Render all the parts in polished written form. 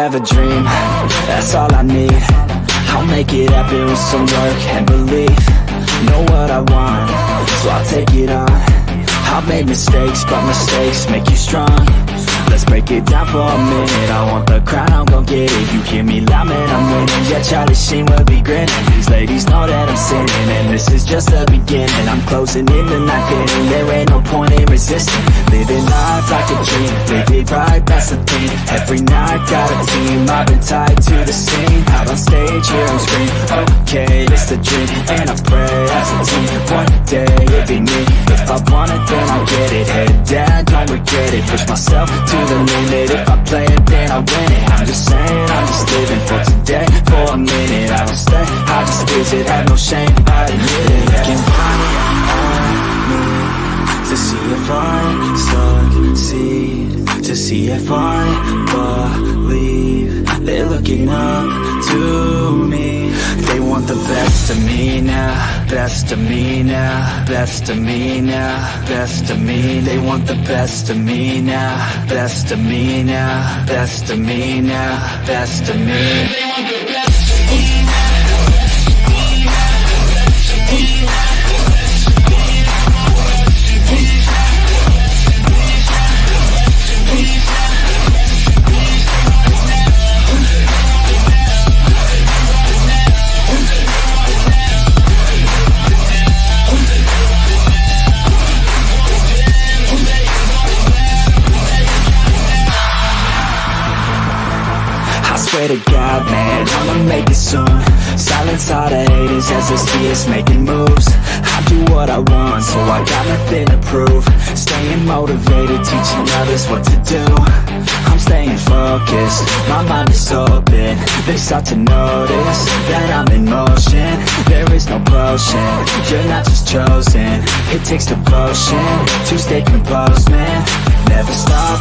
have a dream, that's all I need. I'll make it happen with some work and belief. Know what I want, so I'll take it on. I've made mistakes, but mistakes make you strong. Let's break it down for a minute. I want the crown, I'm gon' get it. You hear me loud, man, I'm winning. Yeah, Charlie Sheen will be grinning. These ladies know that I'm sinning, and this is just the beginning. I'm closing in the night getting. There ain't no point in resisting. Living life like a dream, live it right, that's the thing. Every night got a team, I've been tied to the scene. Out on stage, here I'm screaming, okay, it's the dream. And I pray as a team, one day it'll be me. If I want it, then I'll get it. Head down, don't regret it. Push myself to the limit. If I play it, then I win it. I'm just saying, I'm just living for today. For a minute, I don't stay, I just visit. Have no shame, I admit it. Looking right at me to see if I succeed, to see if I believe. They're looking up to me. They want the best of me now, best of me now, best of me now, best of me. They want the best of me now, best of me now, best of me now, best of me. They want the best of me now. Swear to God, man, I'ma make it soon. Silence all the haters as they see us making moves. I do what I want, so I got nothing to prove. Staying motivated, teaching others what to do. I'm staying focused, my mind is open. They start to notice that I'm in motion. There is no potion, you're not just chosen. It takes devotion to stay composed, man. Never stop,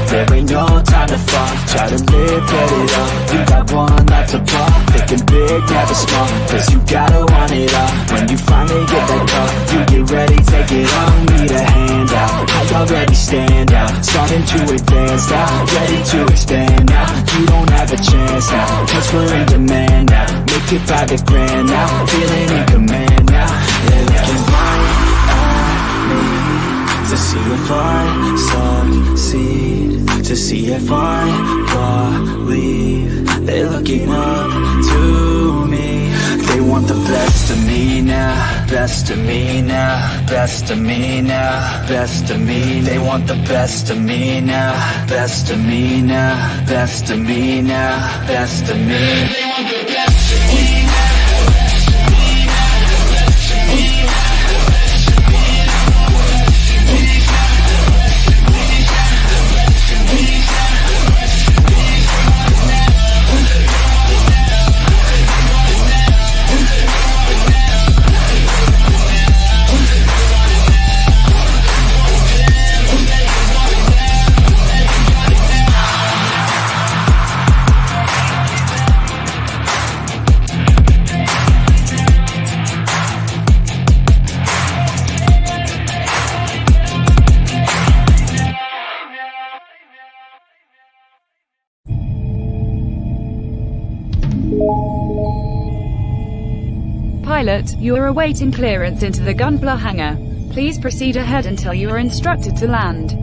there ain't no time to fall. Try to live, get it up, you got one life to pop. Thinking big, never small, cause you gotta want it all. When you finally get that call, you get ready, take it on. Need a hand out, I already stand out. Starting to advance now, ready to expand now. You don't have a chance now, cause we're in demand now. Make it 5 grand now, feeling in command now. They're looking right at me to see if I succeed, to see if I believe. They're looking up to me. They want the best of me now, best of me now, best of me now, best of me. They want the best of me now, best of me now, best of me now, best of me. They want the best of me now. Pilot, you are awaiting clearance into the Gunpla Hangar. Please proceed ahead until you are instructed to land.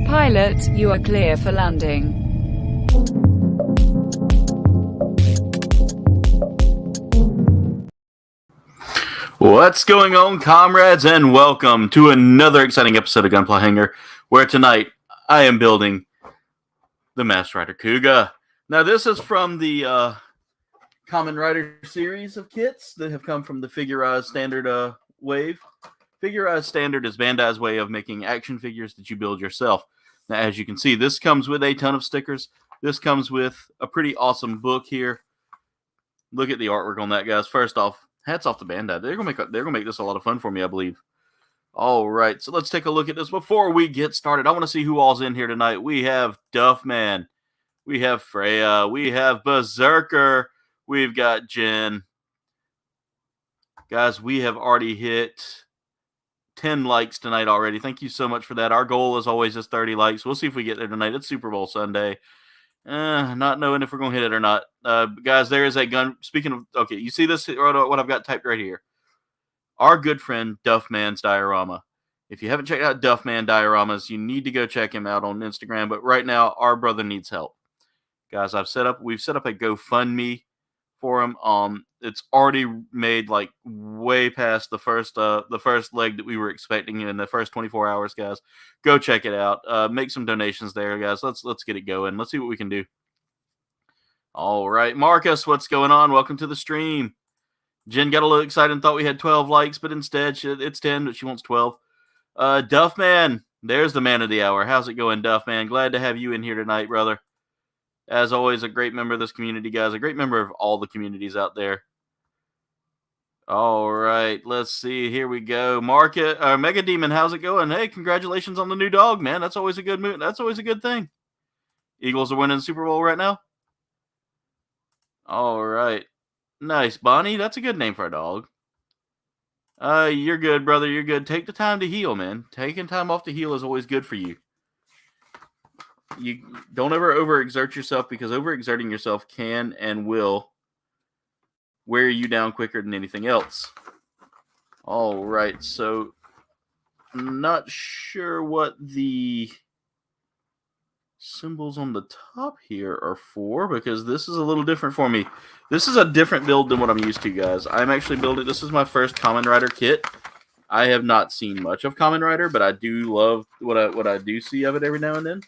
Pilot, you are clear for landing. What's going on, comrades, and welcome to another exciting episode of Gunpla Hangar, where tonight I am building the Master Rider Kuuga. Now, this is from the Kamen Rider series of kits that have come from the Figurized Standard wave. Figurized Standard is Bandai's way of making action figures that you build yourself. Now, as you can see, this comes with a ton of stickers. This comes with a pretty awesome book here. Look at the artwork on that, guys. First off, hats off to Bandai. They're gonna make this a lot of fun for me, I believe. All right, so let's take a look at this before we get started. I want to see who all's in here tonight. We have Duffman, we have Freya, we have Berserker, we've got Jen. Guys, we have already hit 10 likes tonight already. Thank you so much for that. Our goal, as always, is 30 likes. We'll see if we get there tonight. It's Super Bowl Sunday. Not knowing if we're going to hit it or not. Guys, there is a gun. Speaking of, okay, you see this, what I've got typed right here? Our good friend Duffman's Diorama. If you haven't checked out Duffman Dioramas, you need to go check him out on Instagram. But right now, our brother needs help. Guys, we've set up a GoFundMe for him. It's already made like way past the first leg that we were expecting in the first 24 hours, guys. Go check it out. Make some donations there, guys. Let's get it going. Let's see what we can do. All right, Marcus, what's going on? Welcome to the stream. Jen got a little excited and thought we had 12 likes, but instead it's 10, but she wants 12. Duffman, there's the man of the hour. How's it going, Duffman? Glad to have you in here tonight, brother. As always, a great member of this community, guys. A great member of all the communities out there. All right, let's see. Here we go. Mega Demon, how's it going? Hey, congratulations on the new dog, man. That's always a good move. That's always a good thing. Eagles are winning the Super Bowl right now. All right. Nice, Bonnie. That's a good name for a dog. You're good, brother. You're good. Take the time to heal, man. Taking time off to heal is always good for you. You don't ever overexert yourself, because overexerting yourself can and will wear you down quicker than anything else. All right, so I'm not sure what the symbols on the top here are for, because this is a little different for me. This is a different build than what I'm used to, guys. I'm actually building, this is my first Kamen Rider kit. I have not seen much of Kamen Rider, but I do love what I do see of it every now and then.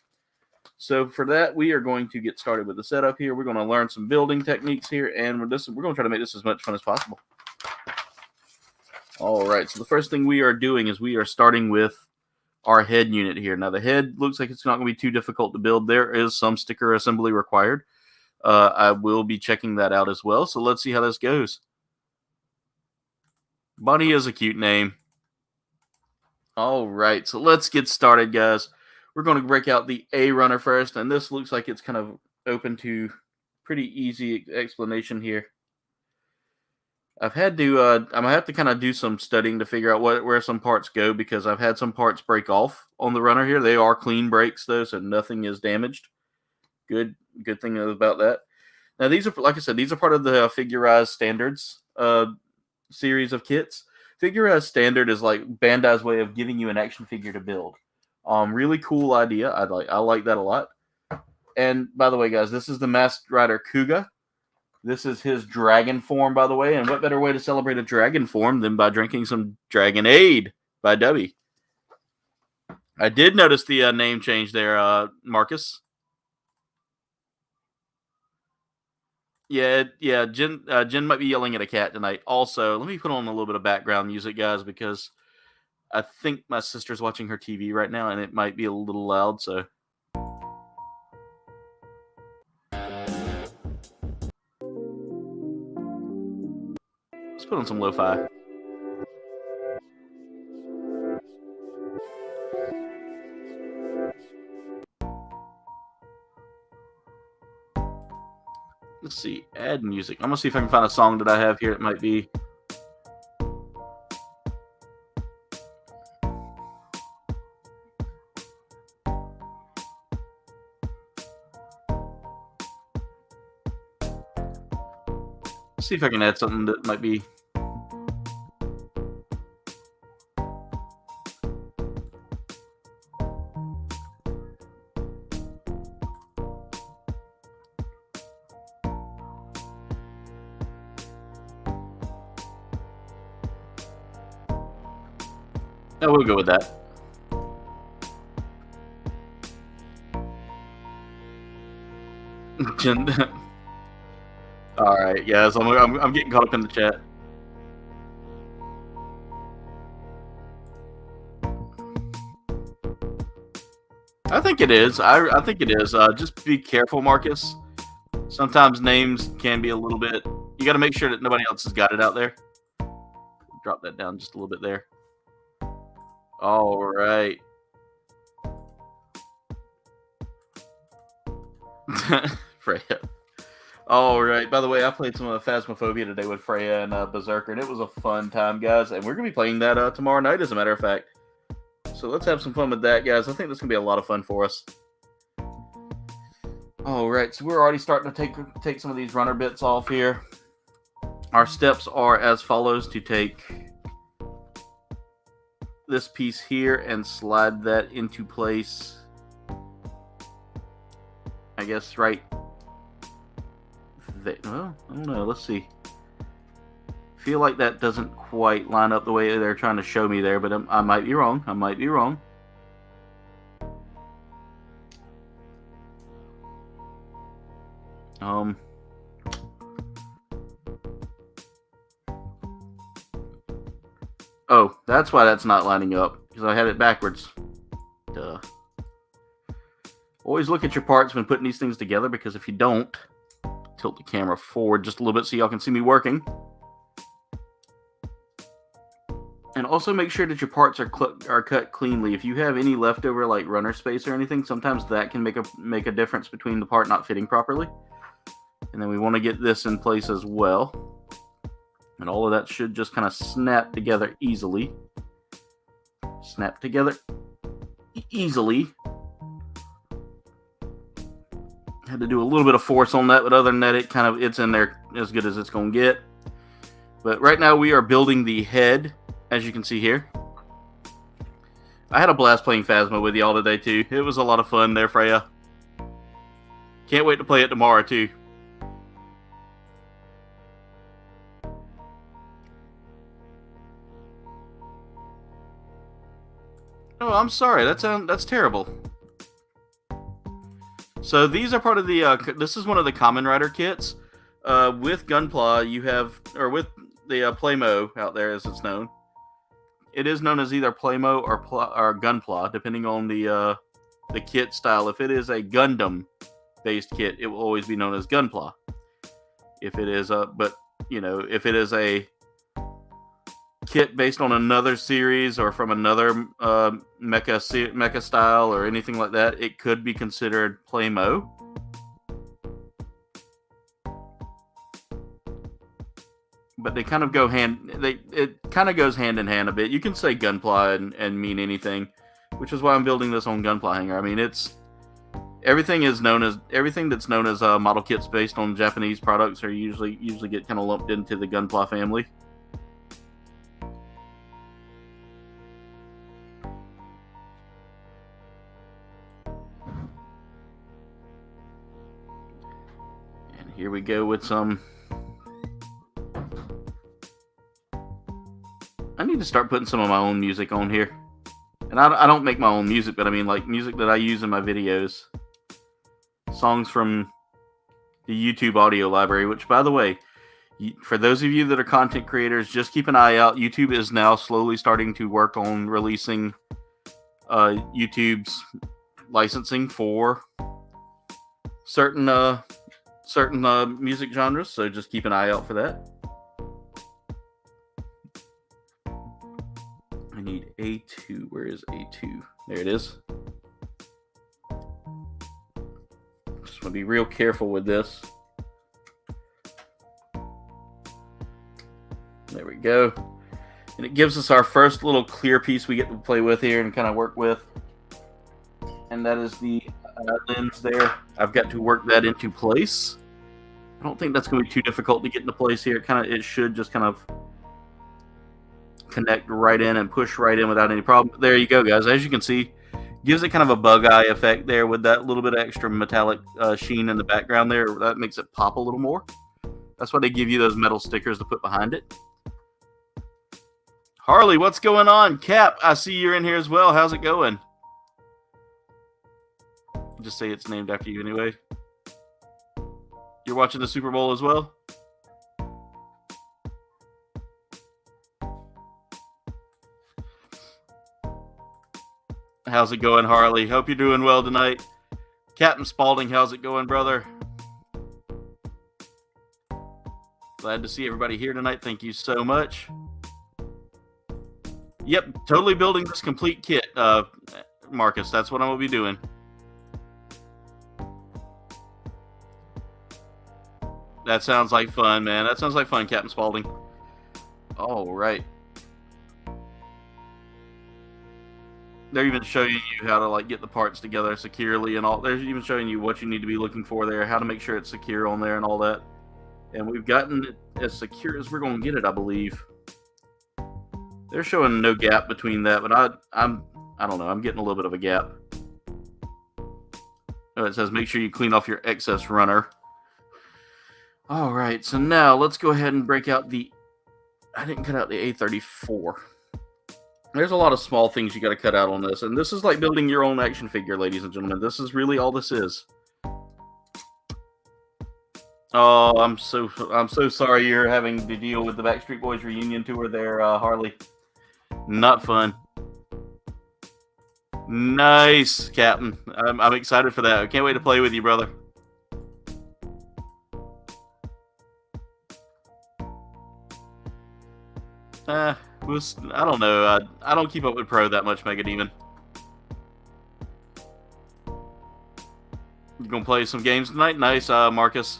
So for that, we are going to get started with the setup here. We're going to learn some building techniques here, and we're going to try to make this as much fun as possible. All right, so the first thing we are doing is we are starting with our head unit here. Now, the head looks like it's not going to be too difficult to build. There is some sticker assembly required. I will be checking that out as well, so let's see how this goes. Bunny is a cute name. All right, so let's get started, guys. We're going to break out the A runner first, and this looks like it's kind of open to pretty easy explanation here. I've had to, I'm gonna have to kind of do some studying to figure out where some parts go, because I've had some parts break off on the runner here. They are clean breaks though, so nothing is damaged. Good thing about that. Now these are, like I said, these are part of the Figurized Standards series of kits. Figurized Standard is like Bandai's way of giving you an action figure to build. Really cool idea. I like that a lot. And by the way, guys, this is the Masked Rider Kuuga. This is his dragon form, by the way. And what better way to celebrate a dragon form than by drinking some Dragonade by Dubby? I did notice the name change there, Marcus. Yeah. Jen might be yelling at a cat tonight. Also, let me put on a little bit of background music, guys, because I think my sister's watching her TV right now, and it might be a little loud, so. Let's put on some lo-fi. Let's see, add music. I'm gonna see if I can find a song that I have here. It might be. See if I can add something that might be. No, we'll go with that. All right, yeah. So I'm getting caught up in the chat. I think it is. I think it is. Just be careful, Marcus. Sometimes names can be a little bit. You got to make sure that nobody else has got it out there. Drop that down just a little bit there. All right. Freya. All right. By the way, I played some of Phasmophobia today with Freya and Berserker, and it was a fun time, guys. And we're gonna be playing that tomorrow night, as a matter of fact. So let's have some fun with that, guys. I think this is gonna be a lot of fun for us. All right. So we're already starting to take some of these runner bits off here. Our steps are as follows: to take this piece here and slide that into place. I guess right. Well, I don't know. Let's see. Feel like that doesn't quite line up the way they're trying to show me there, but I might be wrong. I might be wrong. Oh, that's why that's not lining up, because I had it backwards. Duh. Always look at your parts when putting these things together, because if you don't, tilt the camera forward just a little bit so y'all can see me working. And also make sure that your parts are cut cleanly. If you have any leftover like runner space or anything, sometimes that can make a difference between the part not fitting properly. And then we want to get this in place as well. And all of that should just kind of snap together easily. Snap together easily. Had to do a little bit of force on that, but other than that, it's in there as good as it's going to get. But right now we are building the head, as you can see here. I had a blast playing Phasma with y'all today too. It was a lot of fun there, Freya. Can't wait to play it tomorrow too. Oh, I'm sorry. That's terrible. So these are part of the. This is one of the Kamen Rider kits. With Gunpla, you have, or with the Playmo out there, as it's known. It is known as either Playmo or Gunpla, depending on the kit style. If it is a Gundam-based kit, it will always be known as Gunpla. If it is if it is a kit based on another series or from another mecha style or anything like that, it could be considered Playmo. But they kind of go it kind of goes hand in hand a bit. You can say Gunpla and mean anything, which is why I'm building this on Gunpla Hangar. I mean, everything that's known as model kits based on Japanese products are usually get kind of lumped into the Gunpla family. Here we go with some. I need to start putting some of my own music on here. And I don't make my own music, but I mean like music that I use in my videos. Songs from the YouTube audio library, which, by the way, for those of you that are content creators, just keep an eye out. YouTube is now slowly starting to work on releasing YouTube's licensing for certain music genres, so just keep an eye out for that. I need A2. Where is A2? There it is. Just want to be real careful with this. There we go. And it gives us our first little clear piece we get to play with here and kind of work with. And that is the lens there. I've got to work that into place. I don't think that's going to be too difficult to get into place here. It should just kind of connect right in and push right in without any problem. There you go, guys. As you can see, gives it kind of a bug eye effect there with that little bit of extra metallic sheen in the background there. That makes it pop a little more. That's why they give you those metal stickers to put behind it. Harley, what's going on? Cap, I see you're in here as well. How's it going? Just say it's named after you anyway. You're watching the Super Bowl as well? How's it going, Harley? Hope you're doing well tonight. Captain Spaulding, how's it going, brother? Glad to see everybody here tonight. Thank you so much. Yep, totally building this complete kit, Marcus. That's what I'm going to be doing. That sounds like fun, man. That sounds like fun, Captain Spaulding. All right. They're even showing you how to like get the parts together securely and all. They're even showing you what you need to be looking for there, how to make sure it's secure on there and all that. And we've gotten it as secure as we're going to get it, I believe. They're showing no gap between that, but I don't know. I'm getting a little bit of a gap. Oh, it says make sure you clean off your excess runner. All right, so now let's go ahead and break out the... I didn't cut out the A34. There's a lot of small things you got to cut out on this, and this is like building your own action figure, ladies and gentlemen. This is really all this is. Oh, I'm so sorry you're having to deal with the Backstreet Boys reunion tour there, Harley. Not fun. Nice, Captain. I'm excited for that. I can't wait to play with you, brother. I don't know. I don't keep up with Pro that much, Mega Demon. You gonna play some games tonight? Nice, Marcus.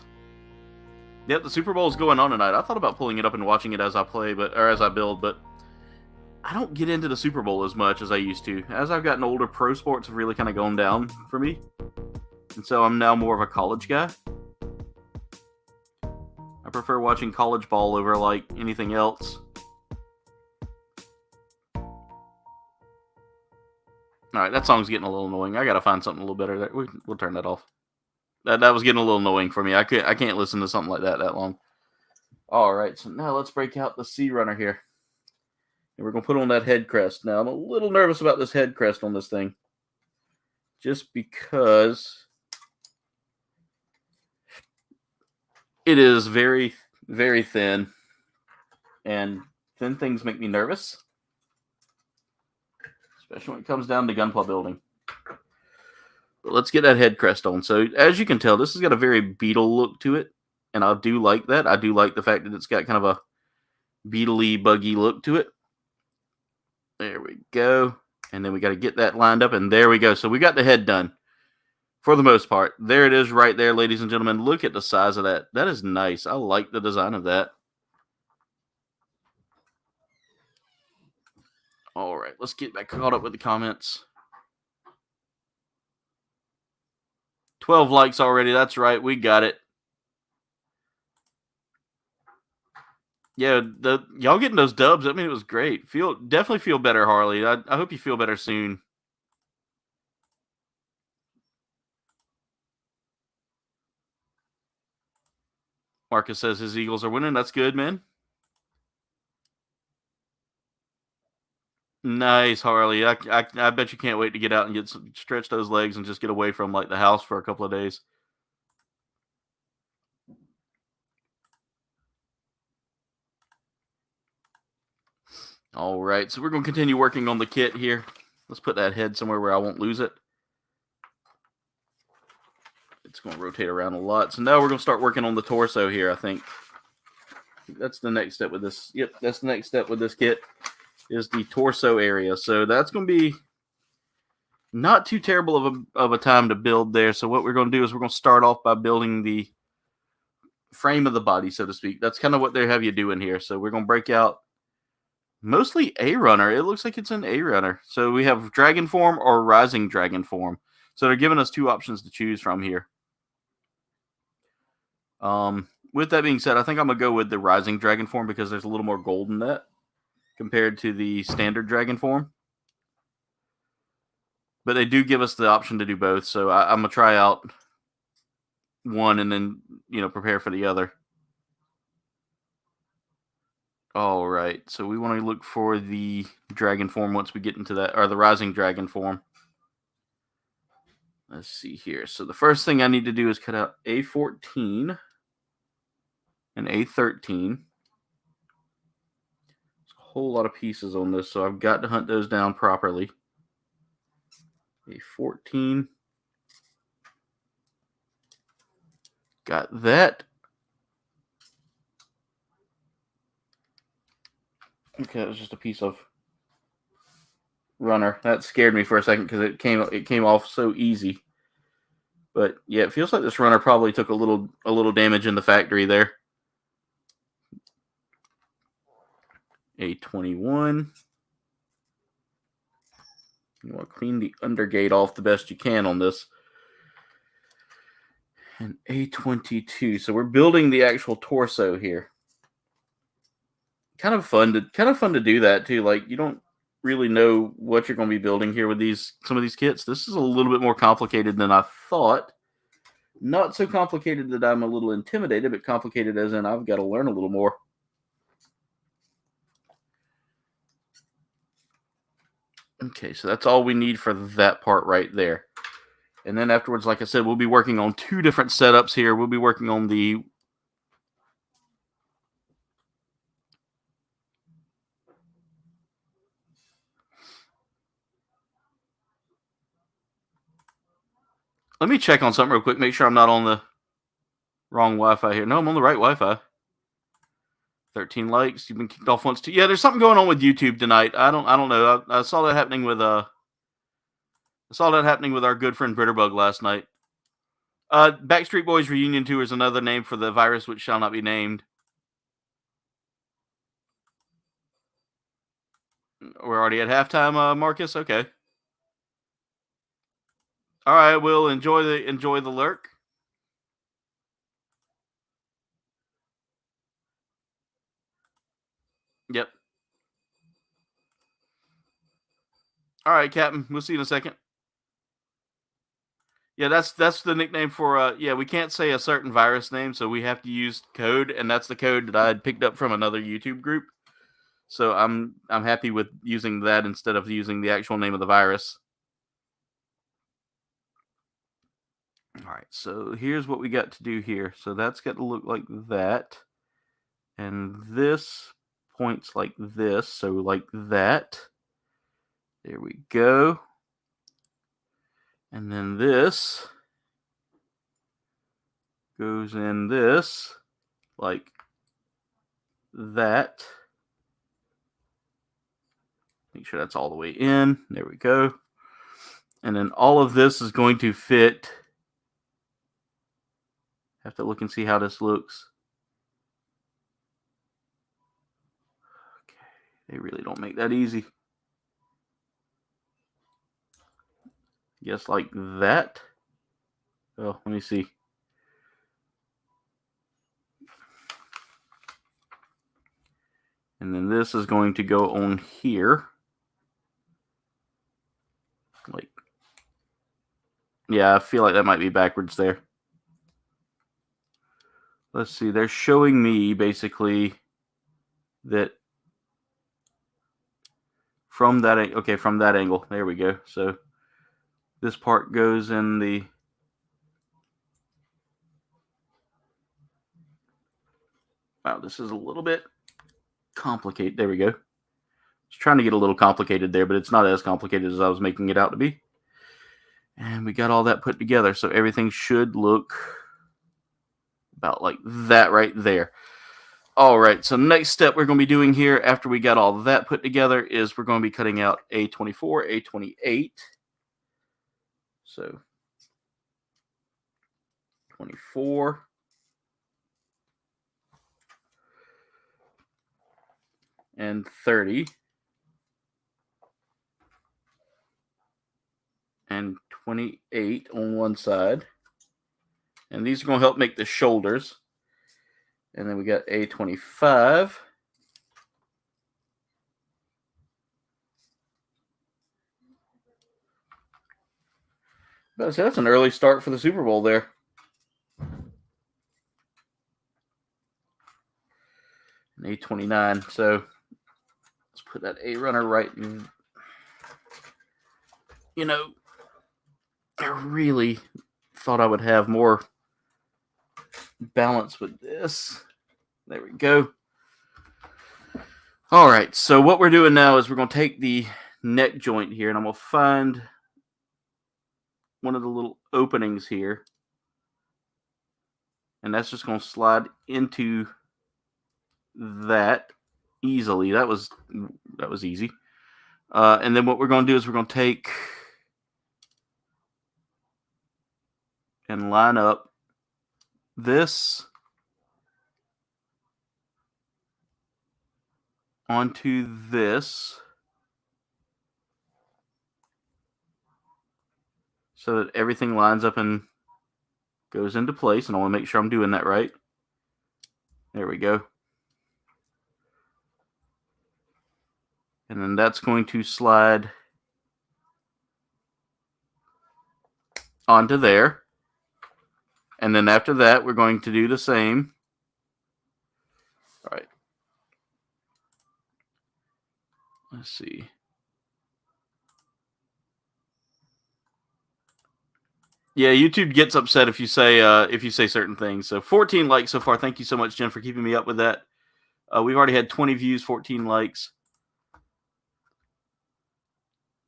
Yep, the Super Bowl is going on tonight. I thought about pulling it up and watching it as I play, or as I build, but I don't get into the Super Bowl as much as I used to. As I've gotten older, pro sports have really kind of gone down for me, and so I'm now more of a college guy. I prefer watching college ball over like anything else. Alright, that song's getting a little annoying. I gotta find something a little better there. We'll turn that off. That was getting a little annoying for me. I can't listen to something like that long. Alright, so now let's break out the C runner here. And we're going to put on that head crest. Now, I'm a little nervous about this head crest on this thing. Just because it is very, very thin. And thin things make me nervous. Especially when it comes down to Gunpla building. But let's get that head crest on. So, as you can tell, this has got a very Beetle look to it. And I do like that. I do like the fact that it's got kind of a Beetle-y, buggy look to it. There we go. And then we got to get that lined up. And there we go. So, we got the head done. For the most part. There it is right there, ladies and gentlemen. Look at the size of that. That is nice. I like the design of that. All right, let's get back caught up with the comments. 12 likes already. That's right. We got it. Yeah, y'all getting those dubs. I mean, it was great. Definitely feel better, Harley. I hope you feel better soon. Marcus says his Eagles are winning. That's good, man. Nice, Harley. I bet you can't wait to get out and stretch those legs and just get away from like the house for a couple of days. All right, so we're going to continue working on the kit here. Let's put that head somewhere where I won't lose it. It's going to rotate around a lot. So now we're going to start working on the torso here, I think. That's the next step with this. Yep, that's the next step with this kit. Is the torso area. So that's going to be not too terrible of a time to build there. So what we're going to do is we're going to start off by building the frame of the body, so to speak. That's kind of what they have you doing here. So we're going to break out mostly A runner. It looks like it's an A runner. So we have dragon form or rising dragon form. So they're giving us two options to choose from here. With that being said, I think I'm going to go with the rising dragon form because there's a little more gold in that compared to the standard dragon form. But they do give us the option to do both, so I'm going to try out one and then, prepare for the other. All right, so we want to look for the dragon form once we get into that, or the rising dragon form. Let's see here. So the first thing I need to do is cut out A14 and A13. Whole lot of pieces on this, so I've got to hunt those down properly. A14. Got that. Okay, that was just a piece of runner. That scared me for a second because it came off so easy. But yeah, it feels like this runner probably took a little damage in the factory there. A21. You want to clean the undergate off the best you can on this. And A22. So we're building the actual torso here. Kind of fun to do that too. Like, you don't really know what you're going to be building here with some of these kits. This is a little bit more complicated than I thought. Not so complicated that I'm a little intimidated, but complicated as in I've got to learn a little more. Okay, so that's all we need for that part right there. And then afterwards, like I said, we'll be working on two different setups here. We'll be working on the Let me check on something real quick. Make sure I'm not on the wrong Wi-Fi here. No, I'm on the right Wi-Fi. 13 likes. You've been kicked off once too. Yeah, there's something going on with YouTube tonight. I don't know. I saw that happening with our good friend Britterbug last night. Backstreet Boys Reunion Tour is another name for the virus which shall not be named. We're already at halftime, Marcus. Okay. All right, we'll enjoy the lurk. Yep. All right, Captain. We'll see you in a second. Yeah, that's the nickname for yeah, we can't say a certain virus name, so we have to use code, and that's the code that I had picked up from another YouTube group. So I'm happy with using that instead of using the actual name of the virus. All right, so here's what we got to do here. So that's got to look like that. And this points like this, so like that. There we go. And then this goes in this, like that. Make sure that's all the way in. There we go. And then all of this is going to fit. Have to look and see how this looks. Okay, they really don't make that easy. Guess like that. Oh, let me see. And then this is going to go on here. Like, yeah, I feel like that might be backwards there. Let's see, they're showing me basically that from that angle, there we go. So this part goes in the wow, this is a little bit complicated. There we go. I was trying to get a little complicated there, but it's not as complicated as I was making it out to be. And we got all that put together, so everything should look about like that right there. All right, so next step we're going to be doing here after we got all that put together is we're going to be cutting out A24, A28. So 24. And 30. And 28 on one side. And these are going to help make the shoulders. And then we got A25. That's an early start for the Super Bowl there. And A29. So let's put that A runner right in. You know, I really thought I would have more balance with this. There we go. All right, so what we're doing now is we're going to take the neck joint here, and I'm going to find one of the little openings here. And that's just going to slide into that easily. That was easy. And then what we're going to do is we're going to take and line up this onto this so that everything lines up and goes into place. And I want to make sure I'm doing that right. There we go. And then that's going to slide onto there. And then after that, we're going to do the same. All right. Let's see. Yeah, YouTube gets upset if you say certain things. So 14 likes so far. Thank you so much, Jen, for keeping me up with that. We've already had 20 views, 14 likes.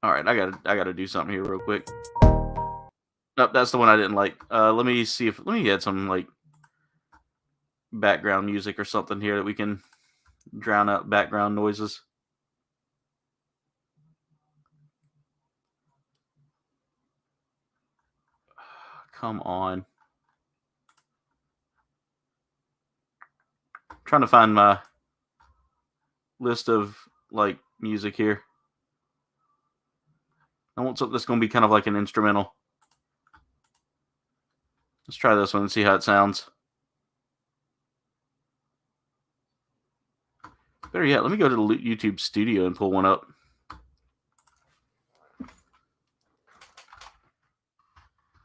All right, I gotta do something here real quick. Nope, that's the one I didn't like. Let me add some like background music or something here that we can drown out background noises. Come on. I'm trying to find my list of like music here. I want something that's going to be kind of like an instrumental. Let's try this one and see how it sounds. Better yet, let me go to the YouTube studio and pull one up.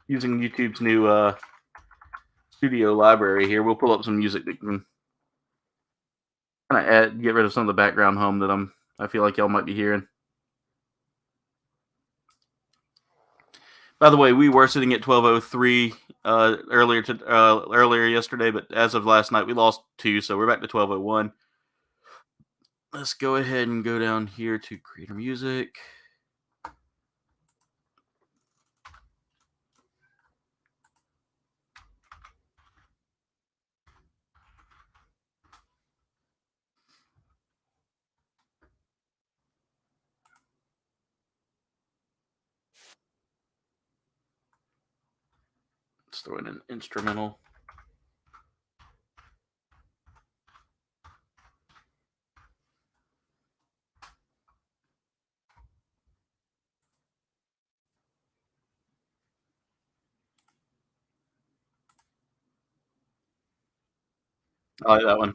Using YouTube's new studio library here, we'll pull up some music that can kind of get rid of some of the background hum that I feel like y'all might be hearing. By the way, we were sitting at 12:03 earlier yesterday, but as of last night, we lost 2, so we're back to 12:01. Let's go ahead and go down here to Creator Music. Let's throw in an instrumental. I like that one.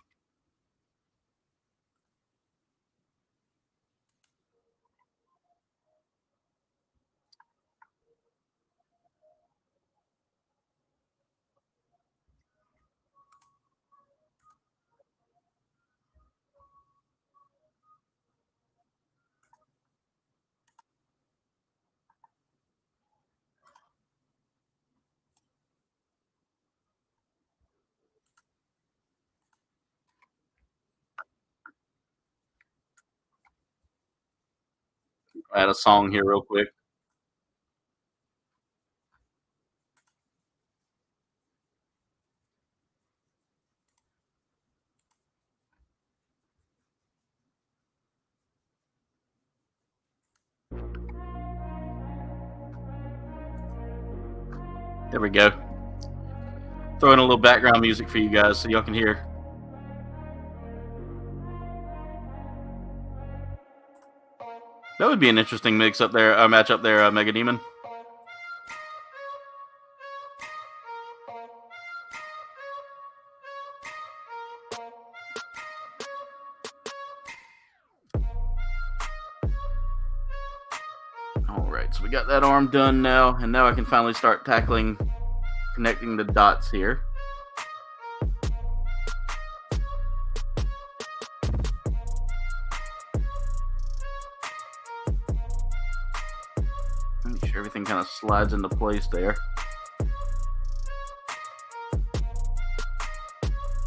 Add a song here real quick. There we go. Throw in a little background music for you guys so y'all can hear. That would be an interesting match up there, Mega Demon. Alright, so we got that arm done now, and now I can finally start connecting the dots here. Make sure everything kind of slides into place there.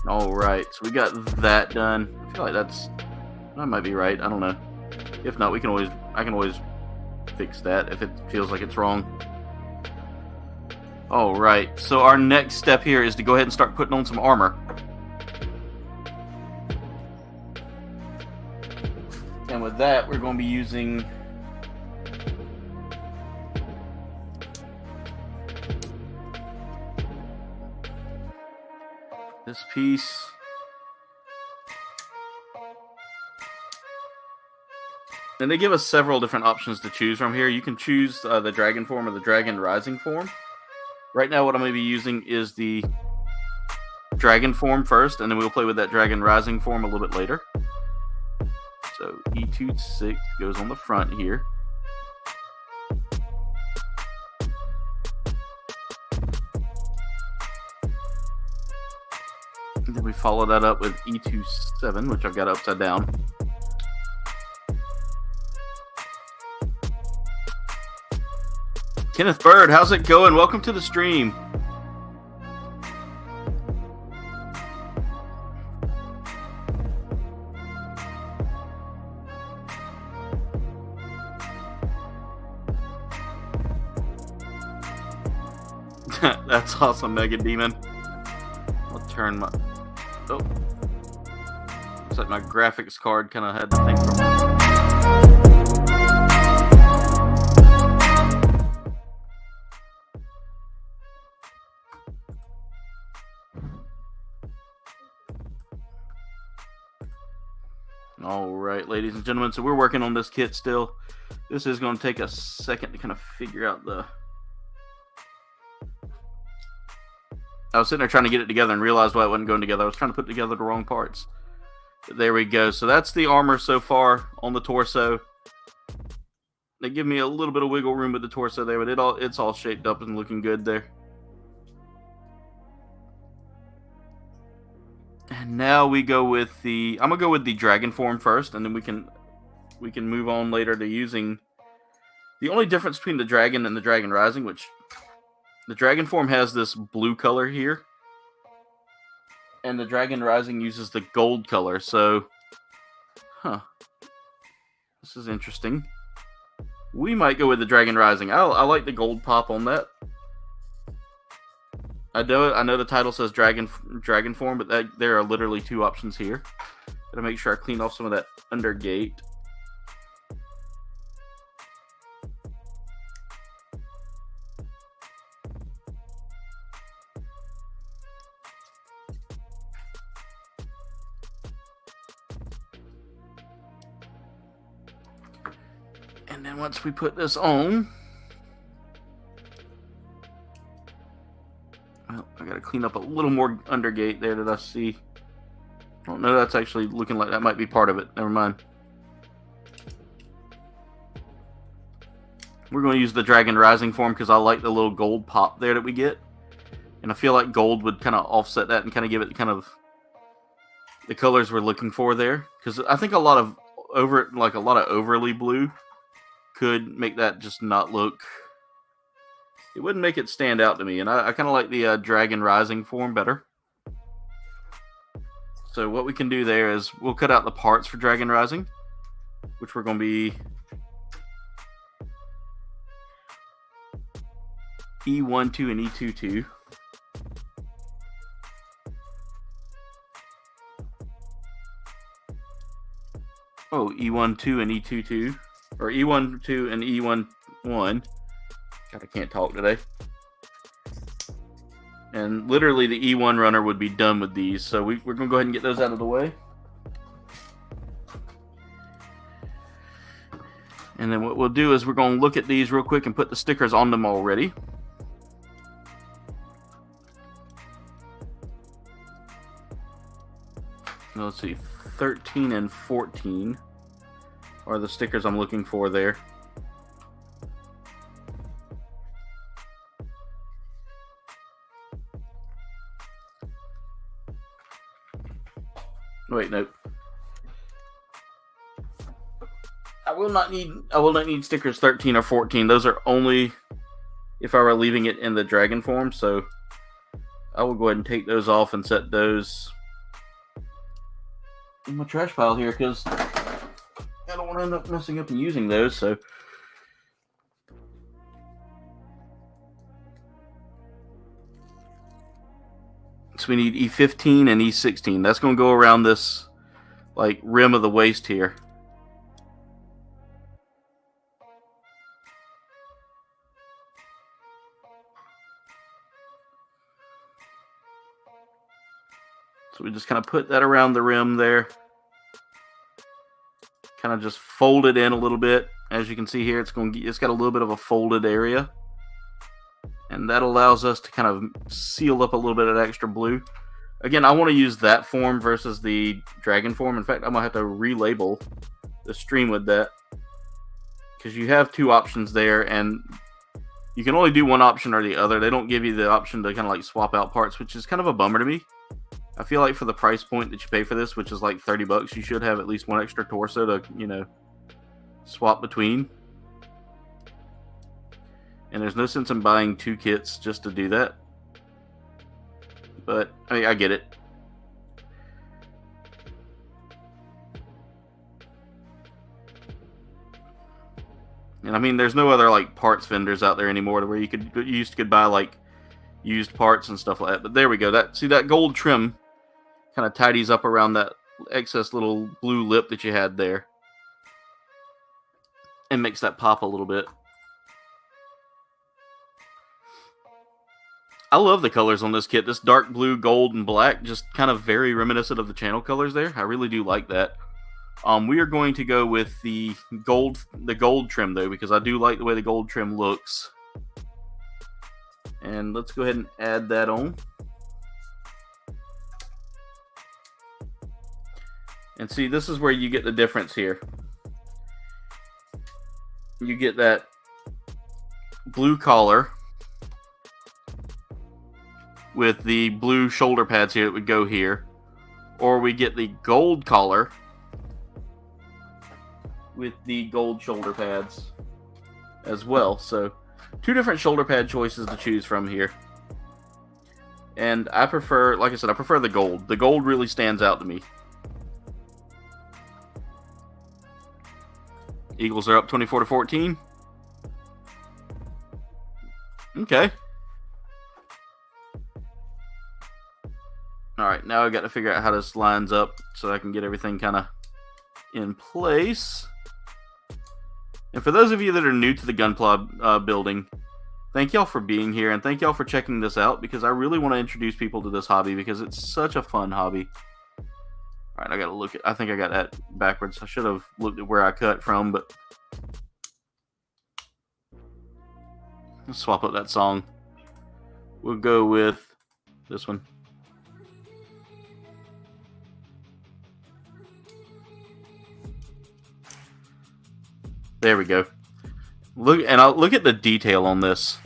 Alright, so we got that done. I feel like that might be right. I don't know. If not, I can always fix that if it feels like it's wrong. Alright, so our next step here is to go ahead and start putting on some armor. And with that, we're going to be using this piece. And they give us several different options to choose from here. You can choose the dragon form or the dragon rising form. Right now what I'm going to be using is the dragon form first, and then we'll play with that dragon rising form a little bit later. So E26 goes on the front here. And then we follow that up with E27, which I've got upside down. Kenneth Bird, how's it going? Welcome to the stream. That's awesome, Mega Demon. I'll turn my... Oh. Looks like my graphics card kind of had to think for Alright, ladies and gentlemen, so we're working on this kit still. This is going to take a second to kind of figure out the... I was sitting there trying to get it together and realized why it wasn't going together. I was trying to put together the wrong parts. But there we go. So that's the armor so far on the torso. They give me a little bit of wiggle room with the torso there, but it's all shaped up and looking good there. And now we go with the... I'm going to go with the dragon form first, and then we can move on later to using... The only difference between the dragon and the dragon rising, which... The dragon form has this blue color here. And the dragon rising uses the gold color, so... Huh. This is interesting. We might go with the dragon rising. I like the gold pop on that. I know the title says dragon form, but there are literally two options here. Gotta make sure I clean off some of that undergate. And then once we put this on, well, I gotta clean up a little more undergate there that I see. Oh no, that's actually looking like that might be part of it. Never mind. We're going to use the dragon rising form because I like the little gold pop there that we get. And I feel like gold would kind of offset that and kind of give it kind of the colors we're looking for there. Because I think a lot of overly blue could make that just not look... It wouldn't make it stand out to me. And I kind of like the dragon rising form better. So what we can do there is we'll cut out the parts for dragon rising, which we're going to be E12 and E22. Oh, E12 and E22. Or E12 and E11. God, I can't talk today. And literally the E1 runner would be done with these. So we're going to go ahead and get those out of the way. And then what we'll do is we're going to look at these real quick and put the stickers on them already. Now let's see, 13 and 14 are the stickers I'm looking for there. Wait, nope. I will not need stickers 13 or 14. Those are only if I were leaving it in the dragon form, so I will go ahead and take those off and set those in my trash pile here because I don't want to end up messing up and using those, so we need E15 and E16. That's going to go around this like rim of the waist here. So we just kind of put that around the rim there. Kind of just fold it in a little bit. As you can see here, it's got a little bit of a folded area. And that allows us to kind of seal up a little bit of extra blue. Again, I want to use that form versus the dragon form. In fact, I'm going to have to relabel the stream with that. Because you have two options there, and you can only do one option or the other. They don't give you the option to kind of like swap out parts, which is kind of a bummer to me. I feel like for the price point that you pay for this, which is like $30, you should have at least one extra torso to, you know, swap between. And there's no sense in buying two kits just to do that. But, I mean, I get it. And I mean, there's no other like parts vendors out there anymore where you could buy like used parts and stuff like that. But there we go. See that gold trim kind of tidies up around that excess little blue lip that you had there. And makes that pop a little bit. I love the colors on this kit. This dark blue, gold, and black, just kind of very reminiscent of the channel colors there. I really do like that. We are going to go with the gold trim though, because I do like the way the gold trim looks. And let's go ahead and add that on. And see, this is where you get the difference here. You get that blue collar with the blue shoulder pads here that would go here. Or we get the gold collar with the gold shoulder pads as well. So, two different shoulder pad choices to choose from here. And I prefer, like I said, I prefer the gold. The gold really stands out to me. Eagles are up 24-14. Okay. Alright, now I've got to figure out how this lines up so I can get everything kind of in place. And for those of you that are new to the Gunpla building, thank y'all for being here, and thank y'all for checking this out, because I really want to introduce people to this hobby, because it's such a fun hobby. Alright, I gotta look at, I think I got that backwards. I should have looked at where I cut from, but let's swap up that song. We'll go with this one. There we go. Look at the detail on this.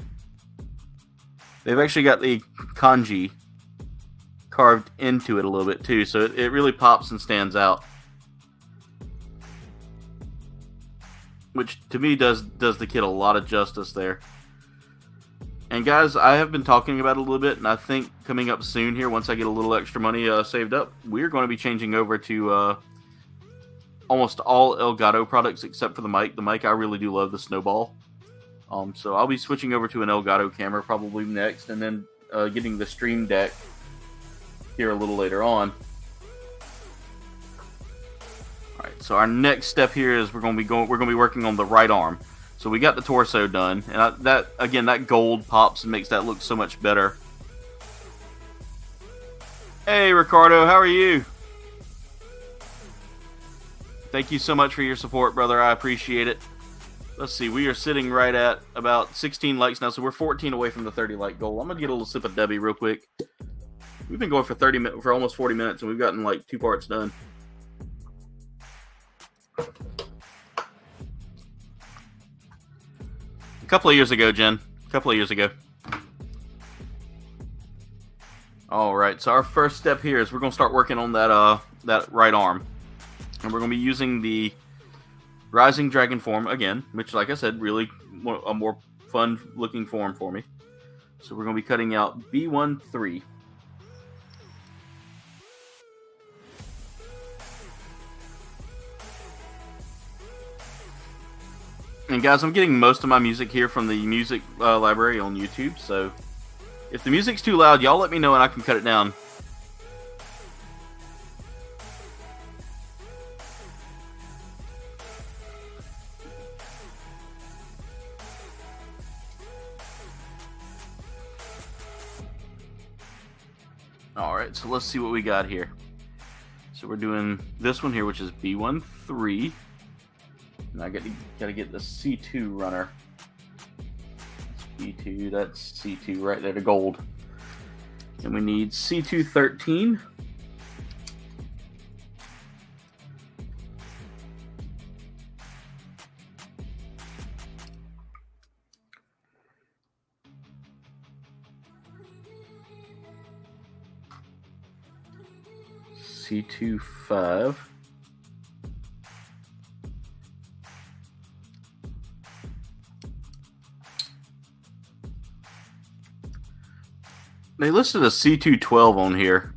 They've actually got the kanji carved into it a little bit too, so it really pops and stands out. Which to me does the kit a lot of justice there. And guys, I have been talking about it a little bit, and I think coming up soon here, once I get a little extra money saved up, we're going to be changing over to almost all Elgato products except for the mic. The mic, I really do love the Snowball. So I'll be switching over to an Elgato camera probably next, and then getting the Stream Deck here a little later on. Alright, so our next step here is we're going to be working on the right arm. So we got the torso done, and that gold pops and makes that look so much better. Hey Ricardo, how are you? Thank you so much for your support, brother. I appreciate it. Let's see, we are sitting right at about 16 likes now, so we're 14 away from the 30 like goal. I'm gonna get a little sip of Debbie real quick. We've been going for almost 40 minutes, and we've gotten like 2 parts done. A couple of years ago, Jen. A couple of years ago. Alright, so our first step here is we're going to start working on that right arm. And we're going to be using the Rising Dragon form again, which, like I said, really a more fun looking form for me. So we're going to be cutting out B13. And guys, I'm getting most of my music here from the music library on YouTube, so if the music's too loud, y'all let me know and I can cut it down. Alright, so let's see what we got here. So we're doing this one here, which is B13. And I gotta get the C2 runner. That's B2, that's C2 right there, the gold. And we need C213. C25. They listed a C212 on here.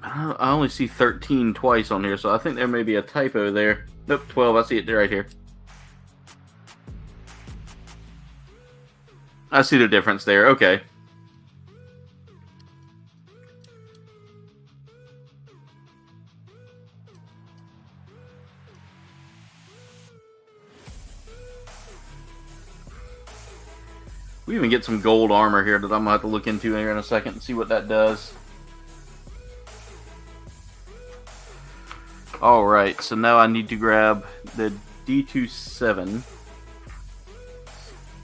I only see 13 twice on here, so I think there may be a typo there. Nope, 12. I see it right here. I see the difference there. Okay. We even get some gold armor here that I'm going to have to look into here in a second and see what that does. Alright, so now I need to grab the D27.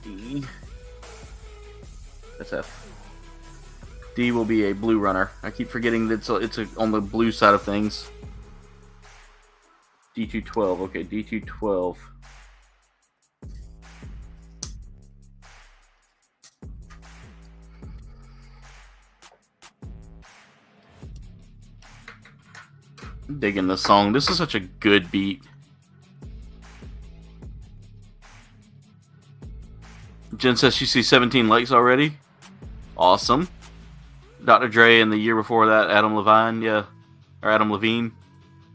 D. That's F. D will be a blue runner. I keep forgetting that it's on the blue side of things. D212. Okay, D212. I'm digging this song. This is such a good beat. Jen says she sees 17 likes already. Awesome. Dr. Dre and the year before that, Adam Levine, yeah. Or Adam Levine.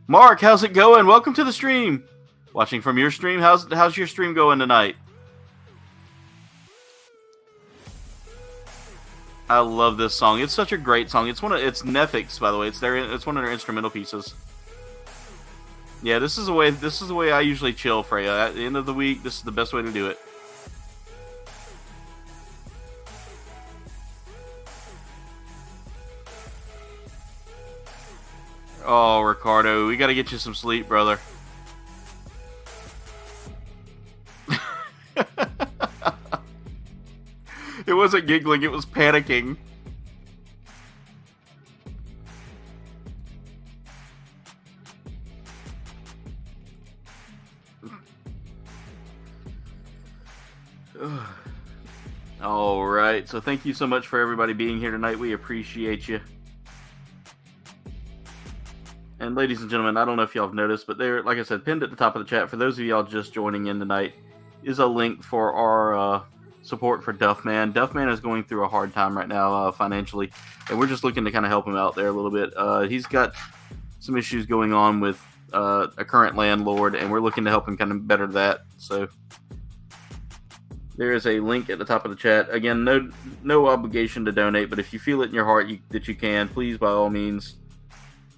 Mark, how's it going? Welcome to the stream. Watching from your stream. How's your stream going tonight? I love this song. It's such a great song. It's Nefix, by the way. It's one of their instrumental pieces. Yeah, this is the way I usually chill, Freya. At the end of the week, this is the best way to do it. Oh, Ricardo, we gotta get you some sleep, brother. It wasn't giggling, it was panicking. Alright, so thank you so much for everybody being here tonight. We appreciate you. And ladies and gentlemen, I don't know if y'all have noticed, but there, like I said, pinned at the top of the chat, for those of y'all just joining in tonight, is a link for our support for Duffman. Duffman is going through a hard time right now financially, and we're just looking to kind of help him out there a little bit. He's got some issues going on with a current landlord, and we're looking to help him kind of better that. So there is a link at the top of the chat. Again, no obligation to donate, but if you feel it in your heart that you can, please, by all means,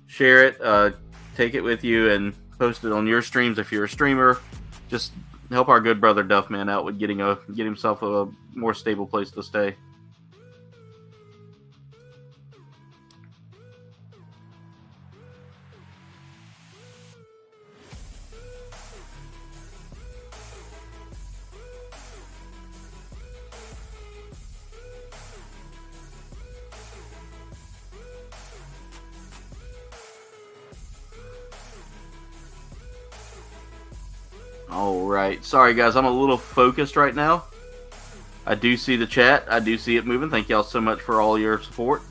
share it, take it with you, and post it on your streams if you're a streamer. Just help our good brother Duffman out with get himself a more stable place to stay. Alright, sorry guys, I'm a little focused right now. I do see the chat, I do see it moving. Thank y'all so much for all your support.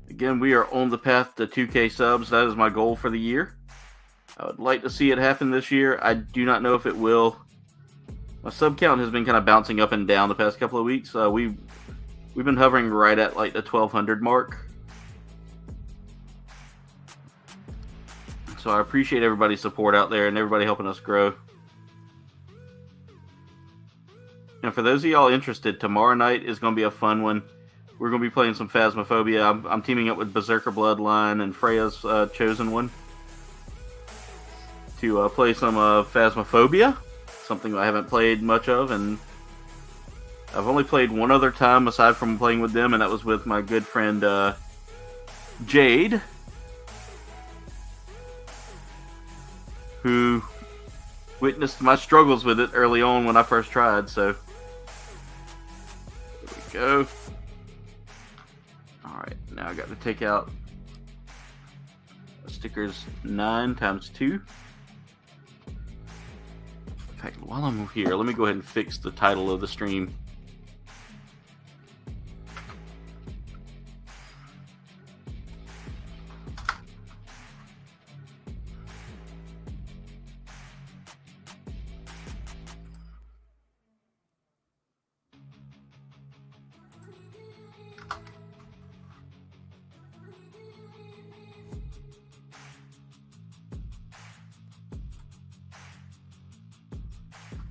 Again, we are on the path to 2K subs. That is my goal for the year. I would like to see it happen this year. I do not know if it will. My sub count has been kind of bouncing up and down the past couple of weeks. We've been hovering right at like the 1,200 mark. So I appreciate everybody's support out there and everybody helping us grow. And for those of y'all interested, tomorrow night is going to be a fun one. We're going to be playing some Phasmophobia. I'm teaming up with Berserker Bloodline and Freya's Chosen One. to play some Phasmophobia, something I haven't played much of, and I've only played one other time aside from playing with them, and that was with my good friend Jade, who witnessed my struggles with it early on when I first tried. So there we go. Alright, now I got to take out stickers 9 times 2. In fact, while I'm here, let me go ahead and fix the title of the stream.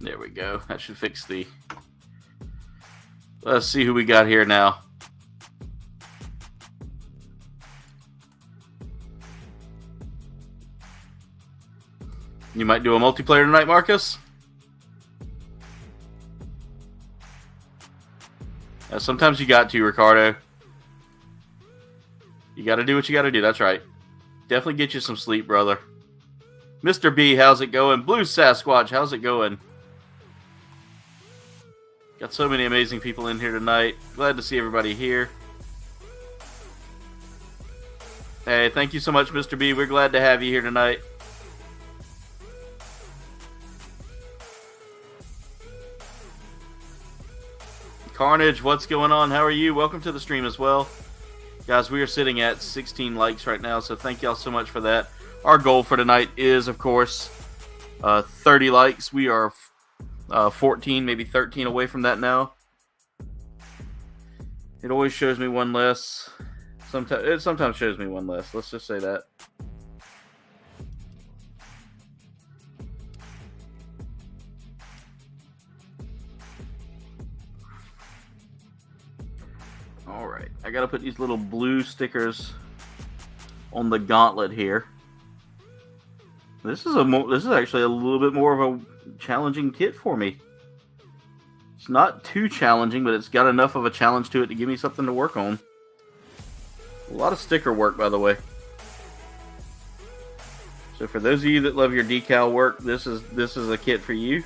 There we go. That should fix the... Let's see who we got here now. You might do a multiplayer tonight, Marcus? Sometimes you got to, Ricardo. You got to do what you got to do. That's right. Definitely get you some sleep, brother. Mr. B, how's it going? Blue Sasquatch, how's it going? Got so many amazing people in here tonight. Glad to see everybody here. Hey, thank you so much, Mr. B. We're glad to have you here tonight. Carnage, what's going on? How are you? Welcome to the stream as well. Guys, we are sitting at 16 likes right now, so thank y'all so much for that. Our goal for tonight is, of course, 30 likes. We are 14, maybe 13 away from that now. It always shows me one less. It sometimes shows me one less. Let's just say that. Alright, I gotta put these little blue stickers on the gauntlet here. This is actually a little bit more of a challenging kit for me. It's not too challenging, but it's got enough of a challenge to it to give me something to work on. A lot of sticker work, by the way. So for those of you that love your decal work, this is a kit for you.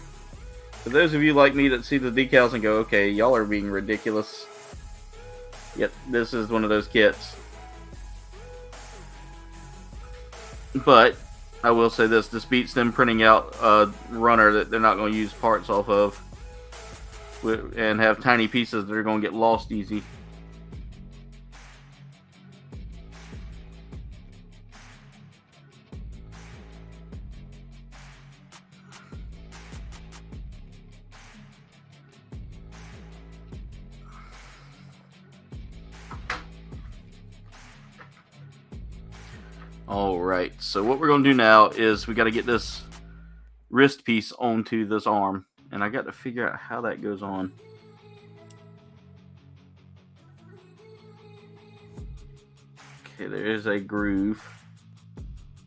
For those of you like me that see the decals and go, okay, y'all are being ridiculous. Yep, this is one of those kits. But I will say this beats them printing out a runner that they're not going to use parts off of and have tiny pieces that are going to get lost easy. Alright, so what we're going to do now is we got to get this wrist piece onto this arm. And I got to figure out how that goes on. Okay, there is a groove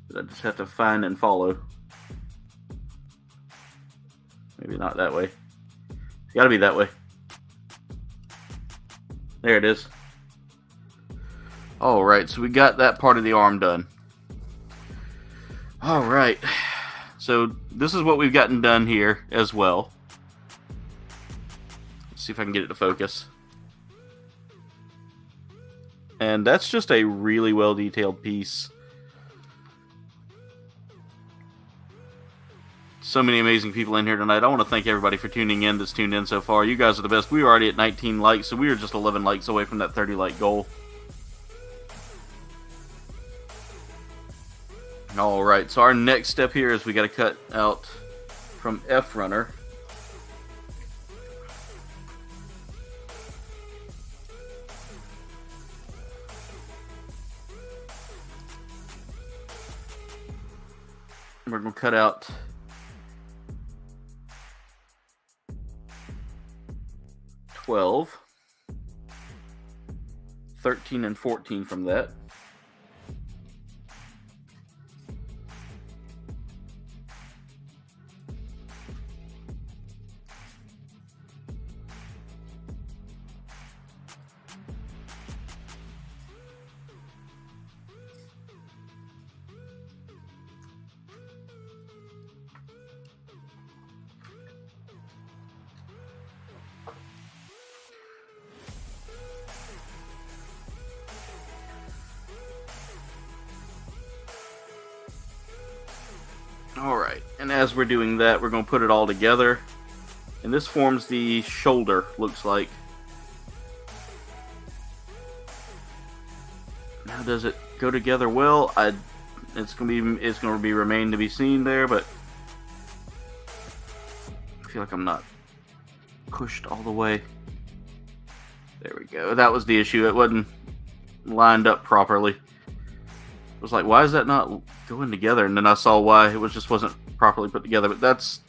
that I just have to find and follow. Maybe not that way. It's got to be that way. There it is. Alright, so we got that part of the arm done. Alright, so this is what we've gotten done here as well. Let's see if I can get it to focus. And that's just a really well detailed piece. So many amazing people in here tonight. I want to thank everybody for tuning in that's tuned in so far. You guys are the best. We were already at 19 likes, so we were just 11 likes away from that 30 like goal. Alright, so our next step here is we got to cut out from F runner. We're going to cut out 12, 13, and 14 from that. Alright, and as we're doing that, we're going to put it all together. And this forms the shoulder, looks like. Now, does it go together well? It's going to be remain to be seen there, but I feel like I'm not pushed all the way. There we go. That was the issue. It wasn't lined up properly. I was like, why is that not going together? And then I saw why. It just wasn't properly put together. But that's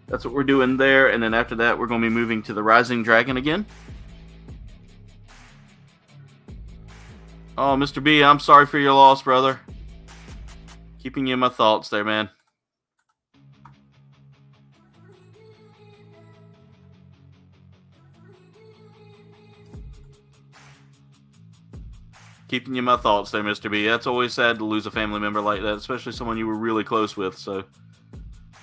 what we're doing there. And then after that, we're going to be moving to the Rising Dragon again. Oh, Mr. B, I'm sorry for your loss, brother. Keeping you in my thoughts there, man. Keeping you in my thoughts there, Mr. B. That's always sad to lose a family member like that, especially someone you were really close with. So,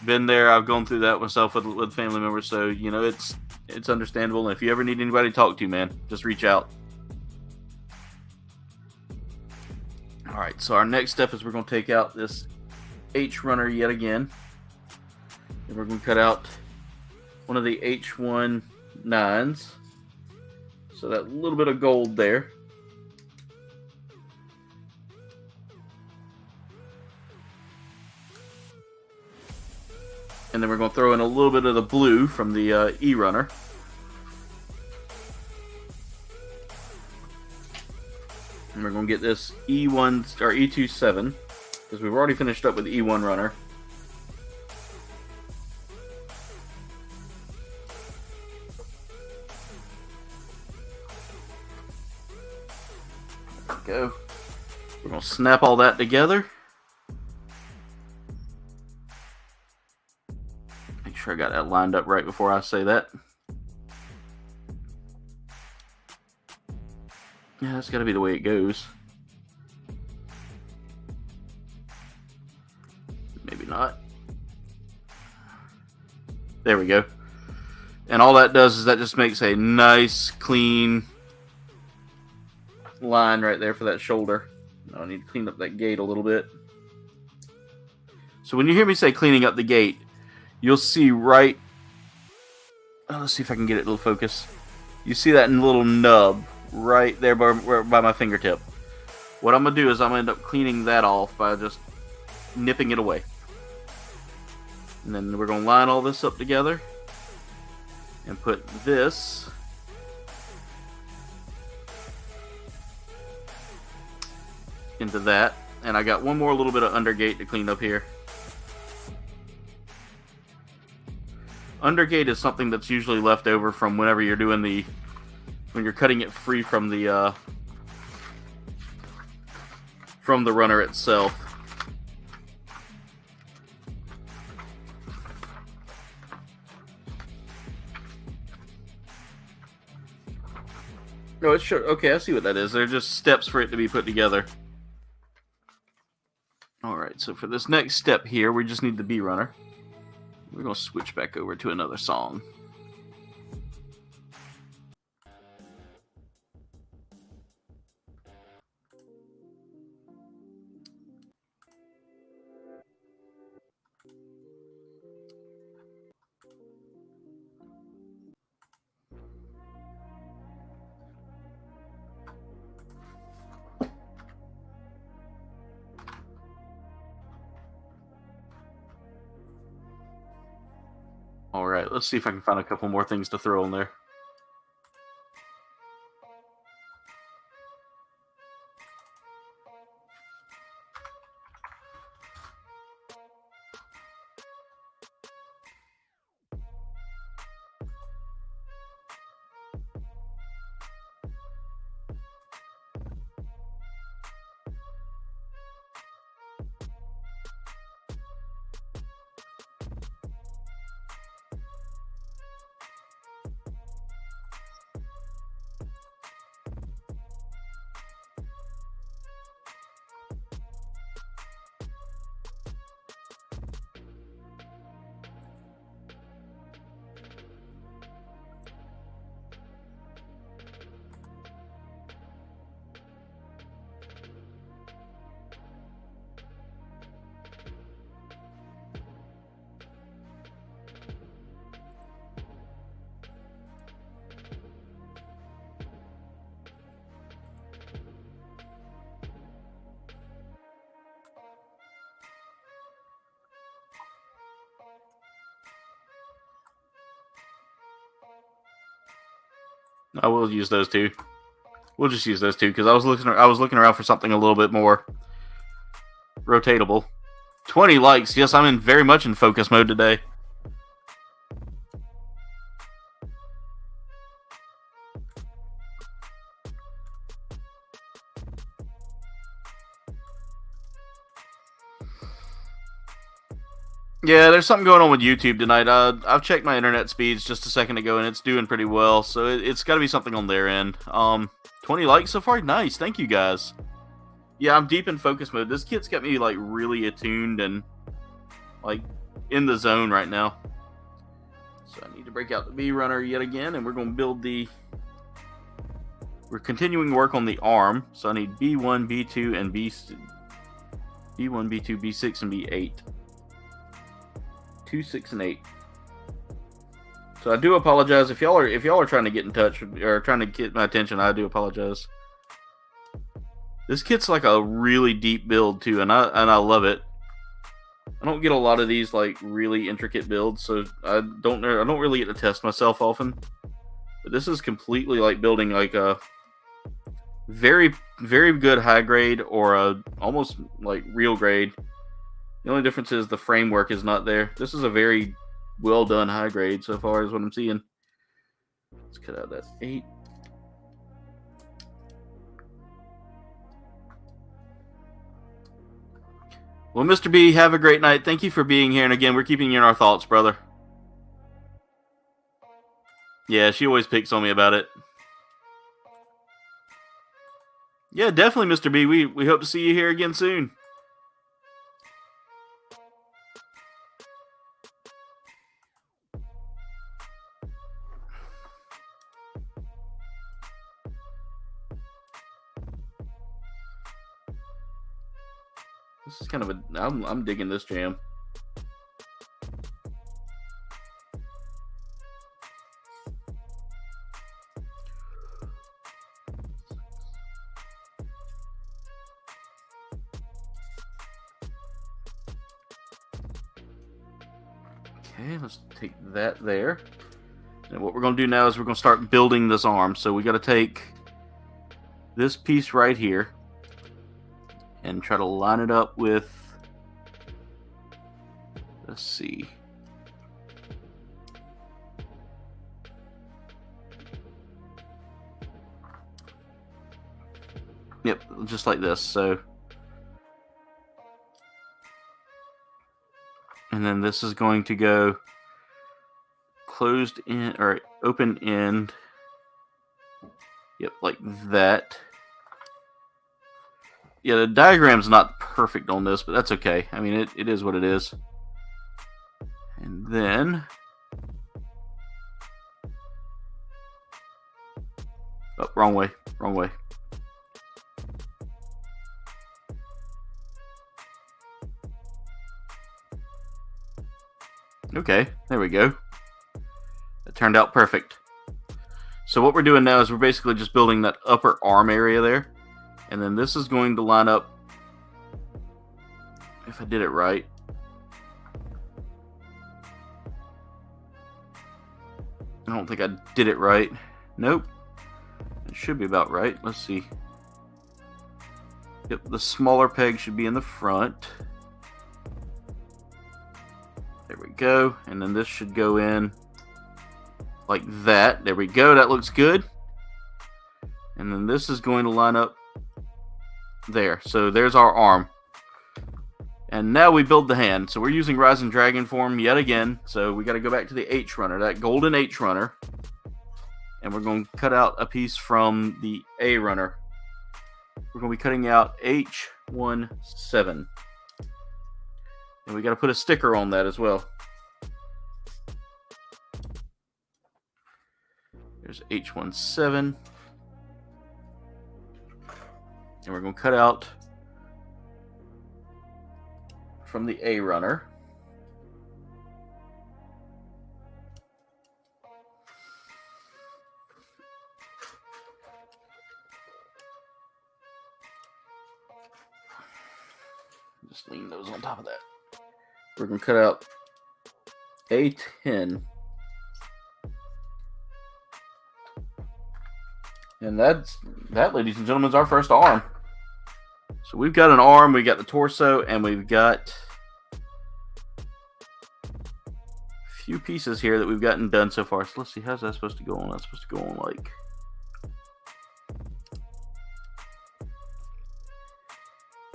been there. I've gone through that myself with family members. So, you know, it's understandable. And if you ever need anybody to talk to, man, just reach out. All right. So our next step is we're going to take out this H runner yet again, and we're going to cut out one of the H19s. So that little bit of gold there. And then we're going to throw in a little bit of the blue from the E runner. And we're going to get this E1 or E27 because we've already finished up with the E1 runner. There we go. We're going to snap all that together. Make sure I got that lined up right before I say that. Yeah, that's got to be the way it goes. Maybe not. There we go. And all that does is that just makes a nice, clean line right there for that shoulder. I need to clean up that gate a little bit. So when you hear me say cleaning up the gate, you'll see right... Oh, let's see if I can get it a little focus. You see that little nub right there by my fingertip. What I'm going to do is I'm going to end up cleaning that off by just nipping it away. And then we're going to line all this up together and put this into that. And I got one more little bit of undergate to clean up here. Undergate is something that's usually left over from whenever you're doing when you're cutting it free from the runner itself. No, it's sure. Okay, I see what that is. They're just steps for it to be put together. Alright, so for this next step here, we just need the B runner. We're going to switch back over to another song. Alright, let's see if I can find a couple more things to throw in there. I will use those two. We'll just use those two because I was looking around for something a little bit more rotatable. 20 likes. Yes, I'm very much in focus mode today. Yeah, there's something going on with YouTube tonight. I've checked my internet speeds just a second ago, and it's doing pretty well. So it's got to be something on their end. 20 likes so far. Nice. Thank you, guys. Yeah, I'm deep in focus mode. This kit's got me, like, really attuned and, like, in the zone right now. So I need to break out the B runner yet again, and we're going to build the... We're continuing work on the arm. So I need B1, B2, and B1, B2, B6, and B8. 2, 6, and 8. So I do apologize if y'all are trying to get in touch or trying to get my attention. I do apologize. This kit's like a really deep build too, and I love it. I don't get a lot of these like really intricate builds, so I don't really get to test myself often. But this is completely like building like a very good high grade or a almost like real grade. The only difference is the framework is not there. This is a very well done high grade so far is what I'm seeing. Let's cut out that 8. Well, Mr. B, have a great night. Thank you for being here. And again, we're keeping you in our thoughts, brother. Yeah, she always picks on me about it. Yeah, definitely, Mr. B. We hope to see you here again soon. This is kind of a... I'm digging this jam. Okay, let's take that there. And what we're going to do now is we're going to start building this arm. So we got to take this piece right here and try to line it up with, let's see. Yep, just like this. So, and then this is going to go closed in or open end. Yep, like that. Yeah, the diagram's not perfect on this, but that's okay. I mean, it is what it is. And then... Oh, wrong way. Wrong way. Okay, there we go. That turned out perfect. So what we're doing now is we're basically just building that upper arm area there. And then this is going to line up, if I did it right. I don't think I did it right. Nope. It should be about right. Let's see. Yep, the smaller peg should be in the front. There we go. And then this should go in like that. There we go. That looks good. And then this is going to line up there. So there's our arm. And now we build the hand. So we're using Rising Dragon form yet again. So we got to go back to the H runner, that golden H runner. And we're going to cut out a piece from the A runner. We're going to be cutting out H17. And we got to put a sticker on that as well. There's H17. And we're going to cut out from the A runner. Just lean those on top of that. We're going to cut out A10. And that, ladies and gentlemen, is our first arm. So we've got an arm, we got the torso, and we've got a few pieces here that we've gotten done so far. So let's see, how's that supposed to go on? That's supposed to go on like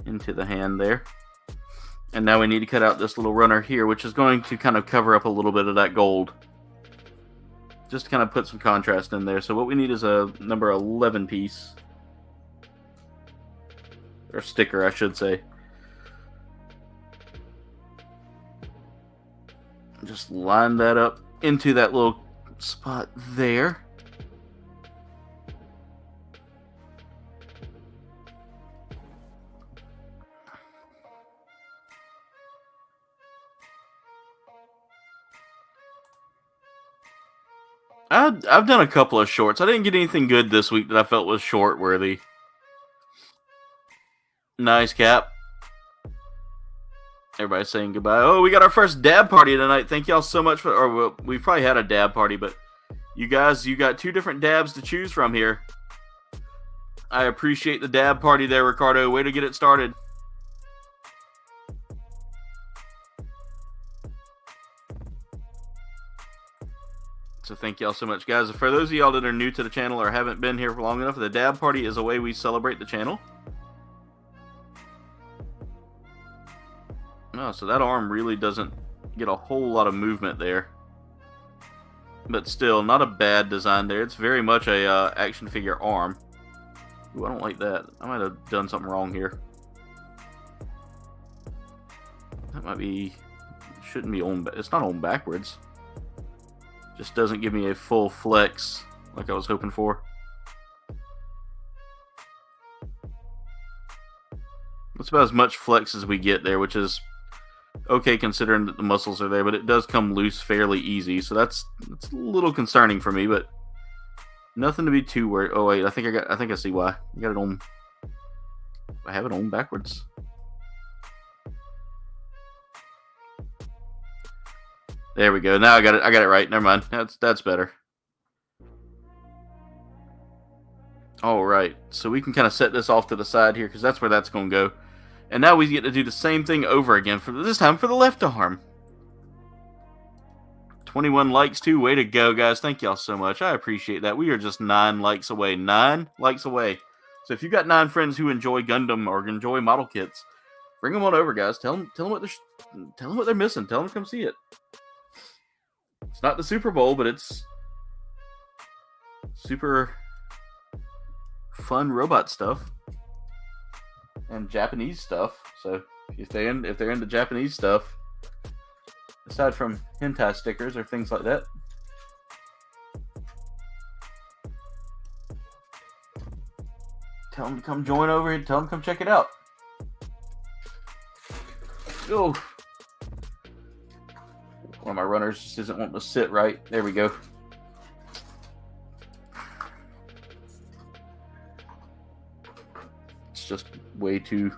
into the hand there. And now we need to cut out this little runner here, which is going to kind of cover up a little bit of that gold. Just to kind of put some contrast in there. So what we need is a number 11 piece. Or sticker, I should say. Just line that up into that little spot there. I've done a couple of shorts. I didn't get anything good this week that I felt was short worthy. Nice, Cap. Everybody's saying goodbye. Oh, we got our first dab party tonight. Thank y'all so much for... Or well, we've probably had a dab party, but you guys, you got 2 different dabs to choose from here. I appreciate the dab party there, Ricardo. Way to get it started. So thank y'all so much, guys. For those of y'all that are new to the channel or haven't been here for long enough, the dab party is a way we celebrate the channel. Oh, so that arm really doesn't get a whole lot of movement there. But still, not a bad design there. It's very much a action figure arm. Ooh, I don't like that. I might have done something wrong here. That might be... Shouldn't be on... It's not on backwards. Just doesn't give me a full flex like I was hoping for. That's about as much flex as we get there, which is okay considering that the muscles are there, but it does come loose fairly easy, so that's a little concerning for me, but nothing to be too worried. Oh wait, I think I see why. I got it on. I have it on backwards. There we go. Now I got it right. Never mind. That's better. All right. So we can kind of set this off to the side here because that's where that's going to go. And now we get to do the same thing over again for this time for the left arm. 21 likes too. Way to go, guys. Thank y'all so much. I appreciate that. We are just 9 likes away. 9 likes away. So if you've got 9 friends who enjoy Gundam or enjoy model kits, bring them on over, guys. Tell them what they're missing. Tell them to come see it. It's not the Super Bowl, but it's super fun robot stuff and Japanese stuff. So if they're into Japanese stuff, aside from hentai stickers or things like that, tell them to come join over here. Tell them to come check it out. Go. One of my runners just isn't wanting to sit right. There we go. It's just way too...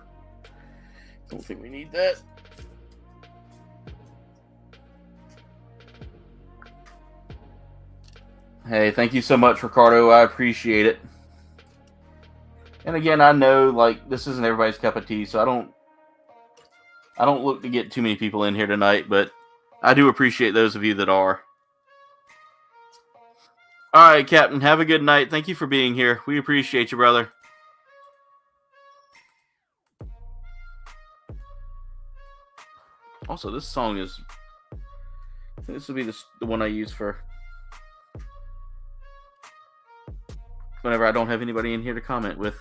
Don't think we need that. Hey, thank you so much, Ricardo. I appreciate it. And again, I know like this isn't everybody's cup of tea, so I don't look to get too many people in here tonight, but I do appreciate those of you that are. Alright, Captain. Have a good night. Thank you for being here. We appreciate you, brother. Also, this song is... This will be the one I use for... whenever I don't have anybody in here to comment with.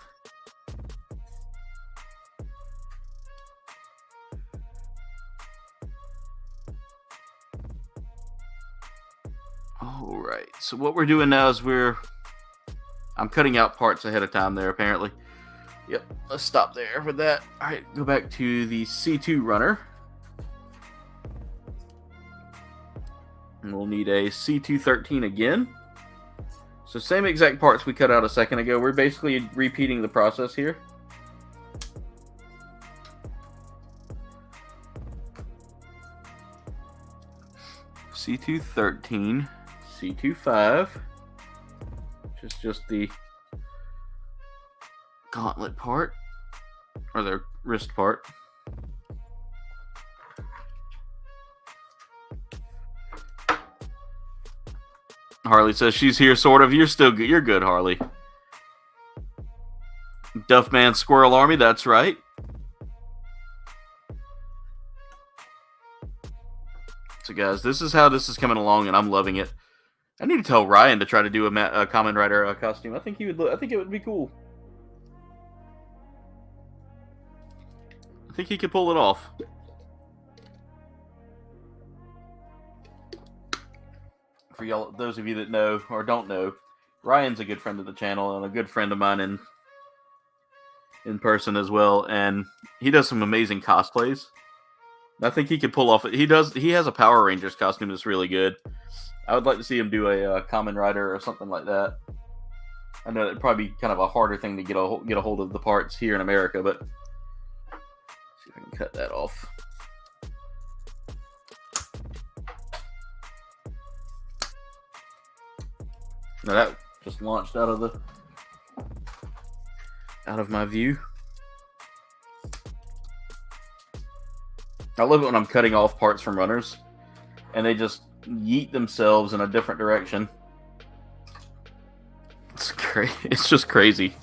Alright, so what we're doing now is I'm cutting out parts ahead of time there, apparently. Yep, let's stop there with that. Alright, go back to the C2 runner. And we'll need a C213 again. So same exact parts we cut out a second ago. We're basically repeating the process here. C213, C25, which is just the gauntlet part. Or their wrist part. Harley says she's here, sort of. You're still good. You're good, Harley. Duffman Squirrel Army, that's right. So, guys, this is how this is coming along, and I'm loving it. I need to tell Ryan to try to do a Kamen Rider costume. I think he would. I think it would be cool. I think he could pull it off. For y'all, those of you that know or don't know, Ryan's a good friend of the channel and a good friend of mine in person as well, and he does some amazing cosplays. I think he could pull off. He has a Power Rangers costume that's really good. I would like to see him do a Kamen Rider or something like that. I know it'd probably be kind of a harder thing to get a hold of the parts here in America, but let's see if I can cut that off. Now that just launched out of my view. I love it when I'm cutting off parts from runners and they just yeet themselves in a different direction. It's crazy. It's just crazy.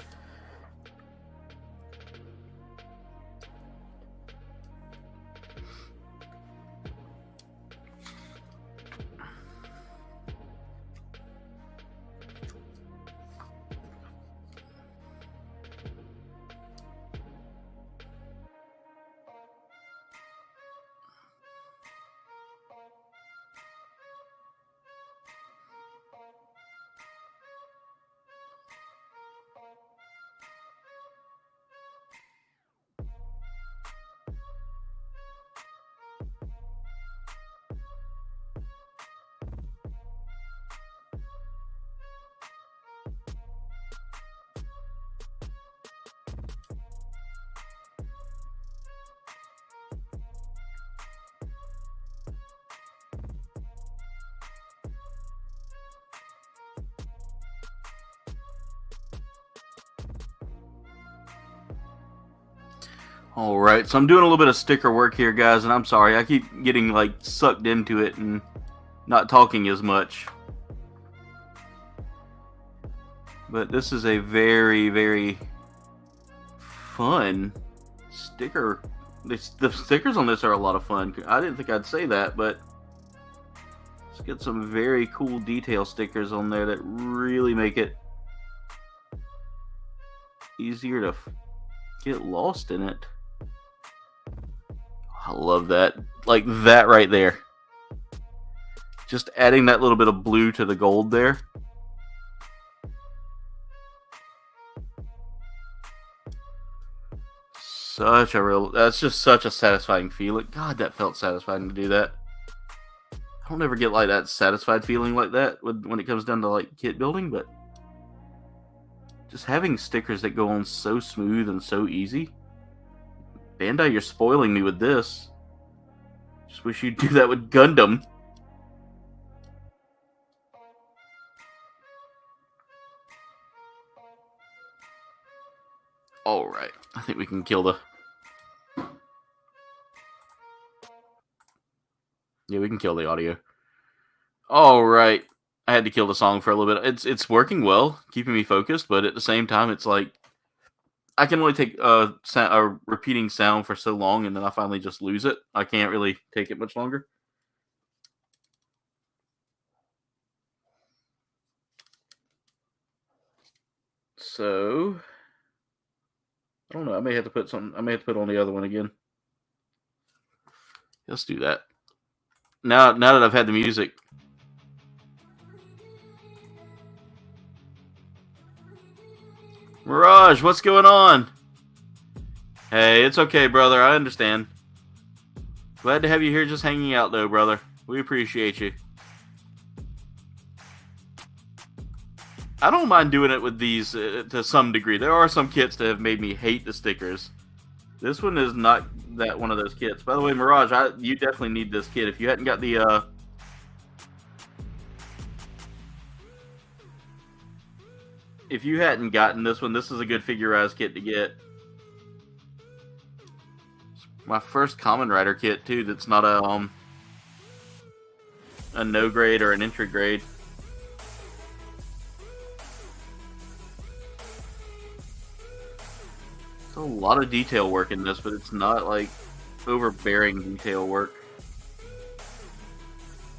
Alright, so I'm doing a little bit of sticker work here, guys, and I'm sorry. I keep getting, like, sucked into it and not talking as much. But this is a very, very fun sticker. The stickers on this are a lot of fun. I didn't think I'd say that, but let's get some very cool detail stickers on there that really make it easier to get lost in it. I love that. Like that right there. Just adding that little bit of blue to the gold there. That's just such a satisfying feeling. God, that felt satisfying to do that. I don't ever get like that satisfied feeling like that when it comes down to like kit building, but just having stickers that go on so smooth and so easy. Bandai, you're spoiling me with this. Just wish you'd do that with Gundam. Alright, I think we can kill the... Yeah, we can kill the audio. Alright, I had to kill the song for a little bit. It's working well, keeping me focused, but at the same time, it's like I can only take a repeating sound for so long, and then I finally just lose it. I can't really take it much longer. So I don't know. I may have to put something. I may have to put on the other one again. Let's do that. Now that I've had the music. Mirage, what's going on? Hey, it's okay, brother. I understand. Glad to have you here just hanging out, though, brother. We appreciate you. I don't mind doing it with these to some degree. There are some kits that have made me hate the stickers. This one is not that one of those kits. By the way, Mirage, you definitely need this kit. If you hadn't got the... if you hadn't gotten this one, this is a good figurized kit to get. It's my first Kamen Rider kit too. That's not a no grade or an entry grade. There's a lot of detail work in this, but it's not like overbearing detail work.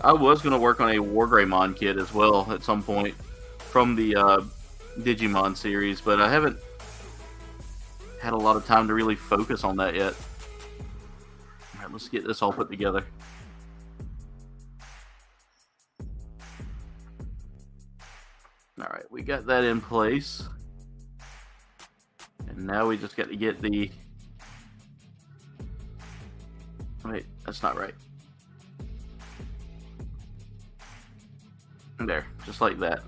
I was going to work on a Wargreymon kit as well at some point from the Digimon series, but I haven't had a lot of time to really focus on that yet. Alright, let's get this all put together. Alright, we got that in place. And now we just got to get the... Wait, that's not right. There, just like that.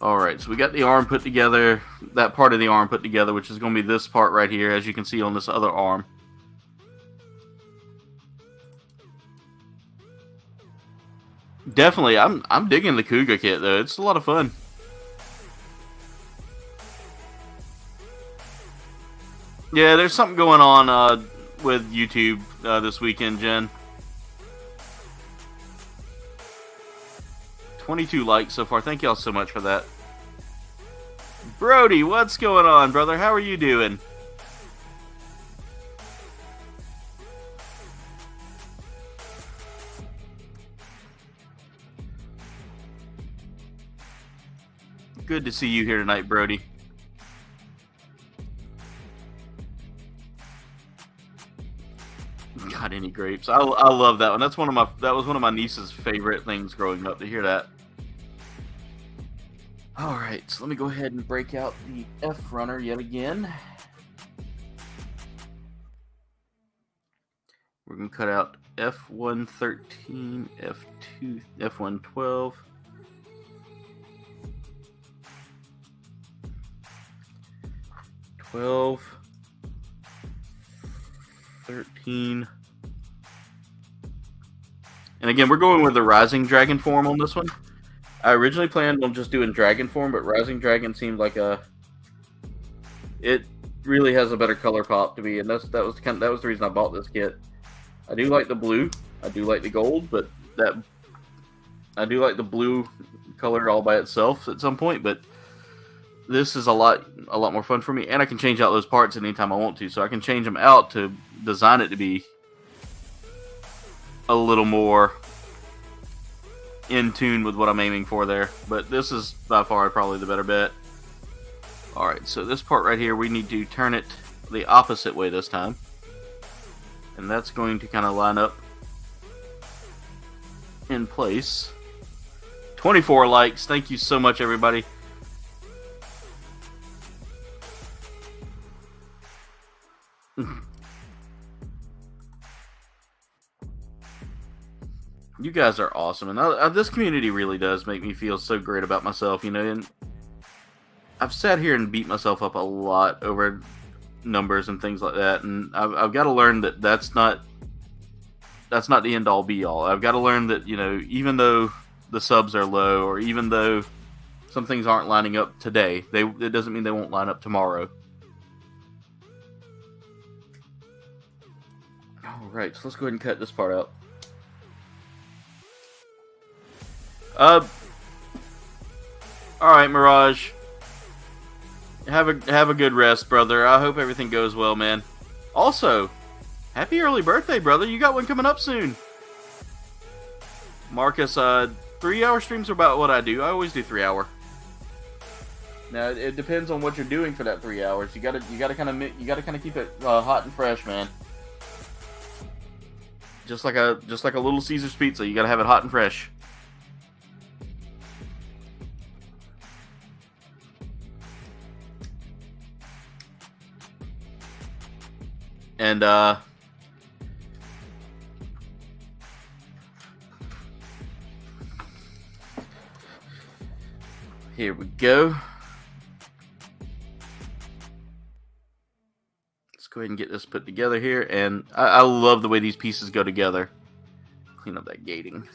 Alright, so we got the arm put together, that part of the arm put together, which is going to be this part right here, as you can see on this other arm. Definitely, I'm digging the Kuuga kit though. It's a lot of fun. Yeah, there's something going on with YouTube this weekend, Jen. 22 likes so far. Thank y'all so much for that. Brody, what's going on, brother? How are you doing? Good to see you here tonight, Brody. Got any grapes? I love that one. That was one of my niece's favorite things growing up, to hear that. Alright, so let me go ahead and break out the F runner yet again. We're going to cut out F113, F2, F112. $12, 13. And again, we're going with the Rising Dragon form on this one. I originally planned on just doing Dragon form, but Rising Dragon seemed like it really has a better color pop to me, and that was the reason I bought this kit. I do like the blue, I do like the gold, but I do like the blue color all by itself at some point, but this is a lot more fun for me, and I can change out those parts anytime I want to, so I can change them out to design it to be a little more in tune with what I'm aiming for there. But this is by far probably the better bet. Alright, so this part right here, we need to turn it the opposite way this time. And that's going to kind of line up in place. 24 likes. Thank you so much, everybody. You guys are awesome, and this community really does make me feel so great about myself, you know, and I've sat here and beat myself up a lot over numbers and things like that, and I've got to learn that that's not the end-all be-all. I've got to learn that, you know, even though the subs are low, or even though some things aren't lining up today, it doesn't mean they won't line up tomorrow. Alright, so let's go ahead and cut this part out. Alright, Mirage. Have a good rest, brother. I hope everything goes well, man. Also, happy early birthday, brother. You got one coming up soon. Marcus, 3-hour streams are about what I do. I always do 3-hour. Now, it depends on what you're doing for that 3 hours. You gotta kind of keep it hot and fresh, man. Just like a Little Caesar's pizza, you gotta have it hot and fresh. And here we go. Let's go ahead and get this put together here. And I love the way these pieces go together. Clean up that gating.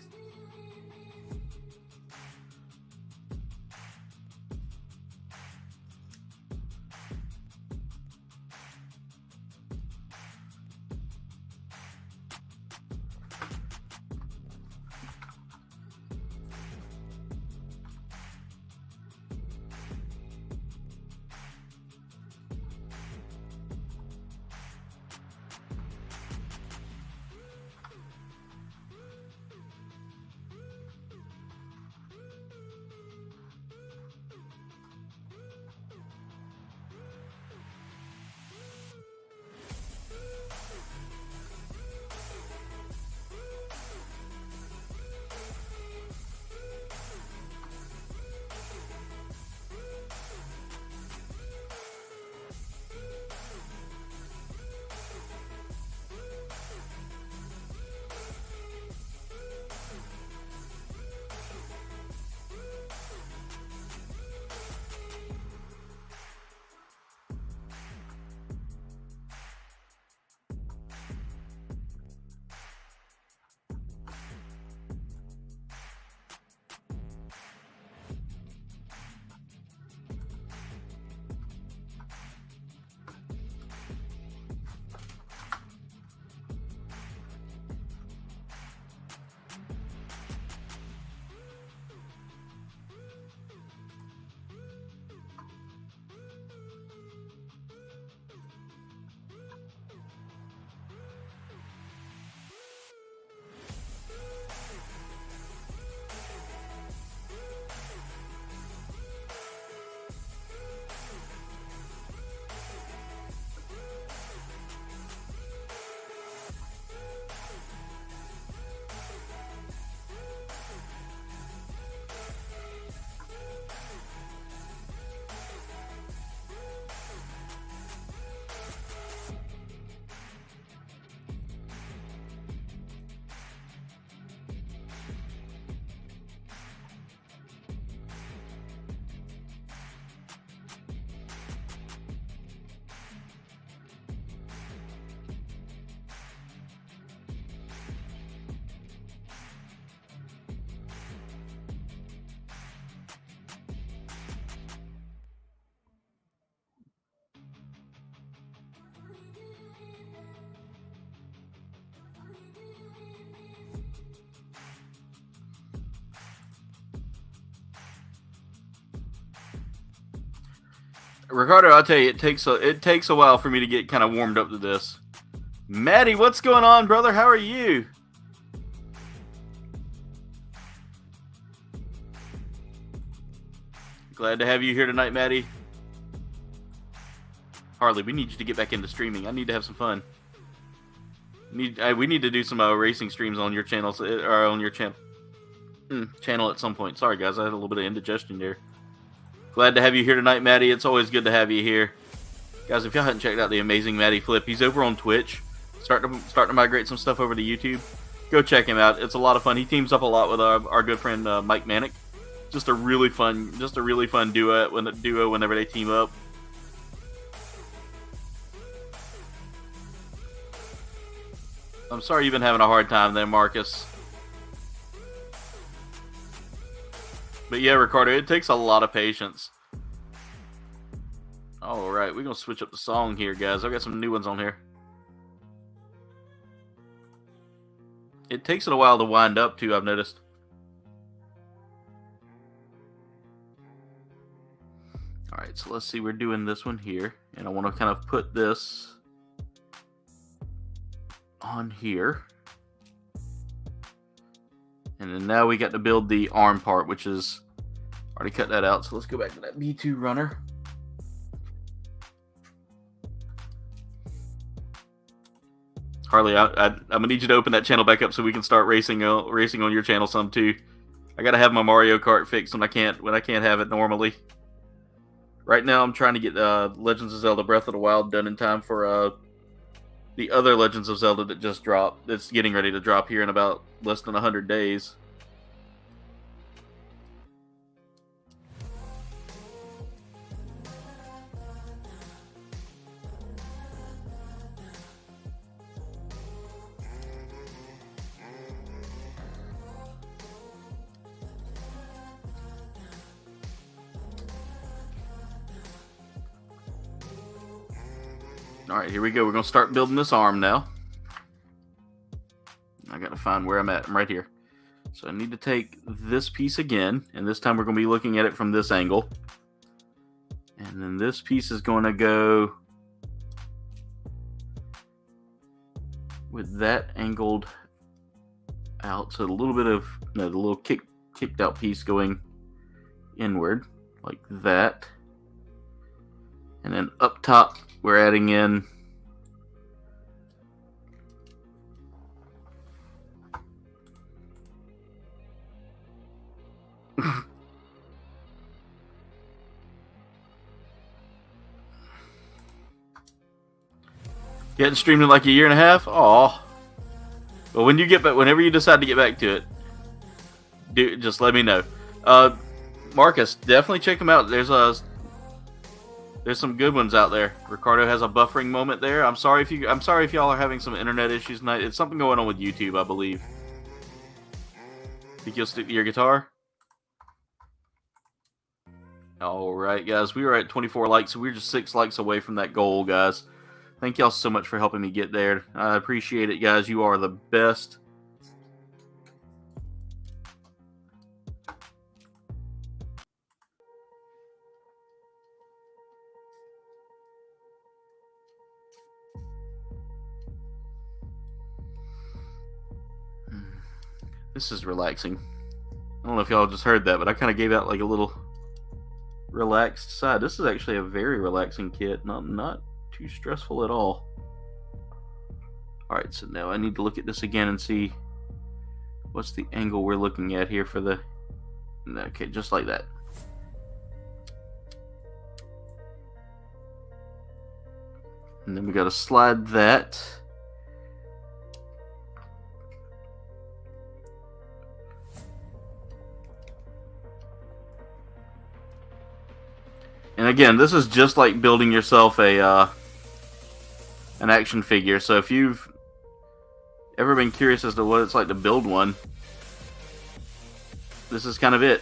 Ricardo, I'll tell you, it takes a while for me to get kind of warmed up to this. Maddie, what's going on, brother? How are you? Glad to have you here tonight, Maddie. Harley, we need you to get back into streaming. I need to have some fun. We need to do some racing streams on your channels, or on your channel at some point. Sorry, guys, I had a little bit of indigestion there. Glad to have you here tonight, Maddie. It's always good to have you here. Guys, if y'all hadn't checked out the amazing Maddie Flip, he's over on Twitch. Starting to migrate some stuff over to YouTube. Go check him out. It's a lot of fun. He teams up a lot with our good friend Mike Manick. Just a really fun duo whenever they team up. I'm sorry you've been having a hard time there, Marcus. But yeah, Ricardo, it takes a lot of patience. Alright, we're going to switch up the song here, guys. I've got some new ones on here. It takes it a while to wind up, too, I've noticed. Alright, so let's see. We're doing this one here. And I want to kind of put this on here. And then now we got to build the arm part, which is already cut that out. So let's go back to that B2 runner. Harley, I'm gonna need you to open that channel back up so we can start racing on your channel some too. I gotta have my Mario Kart fixed when I can't have it normally. Right now, I'm trying to get Legends of Zelda: Breath of the Wild done in time for the other Legends of Zelda that just dropped. That's getting ready to drop here in about less than 100 days. Alright, here we go. We're going to start building this arm now. I got to find where I'm at. I'm right here. So I need to take this piece again, and this time we're going to be looking at it from this angle. And then this piece is going to go with that angled out. So a little bit of, the little kicked out piece going inward, like that. And then up top, we're adding in getting streamed in like a year and a half. Aw. Well, when you get back, whenever you decide to get back to it, just let me know. Marcus, definitely check them out. There's some good ones out there. Ricardo has a buffering moment there. I'm sorry if y'all are having some internet issues tonight. It's something going on with YouTube, I believe. Think you'll stick to your guitar? Alright, guys. We were at 24 likes, so we're just 6 likes away from that goal, guys. Thank y'all so much for helping me get there. I appreciate it, guys. You are the best. This is relaxing. I don't know if y'all just heard that, but I kind of gave out like a little relaxed side. This is actually a very relaxing kit. Not too stressful at all. Alright, so now I need to look at this again and see what's the angle we're looking at here for the... Okay, just like that. And then we got to slide that. And again, this is just like building yourself an action figure. So if you've ever been curious as to what it's like to build one, this is kind of it.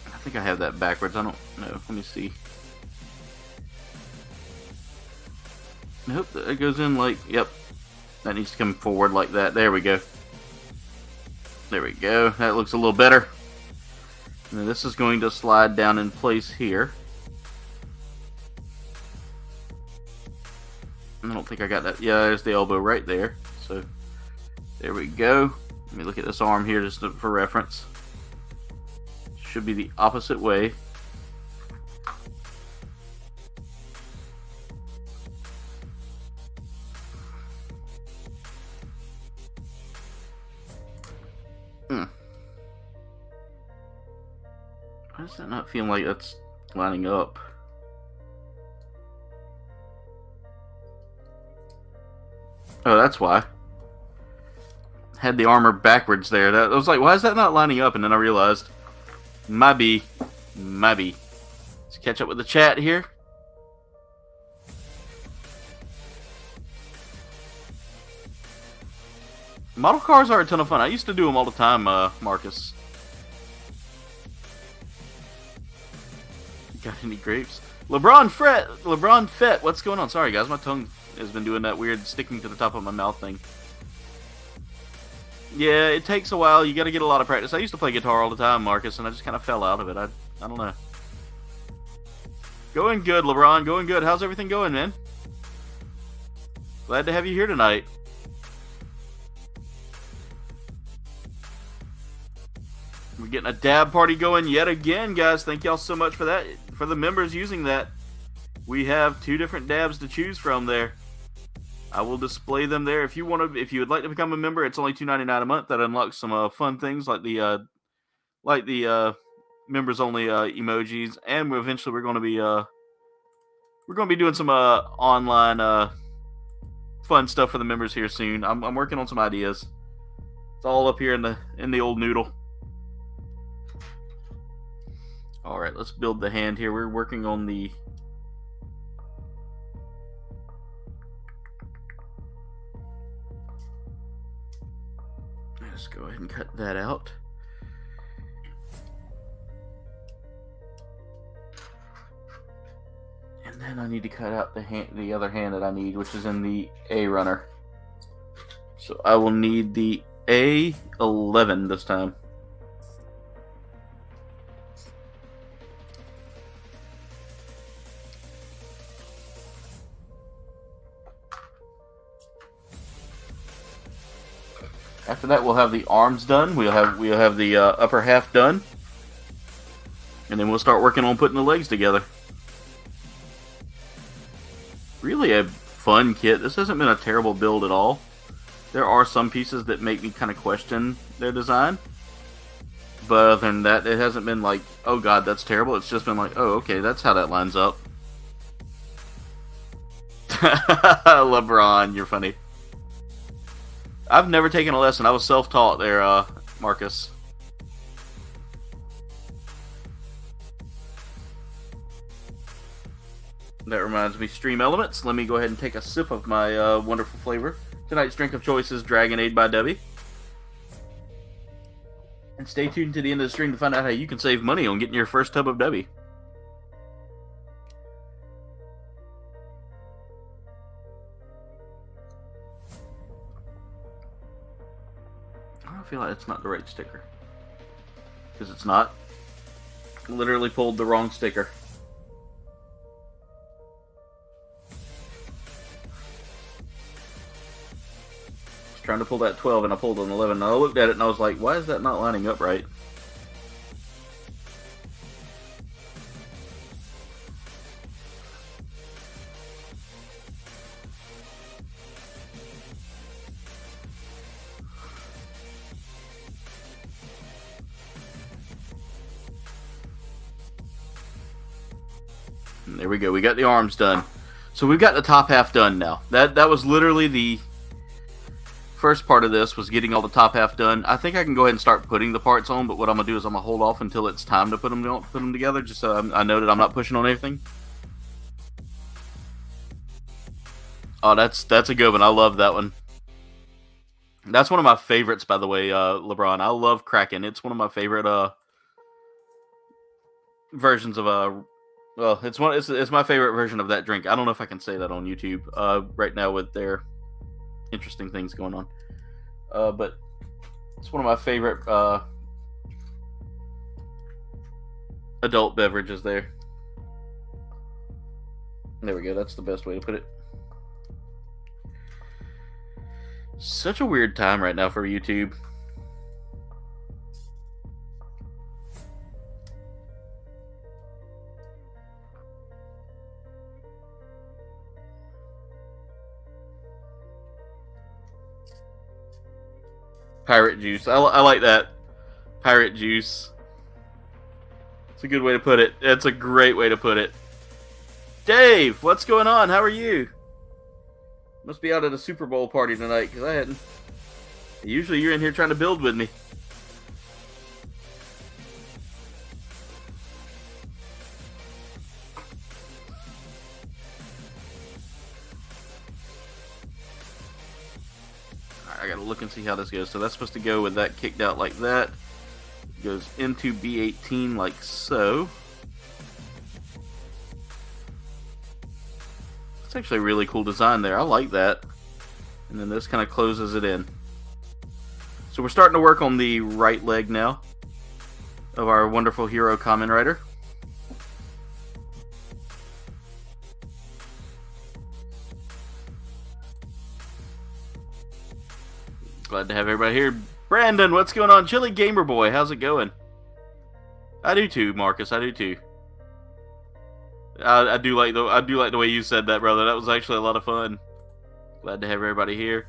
I think I have that backwards. I don't know. Let me see. Nope, it goes in like, yep. That needs to come forward like that. There we go. There we go. That looks a little better. And then this is going to slide down in place here. I don't think I got that. Yeah, there's the elbow right there. So, there we go. Let me look at this arm here just for reference. Should be the opposite way. Why does that not feel like that's lining up? Oh, that's why. Had the armor backwards there. I was like, why is that not lining up? And then I realized, maybe. Let's catch up with the chat here. Model cars are a ton of fun. I used to do them all the time, Marcus. Got any grapes? LeBron Fett, what's going on? Sorry guys, my tongue has been doing that weird sticking to the top of my mouth thing. Yeah, it takes a while. You gotta get a lot of practice. I used to play guitar all the time, Marcus, and I just kind of fell out of it. I don't know. Going good, LeBron. Going good. How's everything going, man? Glad to have you here tonight. We're getting a dab party going yet again, guys. Thank y'all so much for that. For the members using that, we have 2 different dabs to choose from there. I will display them there. If you would like to become a member, it's only $2.99 a month. That unlocks some fun things like the members only emojis, and eventually we're going to be doing some online fun stuff for the members here soon. I'm working on some ideas. It's all up here in the old noodle. Alright, let's build the hand here. We're working on the... Let's go ahead and cut that out. And then I need to cut out the other hand that I need, which is in the A runner. So I will need the A11 this time. After that, we'll have the arms done. We'll have the upper half done, and then we'll start working on putting the legs together. Really a fun kit. This hasn't been a terrible build at all. There are some pieces that make me kind of question their design, but other than that, it hasn't been like, oh god, that's terrible. It's just been like, oh, okay, that's how that lines up. LeBron, you're funny. I've never taken a lesson. I was self-taught there, Marcus. That reminds me, Stream Elements. Let me go ahead and take a sip of my wonderful flavor. Tonight's drink of choice is Dragonade by Debbie. And stay tuned to the end of the stream to find out how you can save money on getting your first tub of Debbie. I feel like it's not the right sticker. Because it's not. Literally pulled the wrong sticker. I was trying to pull that 12 and I pulled an 11. And I looked at it and I was like, why is that not lining up right? There we go. We got the arms done. So we've got the top half done now. That was literally the first part of this, was getting all the top half done. I think I can go ahead and start putting the parts on, but what I'm going to do is I'm going to hold off until it's time to put them together, just so I know that I'm not pushing on anything. Oh, that's a good one. I love that one. That's one of my favorites, by the way, LeBron. I love Kraken. It's one of my favorite versions of Well, it's my favorite version of that drink. I don't know if I can say that on YouTube right now with their interesting things going on. But it's one of my favorite adult beverages there. There we go. That's the best way to put it. Such a weird time right now for YouTube. Pirate juice. I like that. Pirate juice. It's a good way to put it. It's a great way to put it. Dave, what's going on? How are you? Must be out at a Super Bowl party tonight, because I hadn't. Usually you're in here trying to build with me. Alright, I gotta look and see how this goes. So that's supposed to go with that kicked out like that. It goes into B18 like so. It's actually a really cool design there. I like that. And then this kind of closes it in. So we're starting to work on the right leg now of our wonderful hero Kamen Rider. Glad to have everybody here. Brandon, what's going on? Chili Gamer Boy, how's it going? I do too, Marcus. I do too. I do like the way you said that, brother. That was actually a lot of fun. Glad to have everybody here.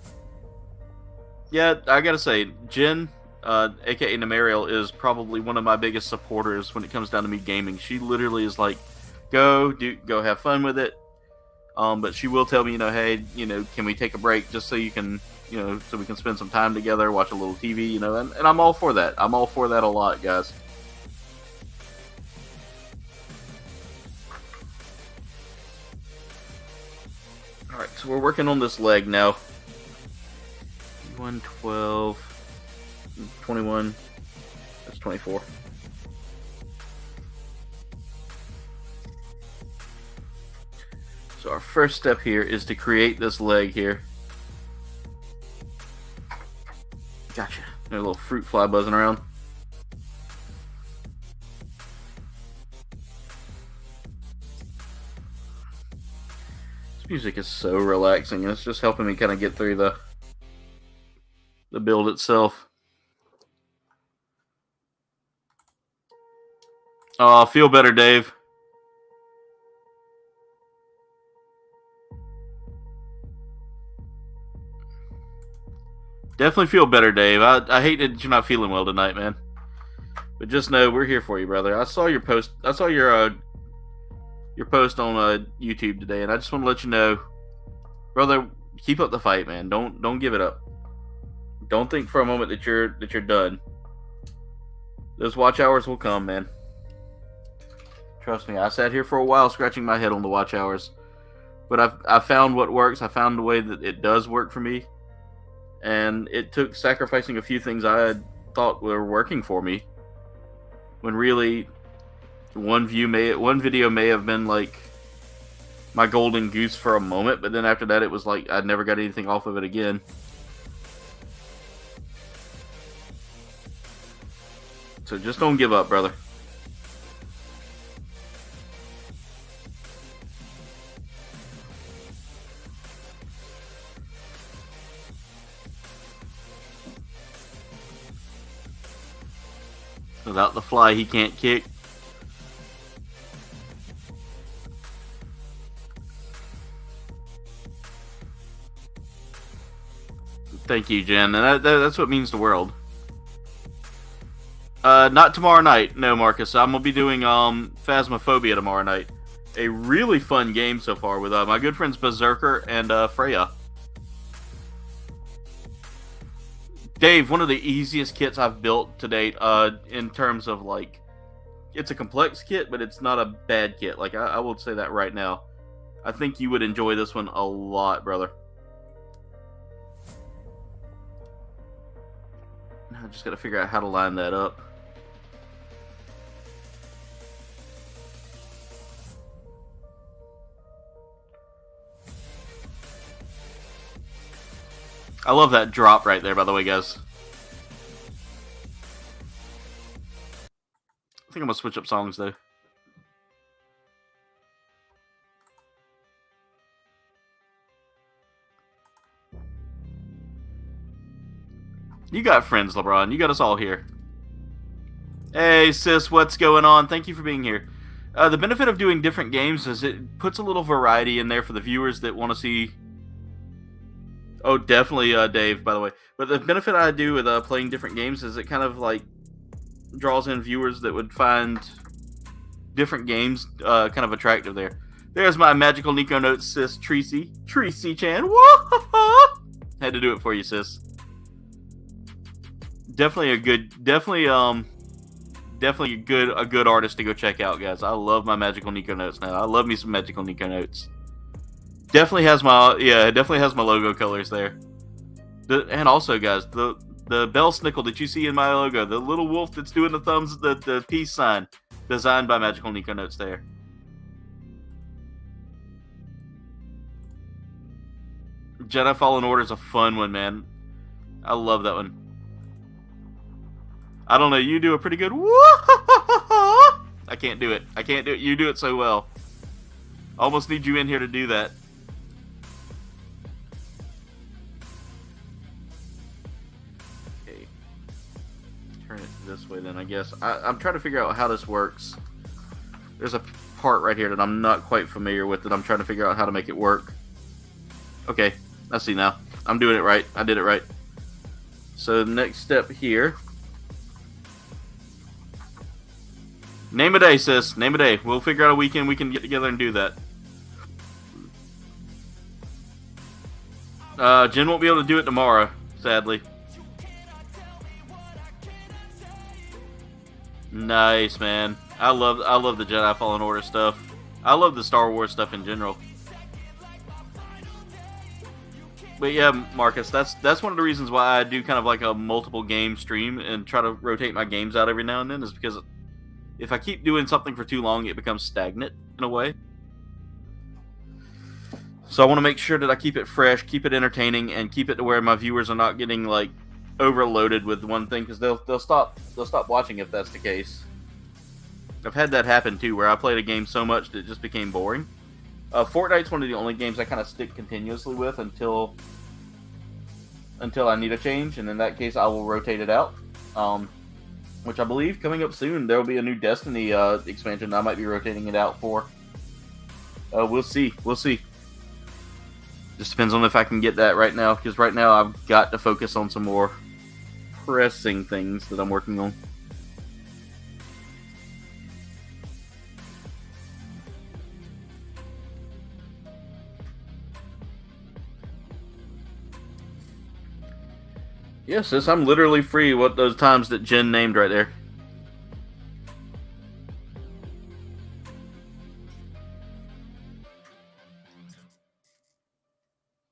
Yeah, I gotta say, Jen, aka Namariel, is probably one of my biggest supporters when it comes down to me gaming. She literally is like, go have fun with it. But she will tell me, hey, can we take a break just so you can, so we can spend some time together, watch a little TV, and I'm all for that. I'm all for that a lot, guys. Alright, so we're working on this leg now. 1, 12, 21, that's 24. So our first step here is to create this leg here. Gotcha. There's a little fruit fly buzzing around. Music is so relaxing, and it's just helping me kind of get through the build itself. Oh, feel better, Dave. Definitely feel better, Dave. I hate that you're not feeling well tonight, man. But just know we're here for you, brother. I saw your post. I saw your post on YouTube today, and I just want to let you know, brother, keep up the fight, man. Don't give it up. Don't think for a moment that you're done. Those watch hours will come, man. Trust me, I sat here for a while scratching my head on the watch hours, but I found what works. I found the way that it does work for me, and it took sacrificing a few things I had thought were working for me, when really one video may have been like my golden goose for a moment, but then after that it was like I never got anything off of it again. So just don't give up, brother. Without the fly, he can't kick. Thank you, Jen. And that's what means the world. Not tomorrow night. No, Marcus. I'm going to be doing Phasmophobia tomorrow night. A really fun game so far with my good friends Berserker and Freya. Dave, one of the easiest kits I've built to date, in terms of, like, it's a complex kit, but it's not a bad kit. Like, I will say that right now. I think you would enjoy this one a lot, brother. I just got to figure out how to line that up. I love that drop right there, by the way, guys. I think I'm gonna switch up songs though. You got friends, LeBron. You got us all here. Hey, sis, what's going on? Thank you for being here. The benefit of doing different games is it puts a little variety in there for the viewers that want to see. Oh, definitely, Dave, by the way. But the benefit I do with playing different games is it kind of like draws in viewers that would find different games kind of attractive there. There's my magical Nico Notes, sis, Tracy. Tracy-chan. Had to do it for you, sis. Definitely a good artist to go check out, guys. I love my magical Nico Notes now. I love me some magical Nico Notes. Definitely has my logo colors there. And also, guys, the bell snickle that you see in my logo, the little wolf that's doing the thumbs, the peace sign, designed by magical Nico Notes there. Jedi Fallen Order is a fun one, man. I love that one. I don't know, you do a pretty good I can't do it. I can't do it. You do it so well. Almost need you in here to do that. Okay. Turn it this way then, I guess. I'm trying to figure out how this works. There's a part right here that I'm not quite familiar with that I'm trying to figure out how to make it work. Okay, I see now. I'm doing it right. I did it right. So the next step here. Name a day, sis. Name a day. We'll figure out a weekend we can get together and do that. Jen won't be able to do it tomorrow, sadly. Nice, man. I love the Jedi Fallen Order stuff. I love the Star Wars stuff in general. But yeah, Marcus, that's one of the reasons why I do kind of like a multiple game stream and try to rotate my games out every now and then, is because if I keep doing something for too long, it becomes stagnant in a way. So I want to make sure that I keep it fresh, keep it entertaining, and keep it to where my viewers are not getting like overloaded with one thing, because they'll stop watching if that's the case. I've had that happen too, where I played a game so much that it just became boring. Fortnite's one of the only games I kind of stick continuously with until I need a change, and in that case I will rotate it out. Which I believe coming up soon, there will be a new Destiny expansion I might be rotating it out for. We'll see. We'll see. Just depends on if I can get that right now, because right now I've got to focus on some more pressing things that I'm working on. Yes, sis, I'm literally free what those times that Jen named right there.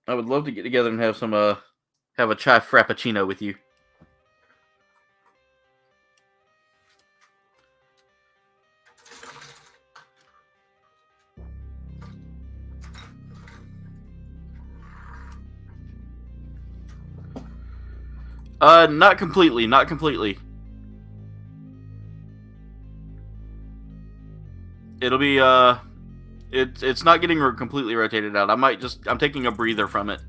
I would love to get together and have some have a chai frappuccino with you. Not completely, not completely. It'll be, it's not getting completely rotated out. I'm taking a breather from it.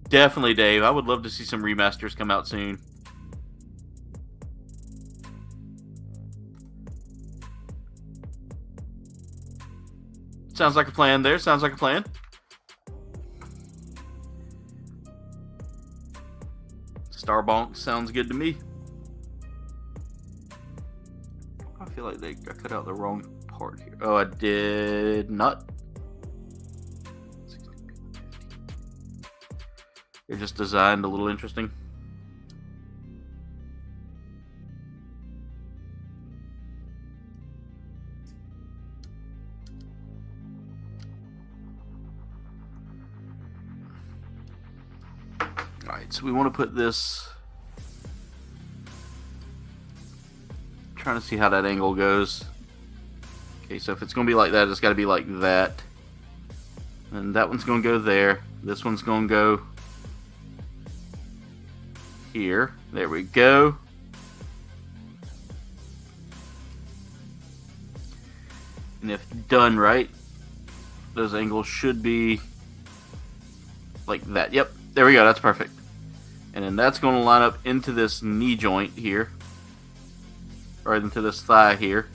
Definitely, Dave. I would love to see some remasters come out soon. Sounds like a plan there. Sounds like a plan. Starbonk sounds good to me. I feel like I cut out the wrong part here. Oh, I did not. They're just designed a little interesting. Alright, so we want to put this... Trying to see how that angle goes. Okay, so if it's going to be like that, it's got to be like that. And that one's going to go there. This one's going to go here. There we go. And if done right, those angles should be like that. Yep, there we go. That's perfect. And then that's going to line up into this knee joint here. Or into this thigh here.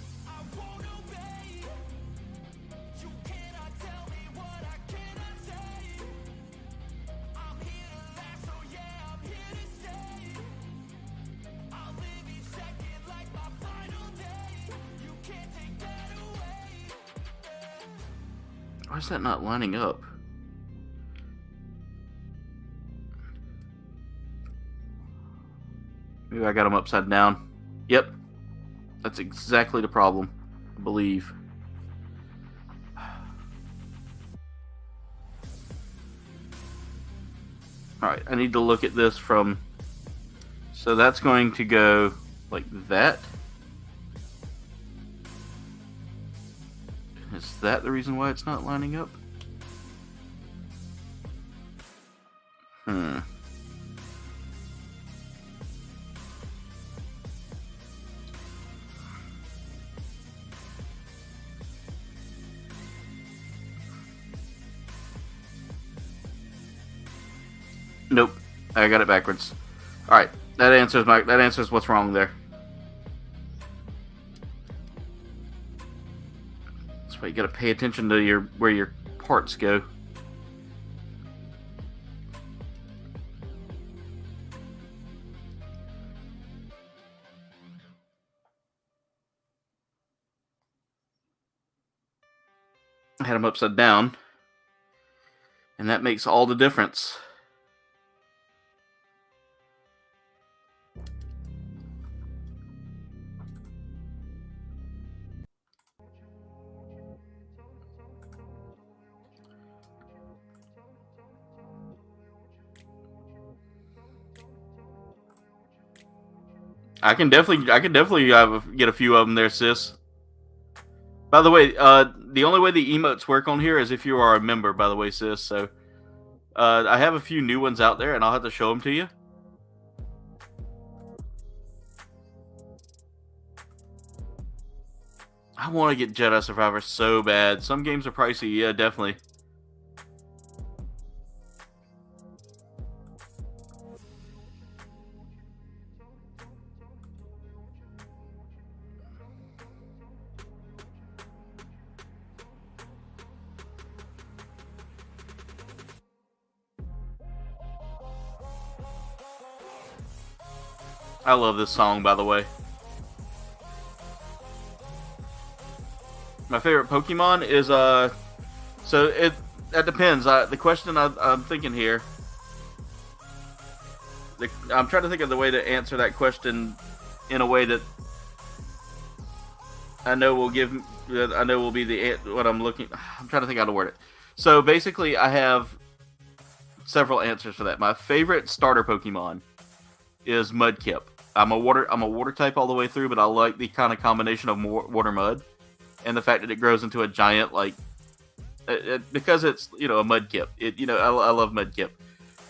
Why is that not lining up? Maybe I got them upside down. Yep. That's exactly the problem, I believe. Alright, I need to look at this from... So that's going to go like that. Is that the reason why it's not lining up? Nope, I got it backwards. All right, that answers what's wrong there. That's why you got to pay attention to where your parts go. I had them upside down, and that makes all the difference. I can definitely get a few of them there, sis. By the way, the only way the emotes work on here is if you are a member, by the way, sis. So, I have a few new ones out there, and I'll have to show them to you. I want to get Jedi Survivor so bad. Some games are pricey, yeah, definitely. I love this song, by the way. My favorite Pokemon is, so that depends. The question I'm thinking here, I'm trying to think of the way to answer that question in a way that I know will be what I'm looking. I'm trying to think how to word it. So basically, I have several answers for that. My favorite starter Pokemon is Mudkip. I'm a water type all the way through, but I like the kind of combination of water mud, and the fact that it grows into a giant, like, because it's, a Mudkip. I love Mudkip.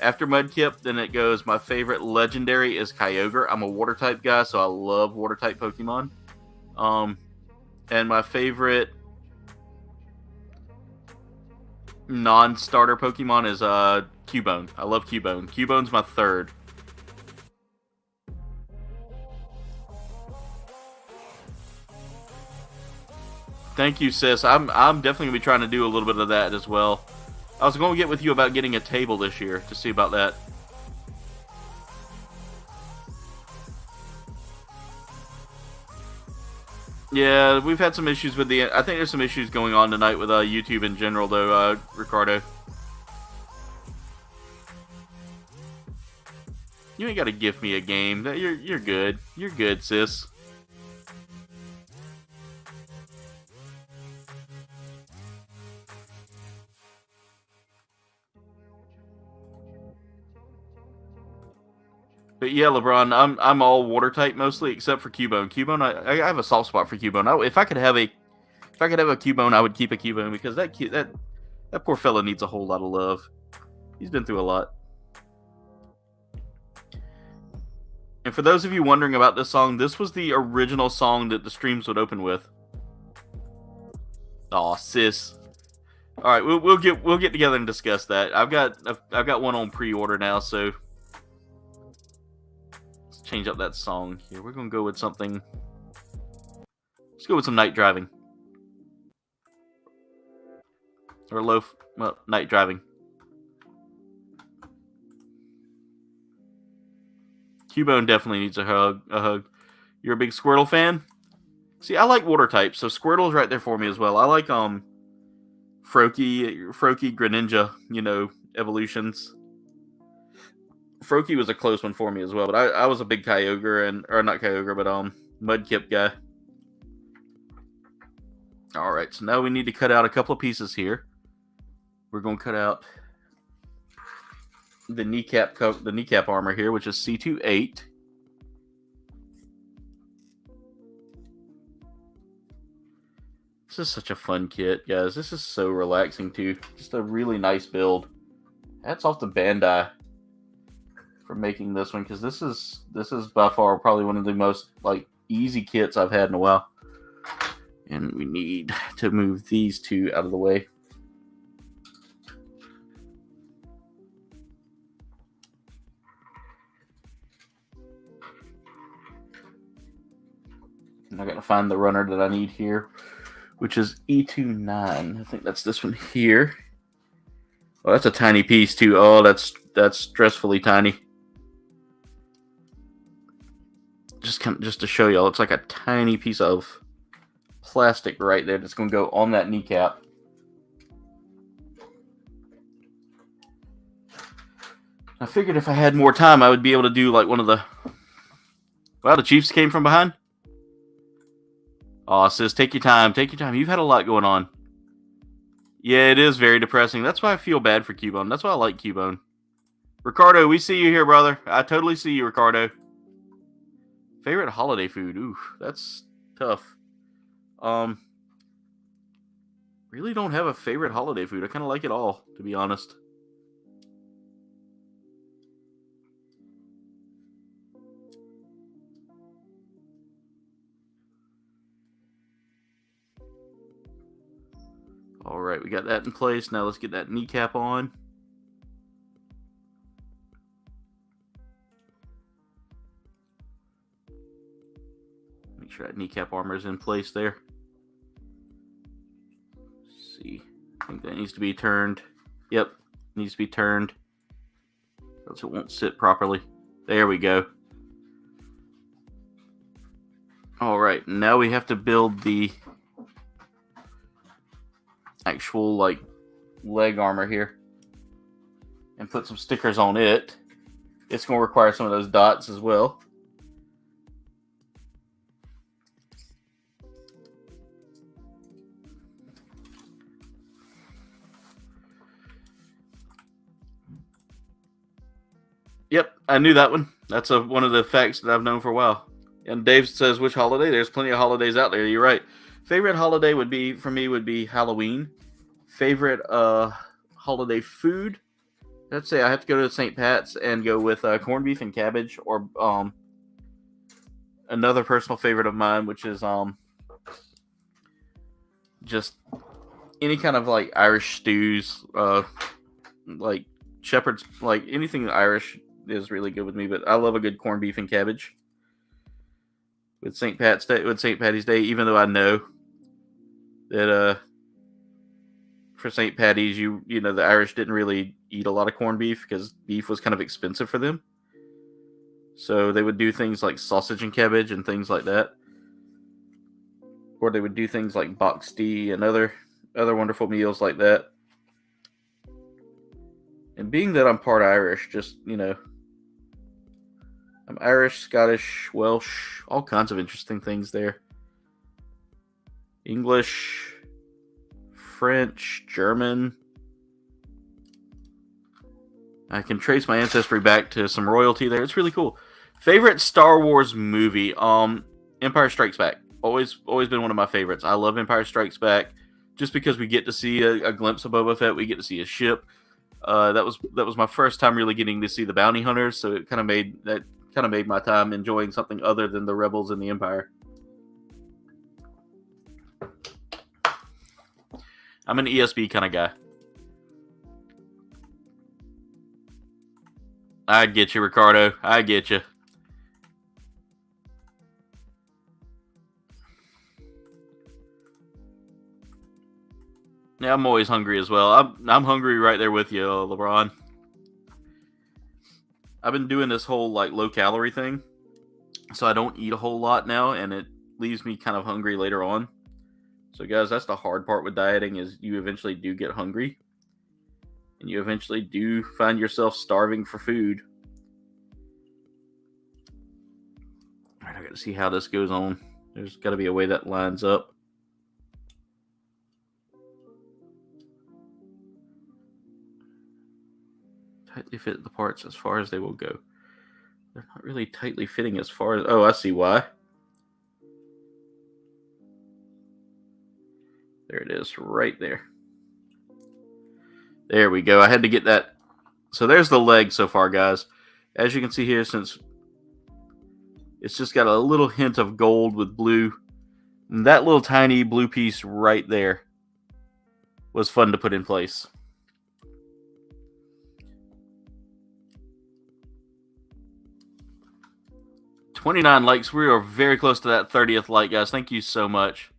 After Mudkip, then it goes, my favorite legendary is Kyogre. I'm a water type guy, so I love water type Pokemon. And my favorite non-starter Pokemon is Cubone. I love Cubone. Cubone's my third. Thank you, sis. I'm definitely gonna be trying to do a little bit of that as well. I was going to get with you about getting a table this year to see about that. Yeah, we've had some issues with I think there's some issues going on tonight with YouTube in general, though, Ricardo. You ain't got to gift me a game. You're good. You're good, sis. But yeah, LeBron, I'm all water type mostly, except for Cubone. Cubone, I have a soft spot for Cubone. If I could have a Cubone, I would keep a Cubone because that That poor fella needs a whole lot of love. He's been through a lot. And for those of you wondering about this song, this was the original song that the streams would open with. Aw, sis. All right, we'll get together and discuss that. I've got one on pre-order now, so let's change up that song here. We're gonna go with something. Let's go with some night driving or night driving. Kouldbayne definitely needs a hug. You're a big Squirtle fan? See, I like water types, so Squirtle's right there for me as well. I like Froakie, Greninja, evolutions. Froakie was a close one for me as well, but I was a big Kyogre or not Kyogre, but Mudkip guy. All right, so now we need to cut out a couple of pieces here. We're going to cut out the kneecap armor here, which is C28. This is such a fun kit, guys. This is so relaxing too. Just a really nice build. Hats off to Bandai for making this one, because this is by far probably one of the most easy kits I've had in a while. And we need to move these two out of the way. And I gotta find the runner that I need here, which is E29. I think that's this one here. Oh, that's a tiny piece too. Oh, that's stressfully tiny. Just to show y'all, it's like a tiny piece of plastic right there that's going to go on that kneecap. I figured if I had more time, I would be able to do one of the... Wow, the Chiefs came from behind. Oh, it says, take your time. Take your time. You've had a lot going on. Yeah, it is very depressing. That's why I feel bad for Kouldbayne. That's why I like Kouldbayne. Ricardo, we see you here, brother. I totally see you, Ricardo. Favorite holiday food? Ooh, that's tough. Really don't have a favorite holiday food. I kind of like it all, to be honest. All right, we got that in place. Now let's get that kneecap on. Make sure that kneecap armor is in place there. Let's see. I think that needs to be turned. Yep, needs to be turned. Else it won't sit properly. There we go. All right, now we have to build the actual leg armor here and put some stickers on it. It's going to require some of those dots as well. Yep, I knew that one. That's one of the facts that I've known for a while. And Dave says, which holiday? There's plenty of holidays out there. You're right. Favorite holiday would be Halloween. Favorite holiday food? Let's say I have to go to St. Pat's and go with corned beef and cabbage, or another personal favorite of mine, which is just any kind of Irish stews, shepherd's, anything Irish is really good with me. But I love a good corned beef and cabbage with St. Patty's Day, even though I know that for St. Patty's, you know, the Irish didn't really eat a lot of corned beef because beef was kind of expensive for them. So they would do things like sausage and cabbage and things like that. Or they would do things like boxed tea and other wonderful meals like that. And being that I'm part Irish, just, you know, I'm Irish, Scottish, Welsh, all kinds of interesting things there. English, French, German. I can trace my ancestry back to some royalty there. It's really cool. Favorite Star Wars movie? Empire Strikes Back. Always been one of my favorites. I love Empire Strikes Back. just because we get to see a glimpse of Boba Fett, we get to see a ship. That was my first time really getting to see the bounty hunters, so it kind of made my time enjoying something other than the rebels and the Empire. I'm an ESB kind of guy. I get you, Ricardo. I get you. Yeah, I'm always hungry as well. I'm hungry right there with you, LeBron. I've been doing this whole like low calorie thing, so I don't eat a whole lot now, and it leaves me kind of hungry later on. So guys, that's the hard part with dieting, is you eventually do get hungry, and you eventually do find yourself starving for food. All right, I got to see how this goes on. There's got to be a way that lines up. Tightly fit the parts as far as they will go. They're not really tightly fitting as far as... Oh, I see why. There it is, right there. There we go. I had to get that. So there's the leg so far, guys. As you can see here, since it's just got a little hint of gold with blue, and that little tiny blue piece right there was fun to put in place. $29 likes. We are very close to that 30th like, guys. Thank you so much.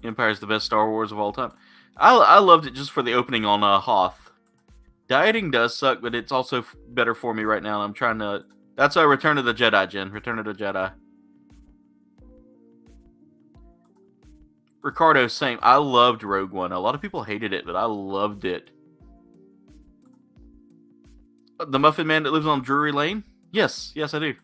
Empire's the best Star Wars of all time. I loved it just for the opening on Hoth. Dieting does suck, but it's also better for me right now. I'm trying to... That's a Return of the Jedi, Jen. Return of the Jedi. Ricardo, same. I loved Rogue One. A lot of people hated it, but I loved it. The Muffin Man that lives on Drury Lane? Yes, I do.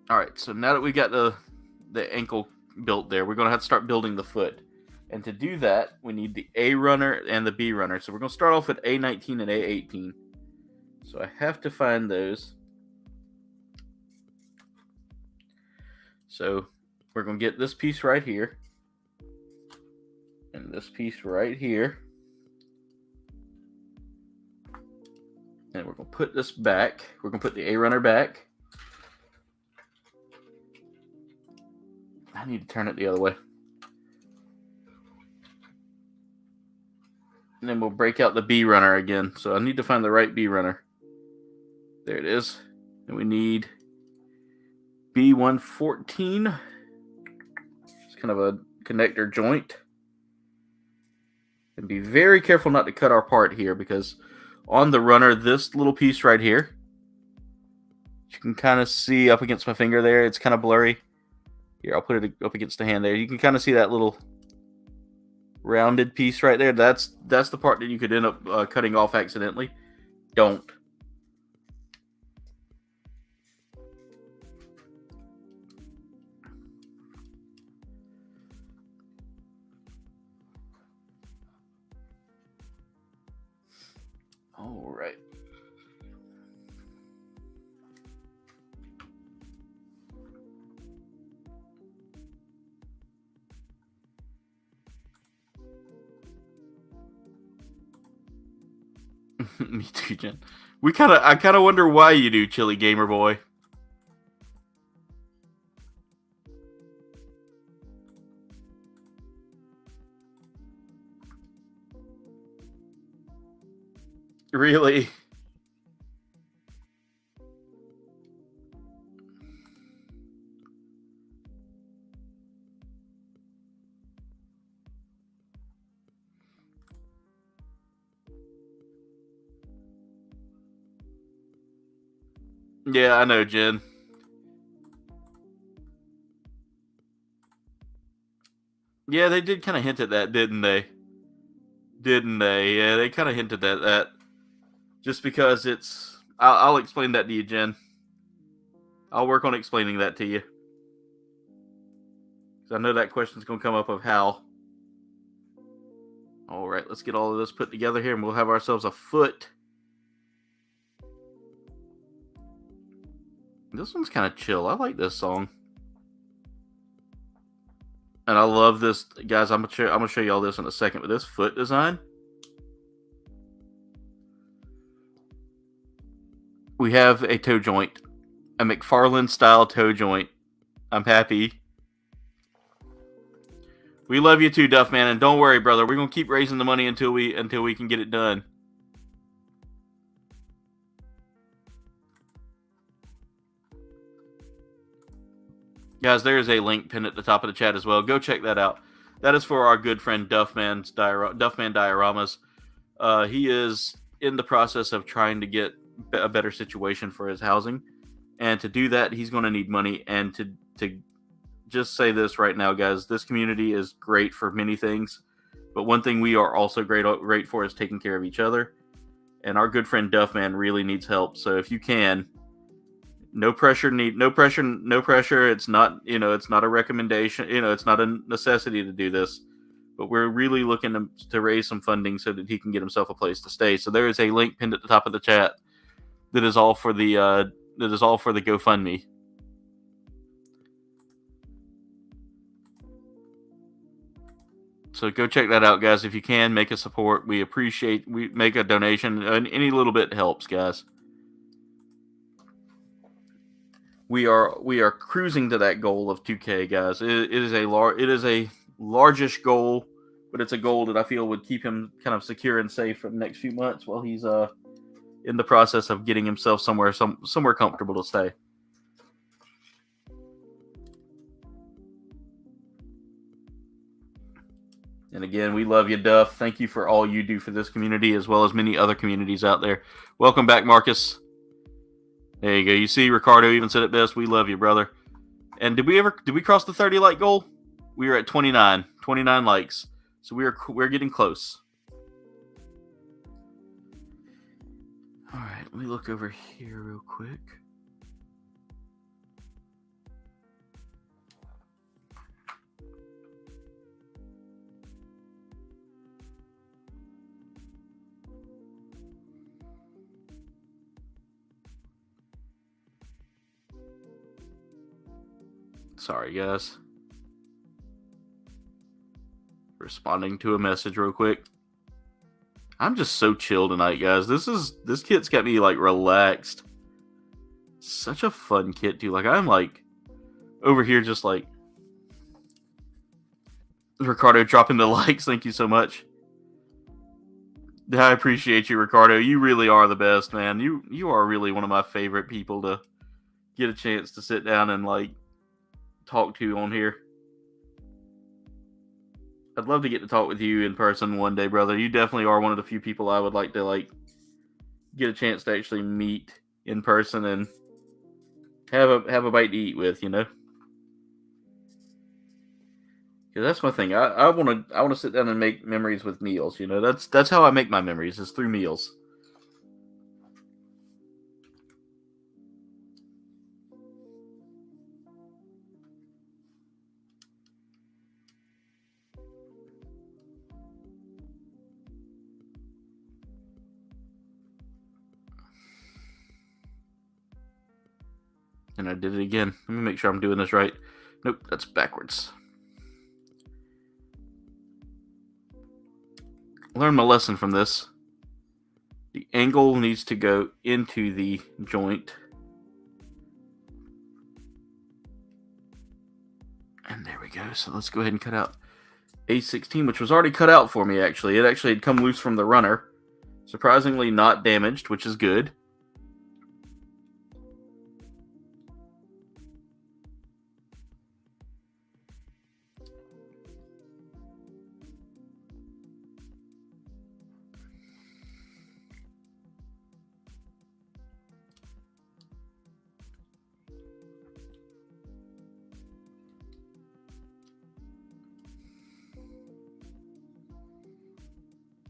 Alright, so now that we got the ankle built there, we're going to have to start building the foot. And to do that, we need the A runner and the B runner. So we're going to start off with A19 and A18. So I have to find those. So we're going to get this piece right here. And this piece right here. And we're going to put this back. We're going to put the A runner back. I need to turn it the other way. And then we'll break out the B runner again. So I need to find the right B runner. There it is. And we need B114. It's kind of a connector joint. And be very careful not to cut our part here, because on the runner, this little piece right here, you can kind of see up against my finger there. It's kind of blurry. Here, I'll put it up against the hand there. You can kind of see that little rounded piece right there. That's the part that you could end up cutting off accidentally. Don't. All right. Me too, Jen. I kind of wonder why you do, Chili Gamer Boy. Really? Yeah, I know, Jen. Yeah, they did kind of hint at that, didn't they? Didn't they? Yeah, they kind of hinted at that. Just because it's... I'll explain that to you, Jen. I'll work on explaining that to you. Because I know that question's going to come up of how. Alright, let's get all of this put together here, and we'll have ourselves a foot. This one's kind of chill. I like this song. And I love this. Guys, I'm gonna show you all this in a second. But this foot design. We have a toe joint. A McFarlane style toe joint. I'm happy. We love you too, Duffman, and don't worry, brother. We're gonna keep raising the money until we can get it done. Guys, there is a link pinned at the top of the chat as well. Go check that out. That is for our good friend Duffman Dioramas. He is in the process of trying to get a better situation for his housing, and to do that, he's going to need money. And to just say this right now, guys, this community is great for many things, but one thing we are also great for is taking care of each other. And our good friend Duffman really needs help. So if you can. No pressure. It's not, it's not a recommendation. It's not a necessity to do this, but we're really looking to raise some funding so that he can get himself a place to stay. So there is a link pinned at the top of the chat that is all for the GoFundMe. So go check that out, guys. If you can, make a support. We make a donation. Any little bit helps, guys. We are cruising to that goal of 2K, guys. It is a largish goal, but it's a goal that I feel would keep him kind of secure and safe for the next few months while he's in the process of getting himself somewhere comfortable to stay. And again, we love you, Duff. Thank you for all you do for this community as well as many other communities out there. Welcome back, Marcus. There you go. You see, Ricardo even said it best. We love you, brother. And did we cross the 30 like goal? We were at 29 likes. So we're getting close. All right, let me look over here real quick. Sorry, guys. Responding to a message real quick. I'm just so chill tonight, guys. This kit's got me like relaxed. Such a fun kit, too. Like I'm like over here just like Ricardo dropping the likes. Thank you so much. I appreciate you, Ricardo. You really are the best, man. You are really one of my favorite people to get a chance to sit down and like talk to on here. I'd love to get to talk with you in person one day, brother. You definitely are one of the few people I would like to like get a chance to actually meet in person and have a bite to eat with, Because that's my thing. I want to sit down and make memories with meals, That's how I make my memories, is through meals. And I did it again. Let me make sure I'm doing this right. Nope, that's backwards. Learn my lesson from this. The angle needs to go into the joint. And there we go. So let's go ahead and cut out A16, which was already cut out for me, actually. It actually had come loose from the runner. Surprisingly not damaged, which is good.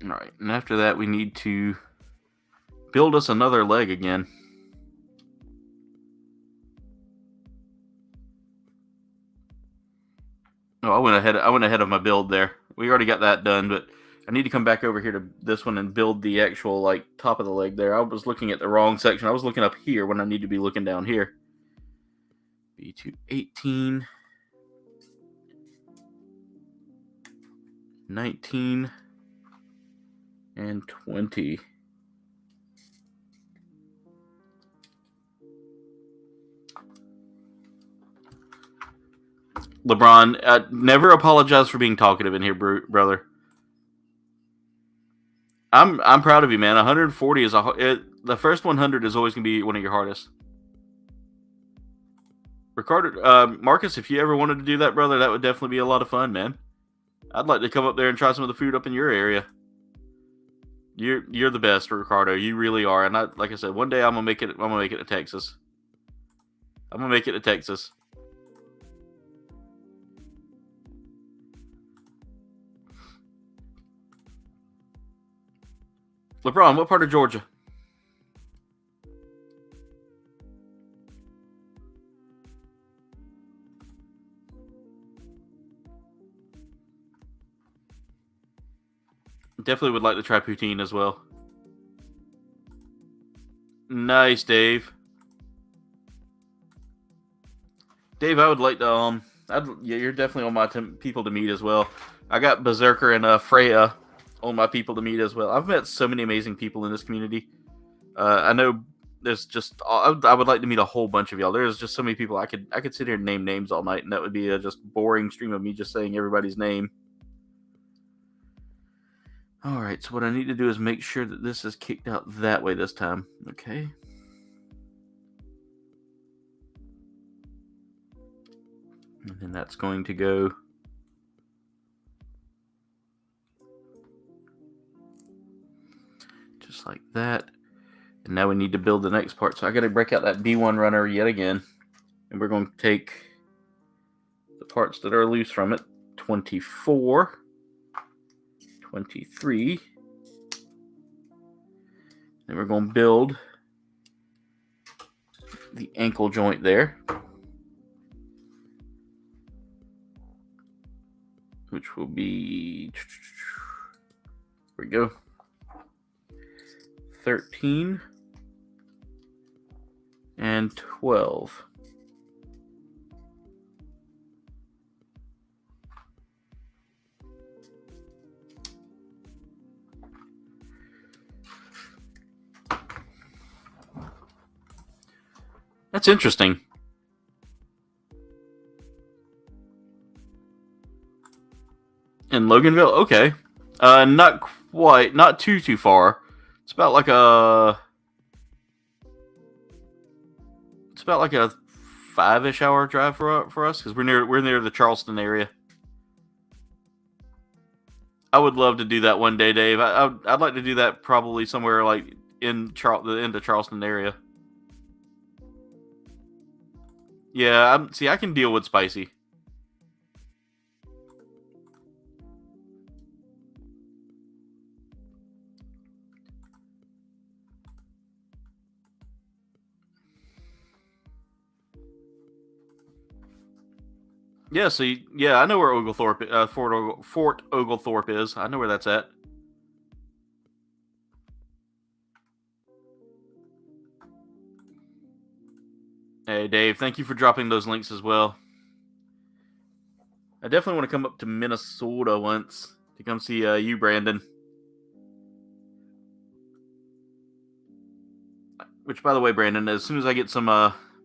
Alright, and after that we need to build us another leg again. Oh, I went ahead of my build there. We already got that done, but I need to come back over here to this one and build the actual like top of the leg there. I was looking at the wrong section. I was looking up here when I need to be looking down here. be to 18, 19, and 20. LeBron, never apologize for being talkative in here, brother. I'm proud of you, man. 140 is the first 100 is always gonna be one of your hardest. Ricardo, Marcus, if you ever wanted to do that, brother, that would definitely be a lot of fun, man. I'd like to come up there and try some of the food up in your area. You're the best, Ricardo. You really are. And like I said, one day I'm gonna make it. I'm gonna make it to Texas. I'm gonna make it to Texas. LeBron, what part of Georgia? Definitely would like to try poutine as well. Nice, Dave. Dave, I would like to yeah, you're definitely on my people to meet as well. I got Berserker and Freya on my people to meet as well. I've met so many amazing people in this community. I know there's just I would like to meet a whole bunch of y'all. There's just so many people I could sit here and name names all night, and that would be a just boring stream of me just saying everybody's name. All right, so what I need to do is make sure that this is kicked out that way this time. Okay. And then that's going to go just like that. And now we need to build the next part. So I got to break out that B1 runner yet again. And we're going to take the parts that are loose from it. 24. 23. Then we're going to build the ankle joint there, which will be, here we go, 13 and 12. That's interesting. In Loganville? Okay. Not quite. Not too far. It's about like a 5-ish hour drive for us, because we're near the Charleston area. I would love to do that one day, Dave. I'd like to do that probably somewhere like in the Charleston area. Yeah, I can deal with spicy. Yeah, I know where Oglethorpe, Fort Oglethorpe is. I know where that's at. Hey, Dave, thank you for dropping those links as well. I definitely want to come up to Minnesota once to come see you, Brandon. Which, by the way, Brandon, as soon as I get some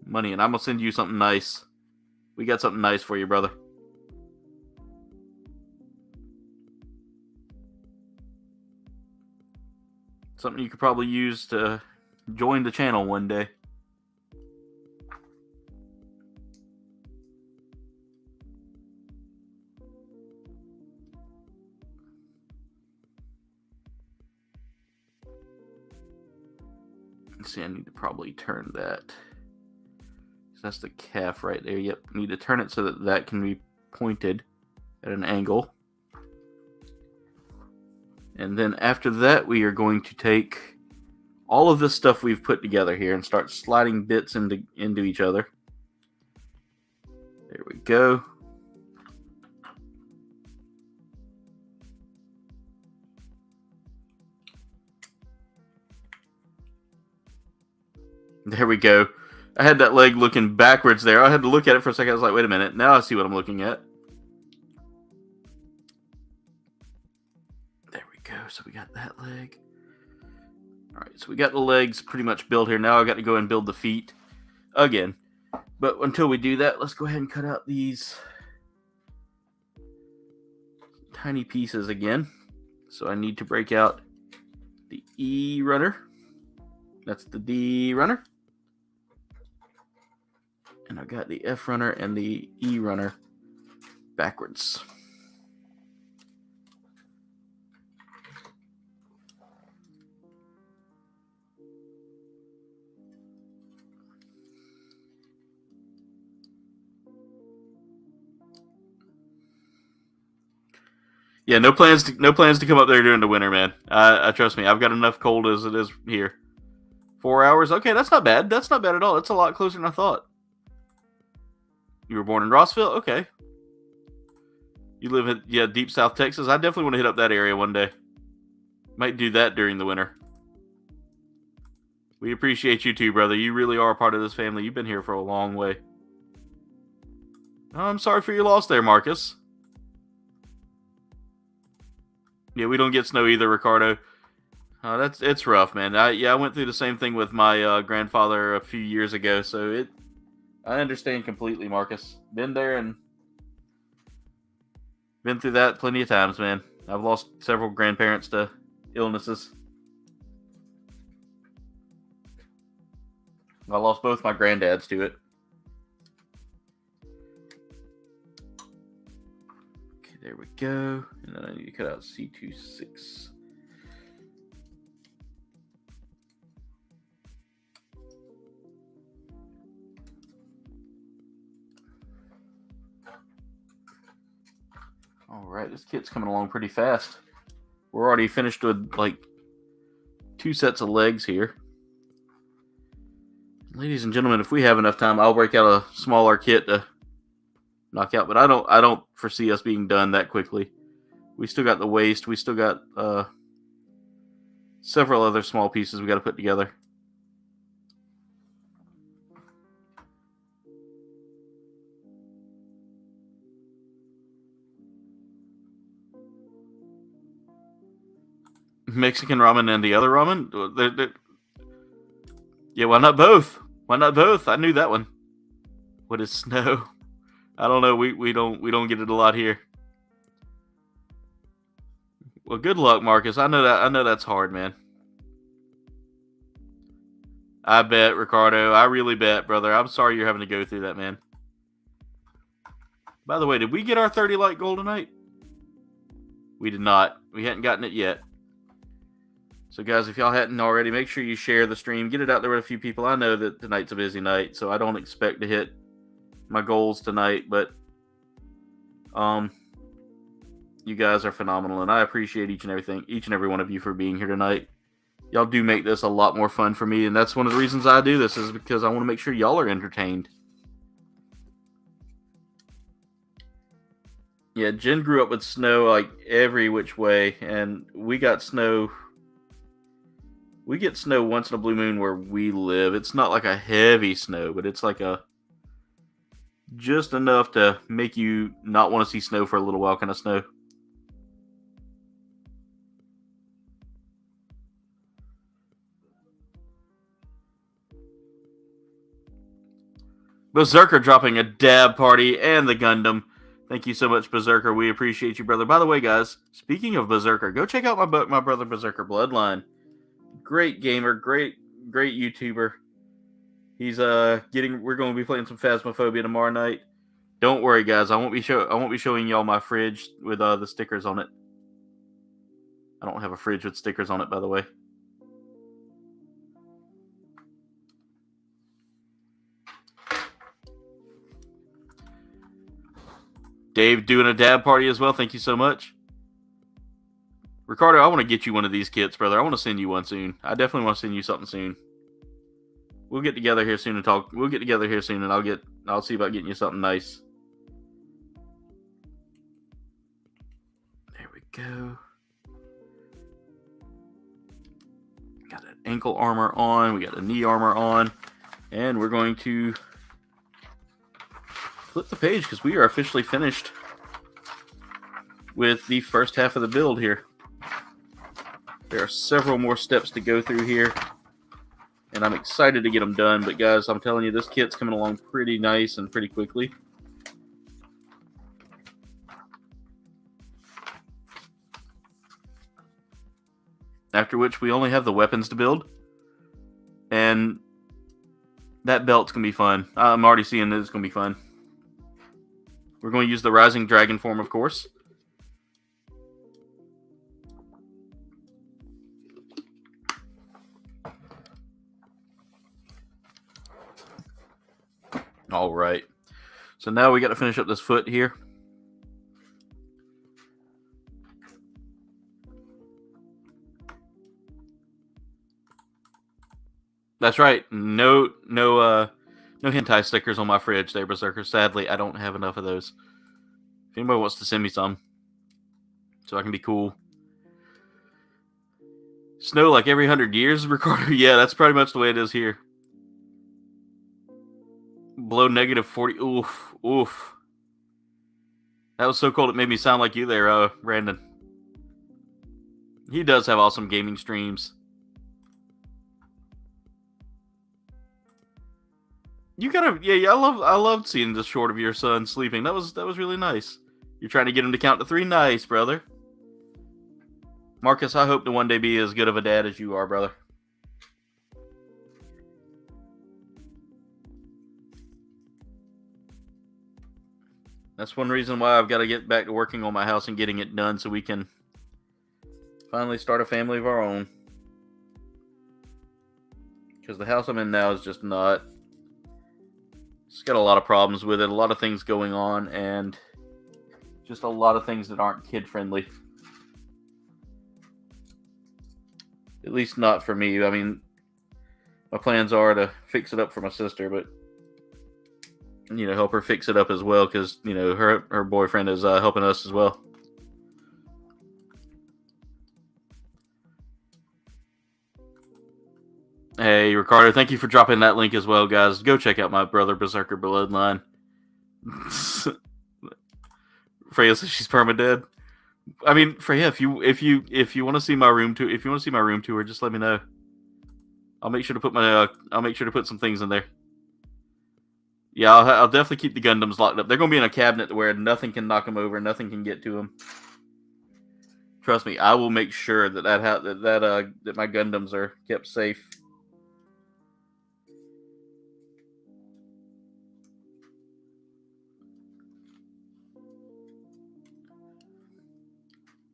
money, and I'm going to send you something nice. We got something nice for you, brother. Something you could probably use to join the channel one day. Let's see, I need to probably turn that. That's the calf right there. Yep, need to turn it so that that can be pointed at an angle. And then after that, we are going to take all of this stuff we've put together here and start sliding bits into each other. There we go. There we go. I had that leg looking backwards there. I had to look at it for a second. I was like, wait a minute. Now I see what I'm looking at. There we go. So we got that leg. All right. So we got the legs pretty much built here. Now I got to go and build the feet again. But until we do that, let's go ahead and cut out these tiny pieces again. So I need to break out the E runner. That's the D runner. And I've got the F runner and the E runner backwards. Yeah, no plans to come up there during the winter, man. Trust me, I've got enough cold as it is here. 4 hours, okay, that's not bad. That's not bad at all. It's a lot closer than I thought. You were born in Rossville, okay. You live in deep South Texas. I definitely want to hit up that area one day. Might do that during the winter. We appreciate you too, brother. You really are a part of this family. You've been here for a long way. Oh, I'm sorry for your loss there, Marcus. Yeah, we don't get snow either, Ricardo. It's rough, man. I went through the same thing with my grandfather a few years ago, so I understand completely, Marcus. Been there and been through that plenty of times, man. I've lost several grandparents to illnesses. I lost both my granddads to it. Okay, there we go. And then I need to cut out C26. Alright, this kit's coming along pretty fast. We're already finished with like 2 sets of legs here. Ladies and gentlemen, if we have enough time, I'll break out a smaller kit to knock out, but I don't foresee us being done that quickly. We still got the waist, we still got several other small pieces we got to put together. Mexican ramen and the other ramen? Yeah, why not both? Why not both? I knew that one. What is snow? I don't know. We don't get it a lot here. Well, good luck, Marcus. I know that's hard, man. I bet, Ricardo. I really bet, brother. I'm sorry you're having to go through that, man. By the way, did we get our 30 light goal tonight? We did not. We hadn't gotten it yet. So, guys, if y'all hadn't already, make sure you share the stream. Get it out there with a few people. I know that tonight's a busy night, so I don't expect to hit my goals tonight, but you guys are phenomenal, and I appreciate each and every one of you for being here tonight. Y'all do make this a lot more fun for me, and that's one of the reasons I do this, is because I want to make sure y'all are entertained. Yeah, Jen grew up with snow like every which way, and we got snow. We get snow once in a blue moon where we live. It's not like a heavy snow, but it's like just enough to make you not want to see snow for a little while kind of snow. Berserker dropping a dab party and the Gundam. Thank you so much, Berserker. We appreciate you, brother. By the way, guys, speaking of Berserker, go check out my brother Berserker Bloodline. Great gamer, great YouTuber. He's we're going to be playing some Phasmophobia tomorrow night. Don't worry, guys. I won't be showing y'all my fridge with the stickers on it. I don't have a fridge with stickers on it, by the way. Dave doing a dab party as well. Thank you so much. Ricardo, I want to get you one of these kits, brother. I want to send you one soon. I definitely want to send you something soon. We'll get together here soon and talk. We'll get together here soon, and I'll see about getting you something nice. There we go. Got an ankle armor on. We got a knee armor on. And we're going to flip the page because we are officially finished with the first half of the build here. There are several more steps to go through here, and I'm excited to get them done. But guys, I'm telling you, this kit's coming along pretty nice and pretty quickly. After which we only have the weapons to build, and that belt's going to be fun. I'm already seeing that it's going to be fun. We're going to use the Rising Dragon form, of course. All right. So now we got to finish up this foot here. That's right. No hentai stickers on my fridge there, Berserker. Sadly, I don't have enough of those. If anybody wants to send me some, so I can be cool. Snow like every 100 years, Ricardo? Yeah, that's pretty much the way it is here. Below negative 40. Oof. Oof. That was so cold it made me sound like you there, Brandon. He does have awesome gaming streams. You gotta, yeah. I loved seeing the short of your son sleeping. That was really nice. You're trying to get him to count to 3. Nice, brother. Marcus, I hope to one day be as good of a dad as you are, brother. That's one reason why I've got to get back to working on my house and getting it done so we can finally start a family of our own. Because the house I'm in now is just not... It's got a lot of problems with it, a lot of things going on, and just a lot of things that aren't kid-friendly. At least not for me. I mean, my plans are to fix it up for my sister, but, you know, help her fix it up as well, because, you know, her boyfriend is helping us as well. Hey, Ricardo, thank you for dropping that link as well, guys. Go check out my brother Berserker Bloodline. Freya says she's permadead. I mean, Freya, if you want to see my room tour, just let me know. I'll make sure to put some things in there. Yeah, I'll definitely keep the Gundams locked up. They're gonna be in a cabinet where nothing can knock them over, nothing can get to them. Trust me, I will make sure that my Gundams are kept safe.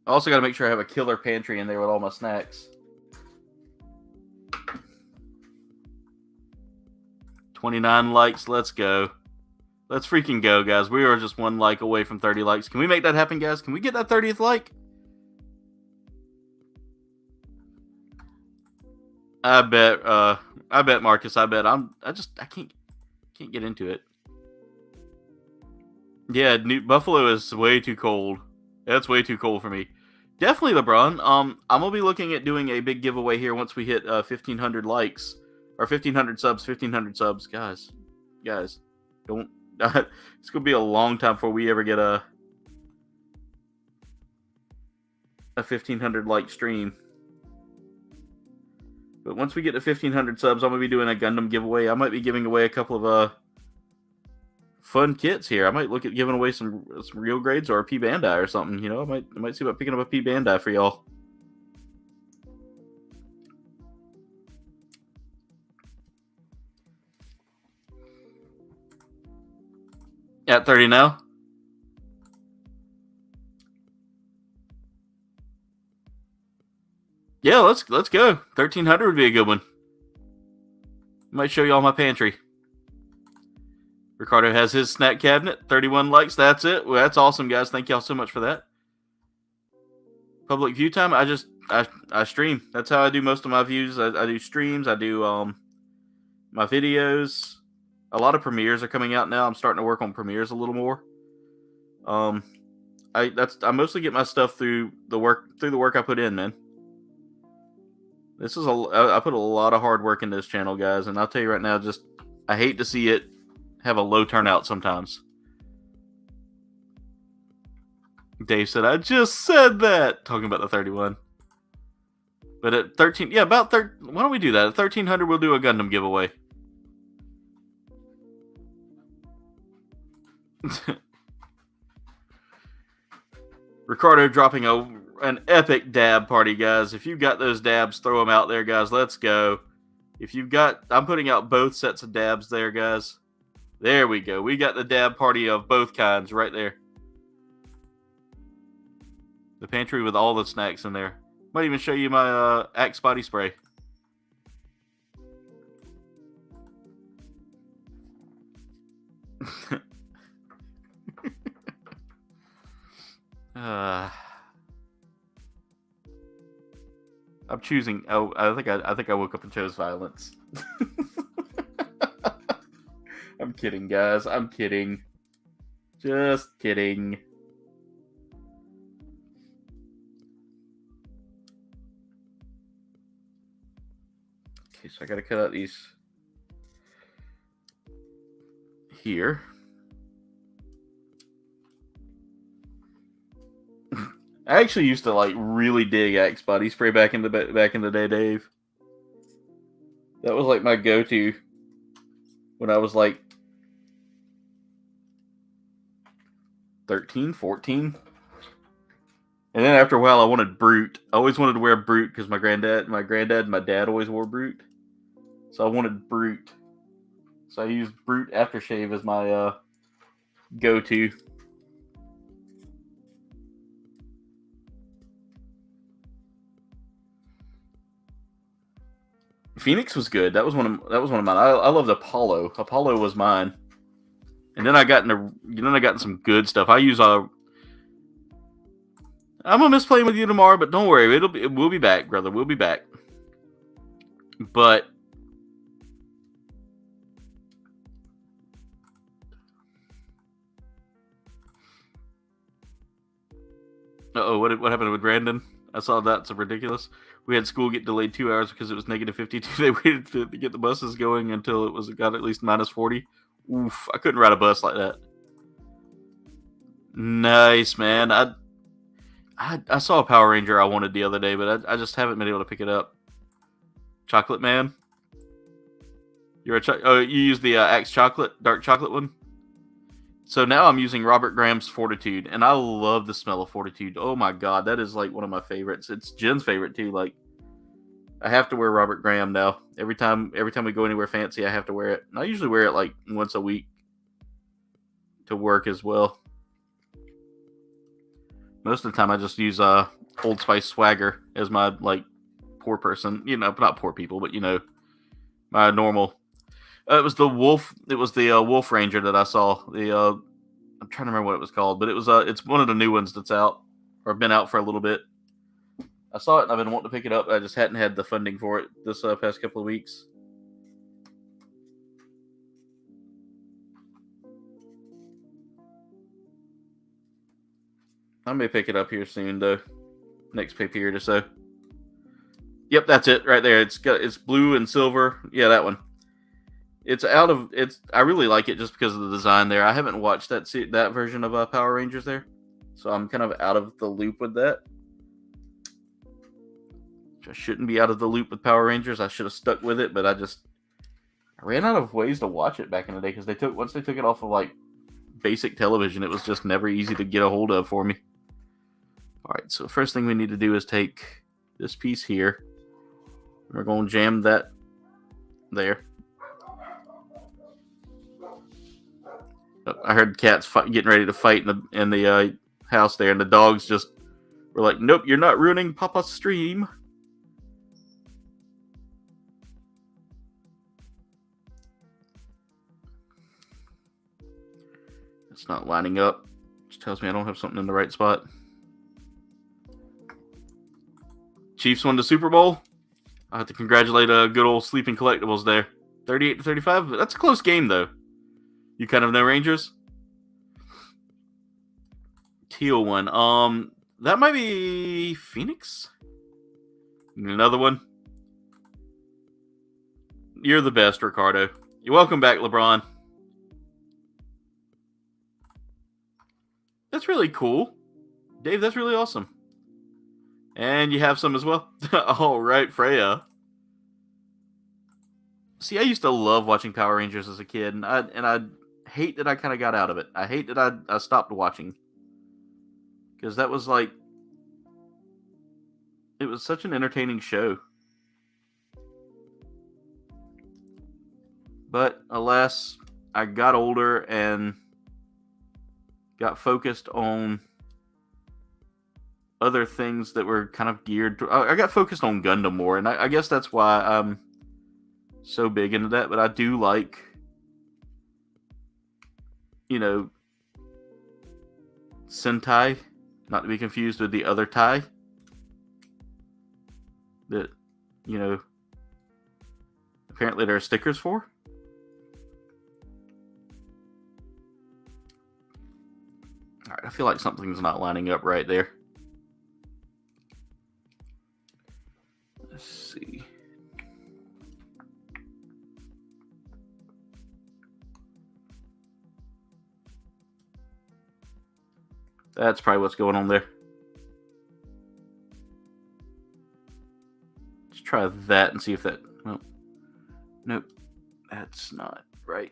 I also got to make sure I have a killer pantry in there with all my snacks. 29 likes. Let's go. Let's freaking go, guys. We are just 1 like away from 30 likes. Can we make that happen, guys? Can we get that 30th like? I bet, Marcus. I can't get into it. Yeah, Buffalo is way too cold. That's way too cold for me. Definitely, LeBron. I'm gonna be looking at doing a big giveaway here once we hit 1,500 likes or 1,500 subs. 1,500 subs, guys. Don't. It's gonna be a long time before we ever get a 1,500 like stream. But once we get to 1,500 subs, I'm gonna be doing a Gundam giveaway. I might be giving away a couple of fun kits here. I might look at giving away some real grades or a p-bandai or something. You know, I might see about picking up a p-bandai for y'all. At 30 now. Yeah, let's go. 1,300 would be a good one. Might show y'all my pantry. Ricardo has his snack cabinet. 31 likes. That's it. Well, that's awesome, guys. Thank y'all so much for that. Public view time. I stream. That's how I do most of my views. I do streams. I do my videos. A lot of premieres are coming out now. I'm starting to work on premieres a little more. I mostly get my stuff through the work I put in, man. I put a lot of hard work in this channel, guys, and I'll tell you right now, just I hate to see it have a low turnout sometimes. Dave said, I just said that. Talking about the 31. But at 13, yeah, about 13. Why don't we do that? At 1300, we'll do a Gundam giveaway. Ricardo dropping an epic dab party, guys. If you've got those dabs, throw them out there, guys. Let's go. If you've got, I'm putting out both sets of dabs there, guys. There we go. We got the dab party of both kinds right there. The pantry with all the snacks in there. Might even show you my Axe body spray. I'm choosing. Oh, I think I woke up and chose violence. I'm kidding, guys. I'm kidding. Just kidding. Okay, so I gotta cut out these here. I actually used to like really dig Axe body spray back in the day, Dave. That was like my go-to when I was like 13, 14. And then after a while I wanted Brute. I always wanted to wear Brute because my granddad and my dad always wore Brute. So I wanted Brute. So I used Brute aftershave as my go-to. Phoenix was good. That was one of mine. I loved Apollo. Apollo was mine. And then I got into some good stuff. I use I'm gonna miss playing with you tomorrow, but don't worry, we'll be back, brother. We'll be back. But what happened with Brandon? I saw that's ridiculous. We had school get delayed 2 hours because it was negative 52. They waited to get the buses going until it got at least minus 40. Oof, I couldn't ride a bus like that. Nice, man. I saw a Power Ranger I wanted the other day, but I just haven't been able to pick it up. Chocolate Man? You use the Axe dark chocolate one? So now I'm using Robert Graham's Fortitude, and I love the smell of Fortitude. Oh my god, that is like one of my favorites. It's Jen's favorite too. Like, I have to wear Robert Graham now. Every time we go anywhere fancy, I have to wear it. And I usually wear it like once a week to work as well. Most of the time, I just use Old Spice Swagger as my like poor person. Not poor people, but my normal. It was the Wolf. It was the Wolf Ranger that I saw. I'm trying to remember what it was called, but it's one of the new ones that's out or been out for a little bit. I saw it and I've been wanting to pick it up. I just hadn't had the funding for it this past couple of weeks. I may pick it up here soon though. Next pay period or so. Yep, that's it right there. It's blue and silver. Yeah, that one. I really like it just because of the design there. I haven't watched that version of Power Rangers there, so I'm kind of out of the loop with that. I shouldn't be out of the loop with Power Rangers. I should have stuck with it, but I ran out of ways to watch it back in the day because once they took it off of like basic television, it was just never easy to get a hold of for me. All right, so the first thing we need to do is take this piece here. We're going to jam that there. I heard cats getting ready to fight in the house there, and the dogs just were like, "Nope, you're not ruining Papa's stream." It's not lining up. Which tells me I don't have something in the right spot. Chiefs won the Super Bowl. I have to congratulate good old Sleeping Collectibles there. 38-35. That's a close game, though. You kind of know Rangers? Teal one. That might be Phoenix? Another one? You're the best, Ricardo. You're welcome back, LeBron. That's really cool. Dave, that's really awesome. And you have some as well. All right, Freya. See, I used to love watching Power Rangers as a kid, and I hate that I kind of got out of it. I hate that I stopped watching. Because that was like... It was such an entertaining show. But, alas, I got older and got focused on other things that were kind of geared to... I got focused on Gundam more, and I guess that's why I'm so big into that. But I do like, you know, Sentai, not to be confused with the other Tai that, you know, apparently there are stickers for. Alright, I feel like something's not lining up right there. Let's see. That's probably what's going on there. Let's try that and see if that... Well, nope. That's not right.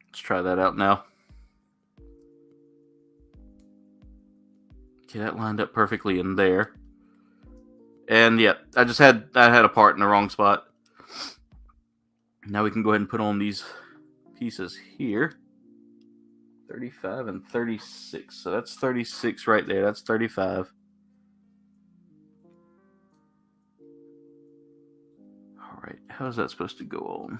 Let's try that out now. Okay, that lined up perfectly in there. And yeah, I had a part in the wrong spot. Now we can go ahead and put on these pieces here. 35 and 36. So that's 36 right there. That's 35. All right, how is that supposed to go on?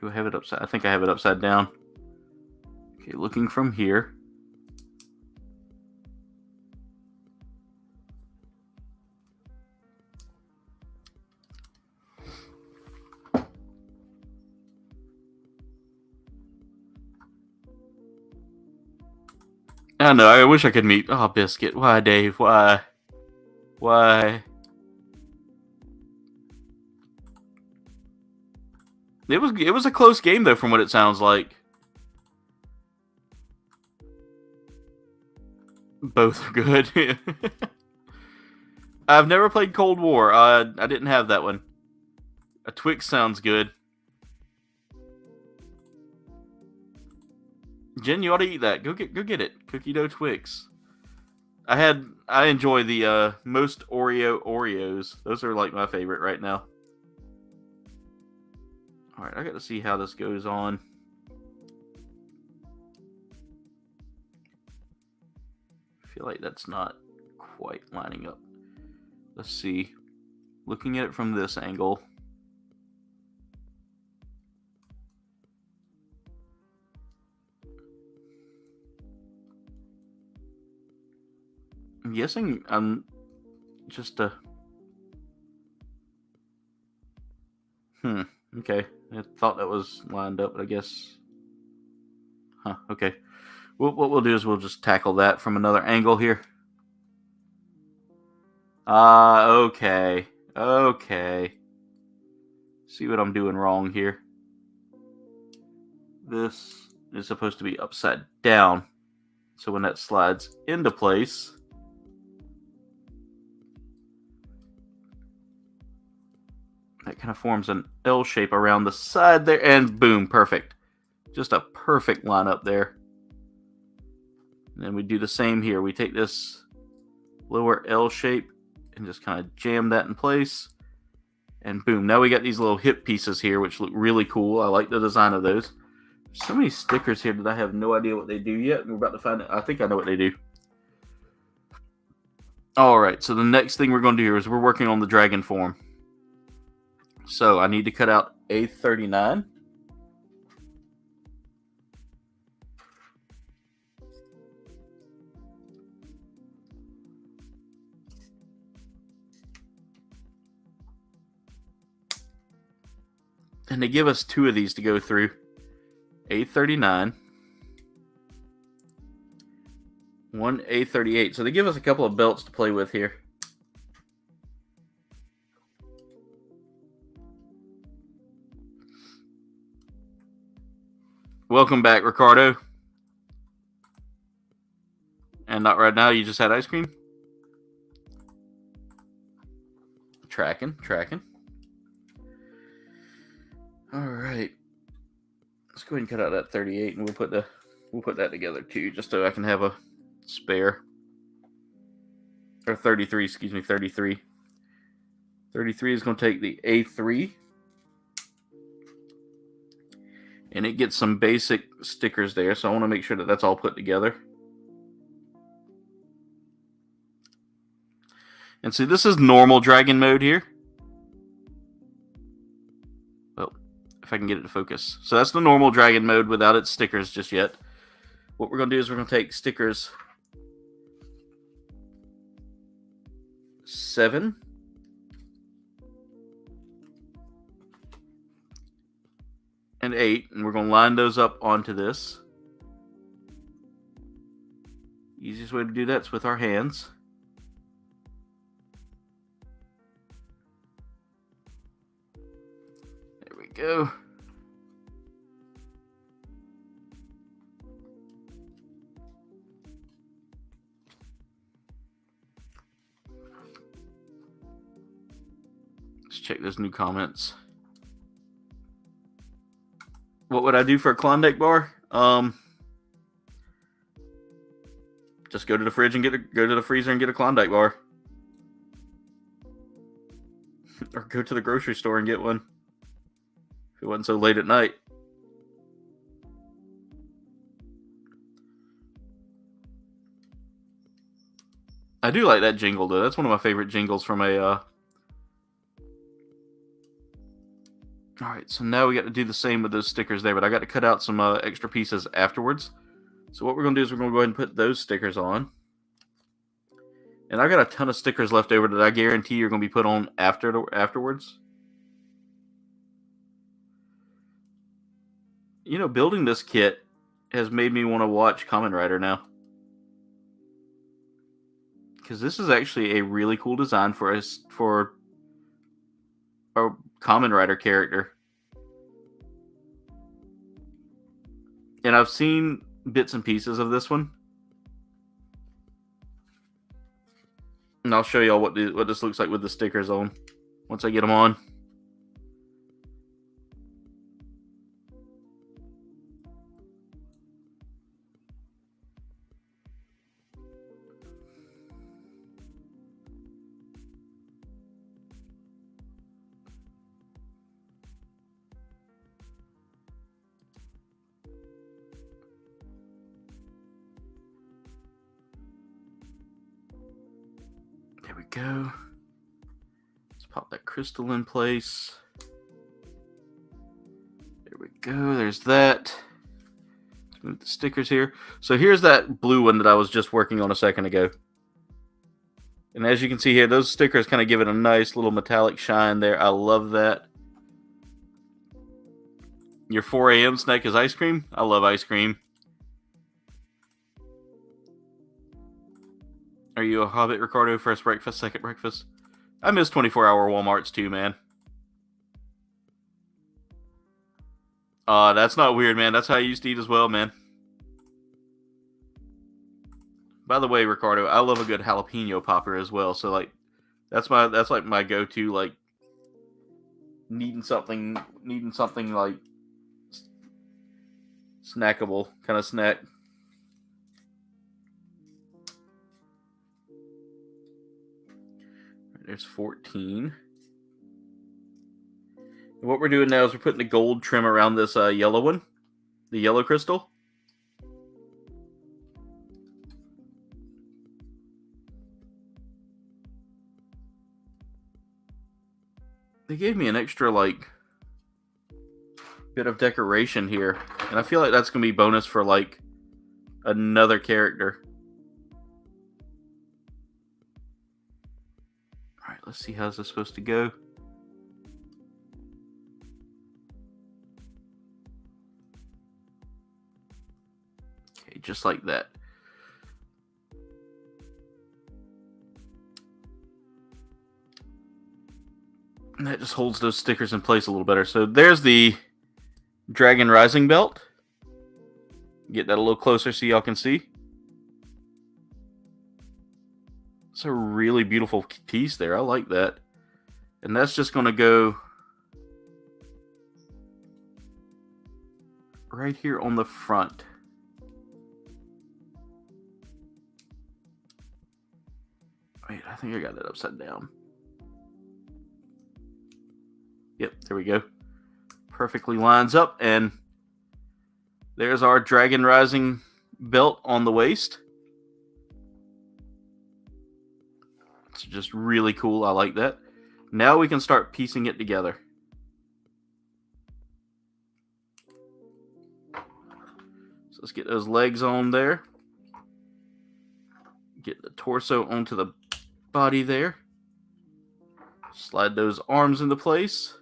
Do I have it upside? I think I have it upside down. Okay, looking from here. I know, I wish I could meet... Oh, Biscuit. Why, Dave? Why? Why? It was a close game, though, from what it sounds like. Both are good. I've never played Cold War. I didn't have that one. A Twix sounds good. Jen, you ought to eat that. Go get it. Cookie dough Twix. I enjoy the most Oreos. Those are like my favorite right now. All right, I got to see how this goes on. I feel like that's not quite lining up. Let's see. Looking at it from this angle. I'm guessing I'm just a... Okay. I thought that was lined up, but I guess... Huh, okay. What we'll do is we'll just tackle that from another angle here. Okay. Okay. See what I'm doing wrong here. This is supposed to be upside down. So when that slides into place... That kind of forms an L shape around the side there, and boom, perfect. Just a perfect lineup there. And then we do the same here. We take this lower L shape and just kind of jam that in place. And boom, now we got these little hip pieces here, which look really cool. I like the design of those. There's so many stickers here that I have no idea what they do yet. We're about to find it. I think I know what they do. Alright, so the next thing we're going to do here is we're working on the dragon form. So I need to cut out A39. And they give us 2 of these to go through. A39. One A38. So they give us a couple of belts to play with here. Welcome back, Ricardo. And not right now, you just had ice cream? Tracking. Alright. Let's go ahead and cut out that 38 and we'll put that together too, just so I can have a spare. Or 33, excuse me, 33. 33 is going to take the A3. And it gets some basic stickers there, so I want to make sure that that's all put together. And see, this is normal dragon mode here. Well, if I can get it to focus. So that's the normal dragon mode without its stickers just yet. What we're going to do is we're going to take stickers 7. And 8, and we're going to line those up onto this. Easiest way to do that is with our hands. There we go. Let's check those new comments. What would I do for a Klondike bar? Just go to the fridge and go to the freezer and get a Klondike bar. Or go to the grocery store and get one. If it wasn't so late at night. I do like that jingle though. That's one of my favorite jingles from a Alright, so now we got to do the same with those stickers there, but I got to cut out some extra pieces afterwards. So what we're going to do is we're going to go ahead and put those stickers on. And I got a ton of stickers left over that I guarantee you're going to be put on afterwards. You know, building this kit has made me want to watch Kamen Rider now. Because this is actually a really cool design for a Kamen Rider character. And I've seen bits and pieces of this one. And I'll show y'all what this looks like with the stickers on once I get them on. There we go. Let's pop that crystal in place. There we go. There's that. Let's move the stickers here. So here's that blue one that I was just working on a second ago. And as you can see here, those stickers kind of give it a nice little metallic shine there. I love that. Your 4 a.m. snack is ice cream? I love ice cream. Are you a Hobbit, Ricardo? First breakfast, second breakfast? I miss 24-hour Walmarts too, man. That's not weird, man. That's how I used to eat as well, man. By the way, Ricardo, I love a good jalapeno popper as well. So like, that's like my go-to, like needing something like snackable kind of snack. There's 14. And what we're doing now is we're putting the gold trim around this yellow one, the yellow crystal. They gave me an extra like bit of decoration here, and I feel like that's gonna be bonus for like another character. Alright, let's see how's this supposed to go. just like that. And that just holds those stickers in place a little better. So there's the Dragon Rising belt. Get that a little closer so y'all can see. It's a really beautiful piece there. I like that. And that's just going to go right here on the front. Wait, I think I got that upside down. Yep, there we go. Perfectly lines up, and there's our Dragon Rising belt on the waist. It's just really cool. I like that. Now we can start piecing it together. So let's get those legs on there. Get the torso onto the body there. Slide those arms into place.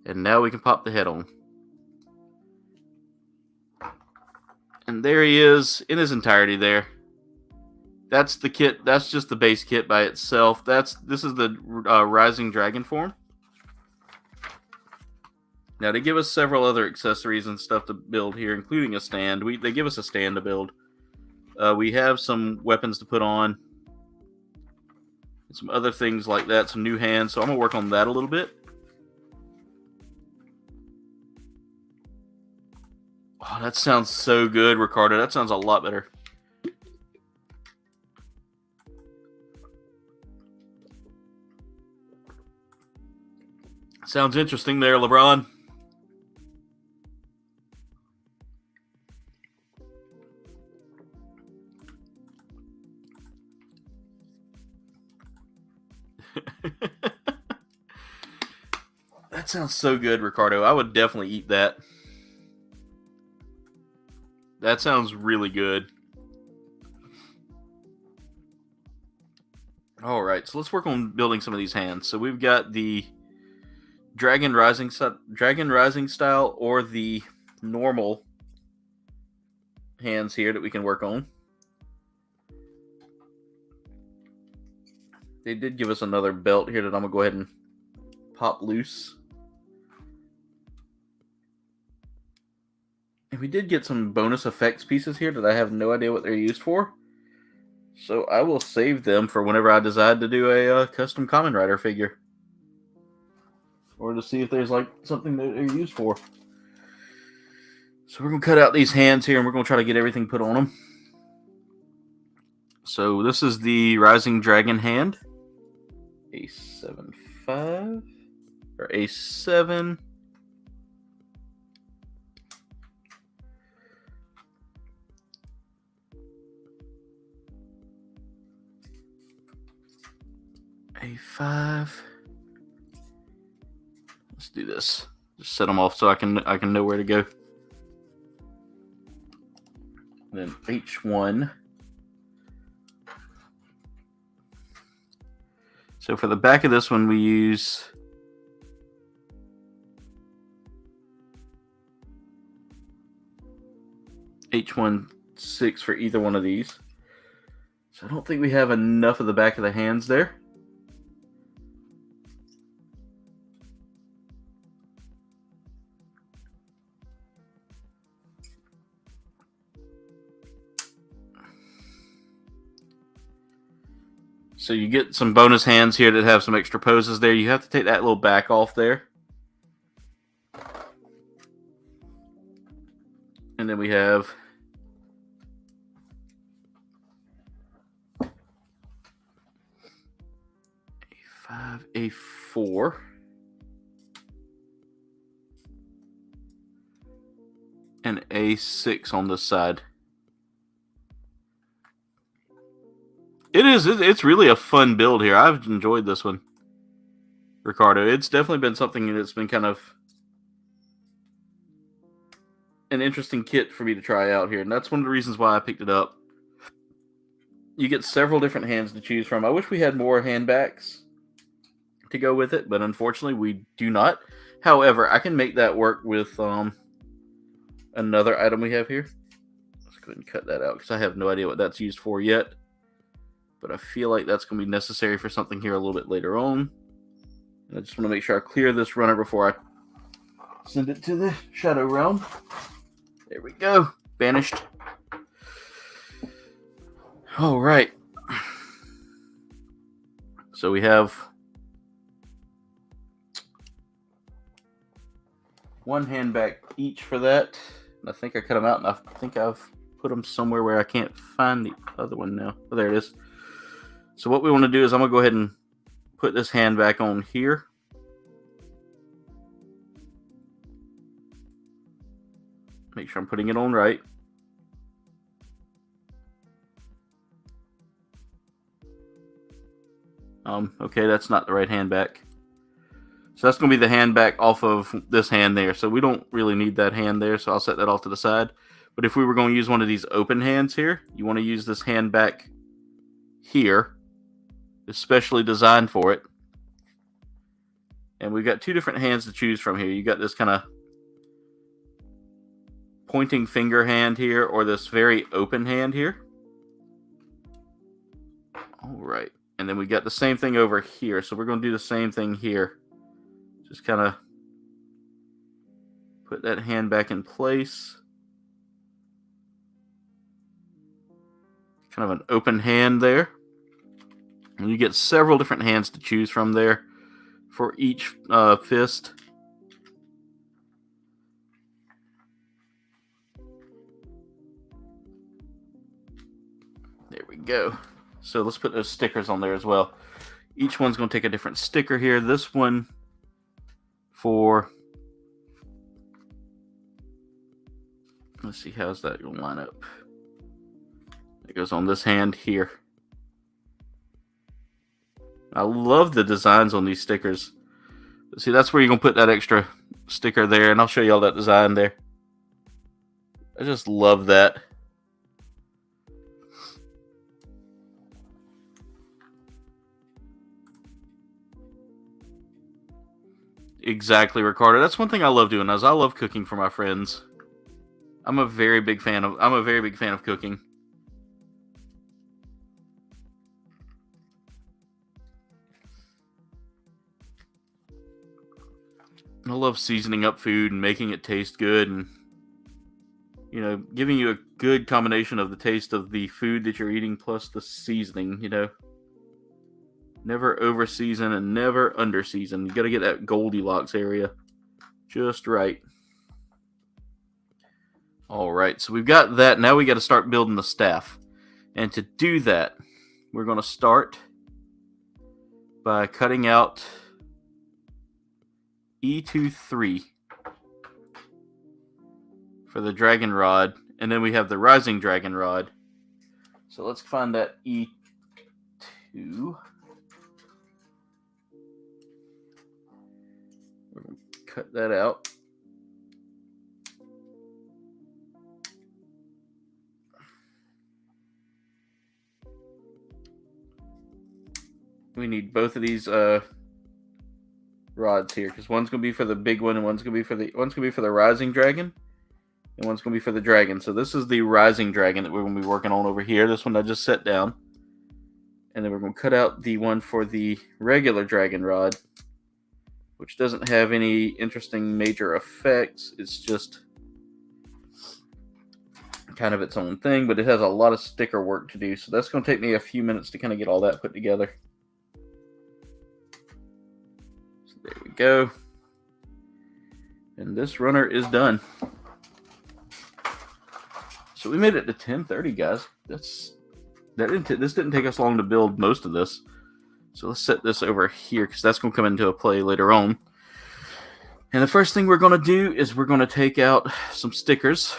And now we can pop the head on. And there he is in his entirety there. That's the kit. That's just the base kit by itself. This is the Rising Dragon form. Now they give us several other accessories and stuff to build here, including a stand. They give us a stand to build. We have some weapons to put on. And some other things like that. Some new hands. So I'm going to work on that a little bit. Oh, that sounds so good, Ricardo. That sounds a lot better. Sounds interesting there, LeBron. That sounds so good, Ricardo. I would definitely eat that. That sounds really good. Alright, so let's work on building some of these hands. So we've got the Dragon Rising style or the normal hands here that we can work on. They did give us another belt here that I'm going to go ahead and pop loose. And we did get some bonus effects pieces here that I have no idea what they're used for. So I will save them for whenever I decide to do a custom Kamen Rider figure. Or to see if there's like something that they're used for. So we're going to cut out these hands here and we're going to try to get everything put on them. So this is the Rising Dragon hand. A7-5 or A7. A5. Let's do this. Just set them off so I can know where to go. And then H1. So for the back of this one, we use H1-6 for either one of these. So I don't think we have enough of the back of the hands there. So you get some bonus hands here that have some extra poses there. You have to take that little back off there. And then we have A5, A4. And A6 on this side. It's really a fun build here. I've enjoyed this one, Ricardo. It's definitely been something that's been kind of an interesting kit for me to try out here. And that's one of the reasons why I picked it up. You get several different hands to choose from. I wish we had more hand backs to go with it, but unfortunately we do not. However, I can make that work with another item we have here. Let's go ahead and cut that out because I have no idea what that's used for yet. But I feel like that's going to be necessary for something here a little bit later on. And I just want to make sure I clear this runner before I send it to the Shadow Realm. There we go. Banished. Alright. So we have one hand back each for that. And I think I cut them out, and I think I've put them somewhere where I can't find the other one now. Oh, there it is. So what we want to do is I'm going to go ahead and put this hand back on here. Make sure I'm putting it on right. Okay, that's not the right hand back. So that's going to be the hand back off of this hand there. So we don't really need that hand there, so I'll set that off to the side. But if we were going to use one of these open hands here, you want to use this hand back here, especially designed for it. And we've got two different hands to choose from here. You got this kind of pointing finger hand here, or this very open hand here. All right. And then we got the same thing over here. So we're going to do the same thing here. Just kind of put that hand back in place. Kind of an open hand there. And you get several different hands to choose from there for each fist. There we go. So let's put those stickers on there as well. Each one's going to take a different sticker here. This one for... Let's see, how's that going to line up? It goes on this hand here. I love the designs on these stickers. See, that's where you're going to put that extra sticker there, and I'll show you all that design there. I just love that. Exactly, Ricardo. That's one thing I love doing, is I love cooking for my friends. I'm a very big fan of cooking. I love seasoning up food and making it taste good, and giving you a good combination of the taste of the food that you're eating plus the seasoning, Never over season and never under season. You got to get that Goldilocks area just right. All right, so we've got that. Now we got to start building the staff. And to do that, we're going to start by cutting out E23 for the dragon rod, and then we have the rising dragon rod. So let's find that E2. We're going to cut that out. We need both of these rods here, because one's going to be for the big one, and one's going to be for the rising dragon, and one's going to be for the dragon. So this is the rising dragon that we're going to be working on over here. This one I just set down, and then we're going to cut out the one for the regular dragon rod, which doesn't have any interesting major effects. It's just kind of its own thing, but it has a lot of sticker work to do. So that's going to take me a few minutes to kind of get all that put together. So there we go. And this runner is done. So we made it to 10:30, guys. This didn't take us long to build most of this. So let's set this over here, because that's going to come into a play later on. And the first thing we're going to do is we're going to take out some stickers.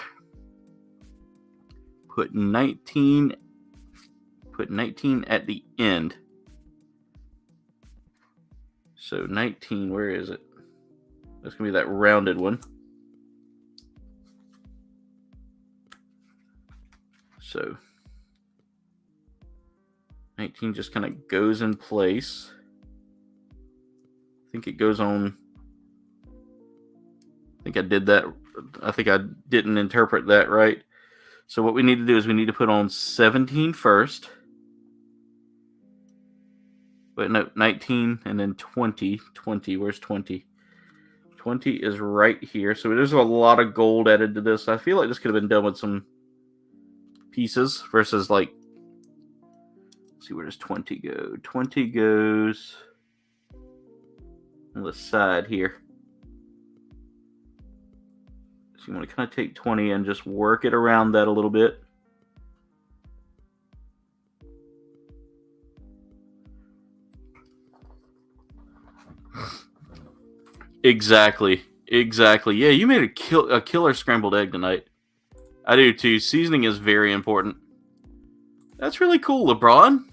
Put 19 at the end. So 19, where is it? That's going to be that rounded one. So 19 just kind of goes in place. I think it goes on think I did that. I think I didn't interpret that right. So what we need to do is we need to put on 17 first. Wait, no, 19 and then 20. 20, where's 20? 20 is right here. So there's a lot of gold added to this. I feel like this could have been done with some pieces versus like, let's see, where does 20 go? 20 goes on the side here. So you want to kind of take 20 and just work it around that a little bit. Exactly. Yeah, you made a killer scrambled egg tonight. I do too. Seasoning is very important. That's really cool, LeBron.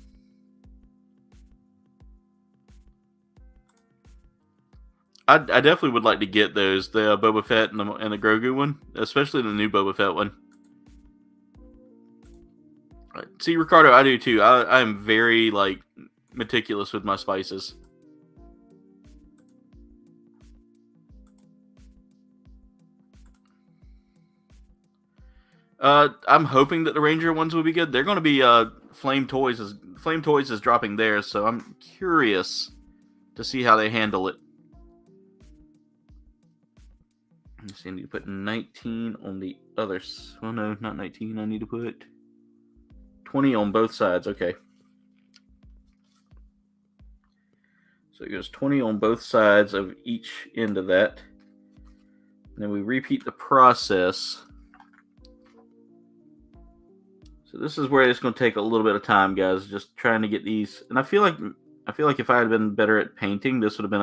I definitely would like to get those, the Boba Fett and the Grogu one, especially the new Boba Fett one. See, Ricardo, I do too. I am very meticulous with my spices. I'm hoping that the Ranger ones will be good. They're going to be Flame Toys is dropping theirs, so I'm curious to see how they handle it. Let's see, I need to put 19 on the other. Oh no, not 19. I need to put 20 on both sides. Okay. So it goes 20 on both sides of each end of that. And then we repeat the process. So this is where it's going to take a little bit of time, guys. Just trying to get these. And I feel like if I had been better at painting, this would have been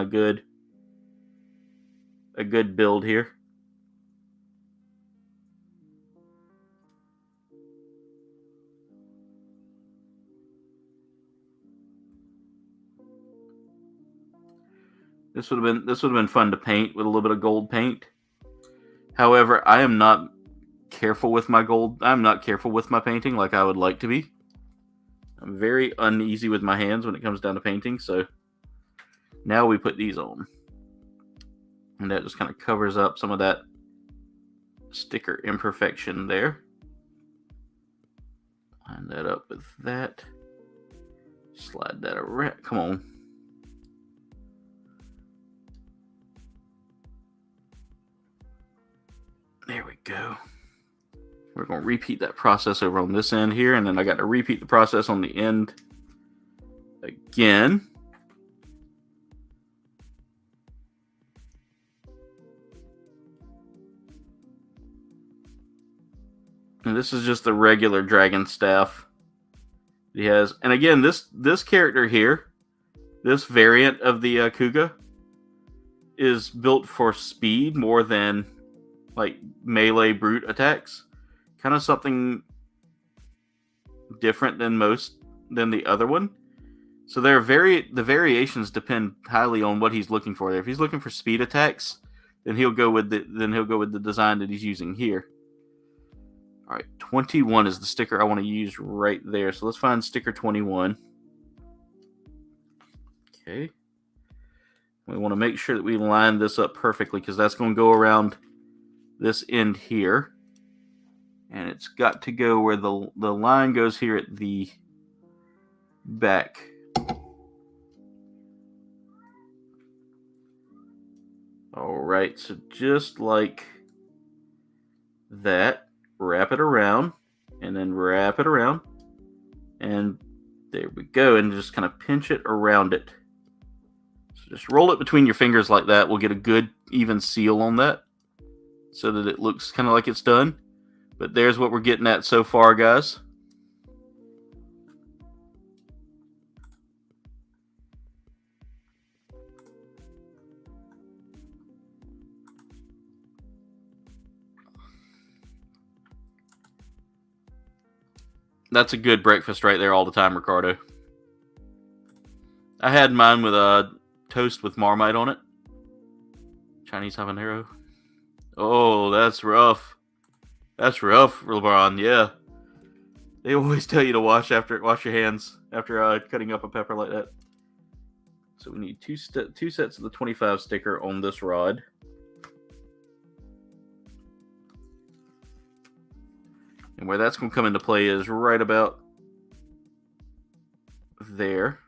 a good build here. This would have been fun to paint with a little bit of gold paint. However, I am not careful with my gold. I'm not careful with my painting like I would like to be. I'm very uneasy with my hands when it comes down to painting, so now we put these on. And that just kind of covers up some of that sticker imperfection there. Line that up with that. Slide that around. Come on. There we go. We're going to repeat that process over on this end here, and then I got to repeat the process on the end again. And this is just the regular dragon staff he has. And again, this character here, this variant of the Kuuga, is built for speed more than melee brute attacks. Kind of something different than the other one. So the variations depend highly on what he's looking for there. If he's looking for speed attacks, then he'll go with the design that he's using here. All right, 21 is the sticker I want to use right there. So let's find sticker 21. Okay. We want to make sure that we line this up perfectly because that's going to go around this end here. And it's got to go where the line goes here at the back. All right, so just like that, wrap it around, and then wrap it around. And there we go, and just kind of pinch it around it. So just roll it between your fingers like that. We'll get a good even seal on that so that it looks kind of like it's done. But there's what we're getting at so far, guys. That's a good breakfast right there all the time, Ricardo. I had mine with a toast with Marmite on it. Chinese habanero. Oh, that's rough. That's rough, LeBron. Yeah, they always tell you to wash your hands after cutting up a pepper like that. So we need two sets of the 25 sticker on this rod. And where that's going to come into play is right about there.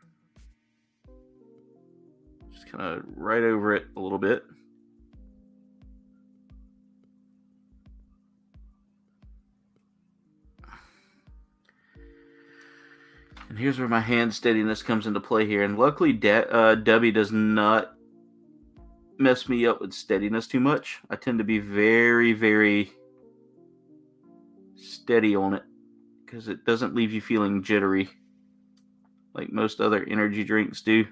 Just kind of right over it a little bit. And here's where my hand steadiness comes into play here. And luckily, Debbie does not mess me up with steadiness too much. I tend to be very, very steady on it because it doesn't leave you feeling jittery like most other energy drinks do.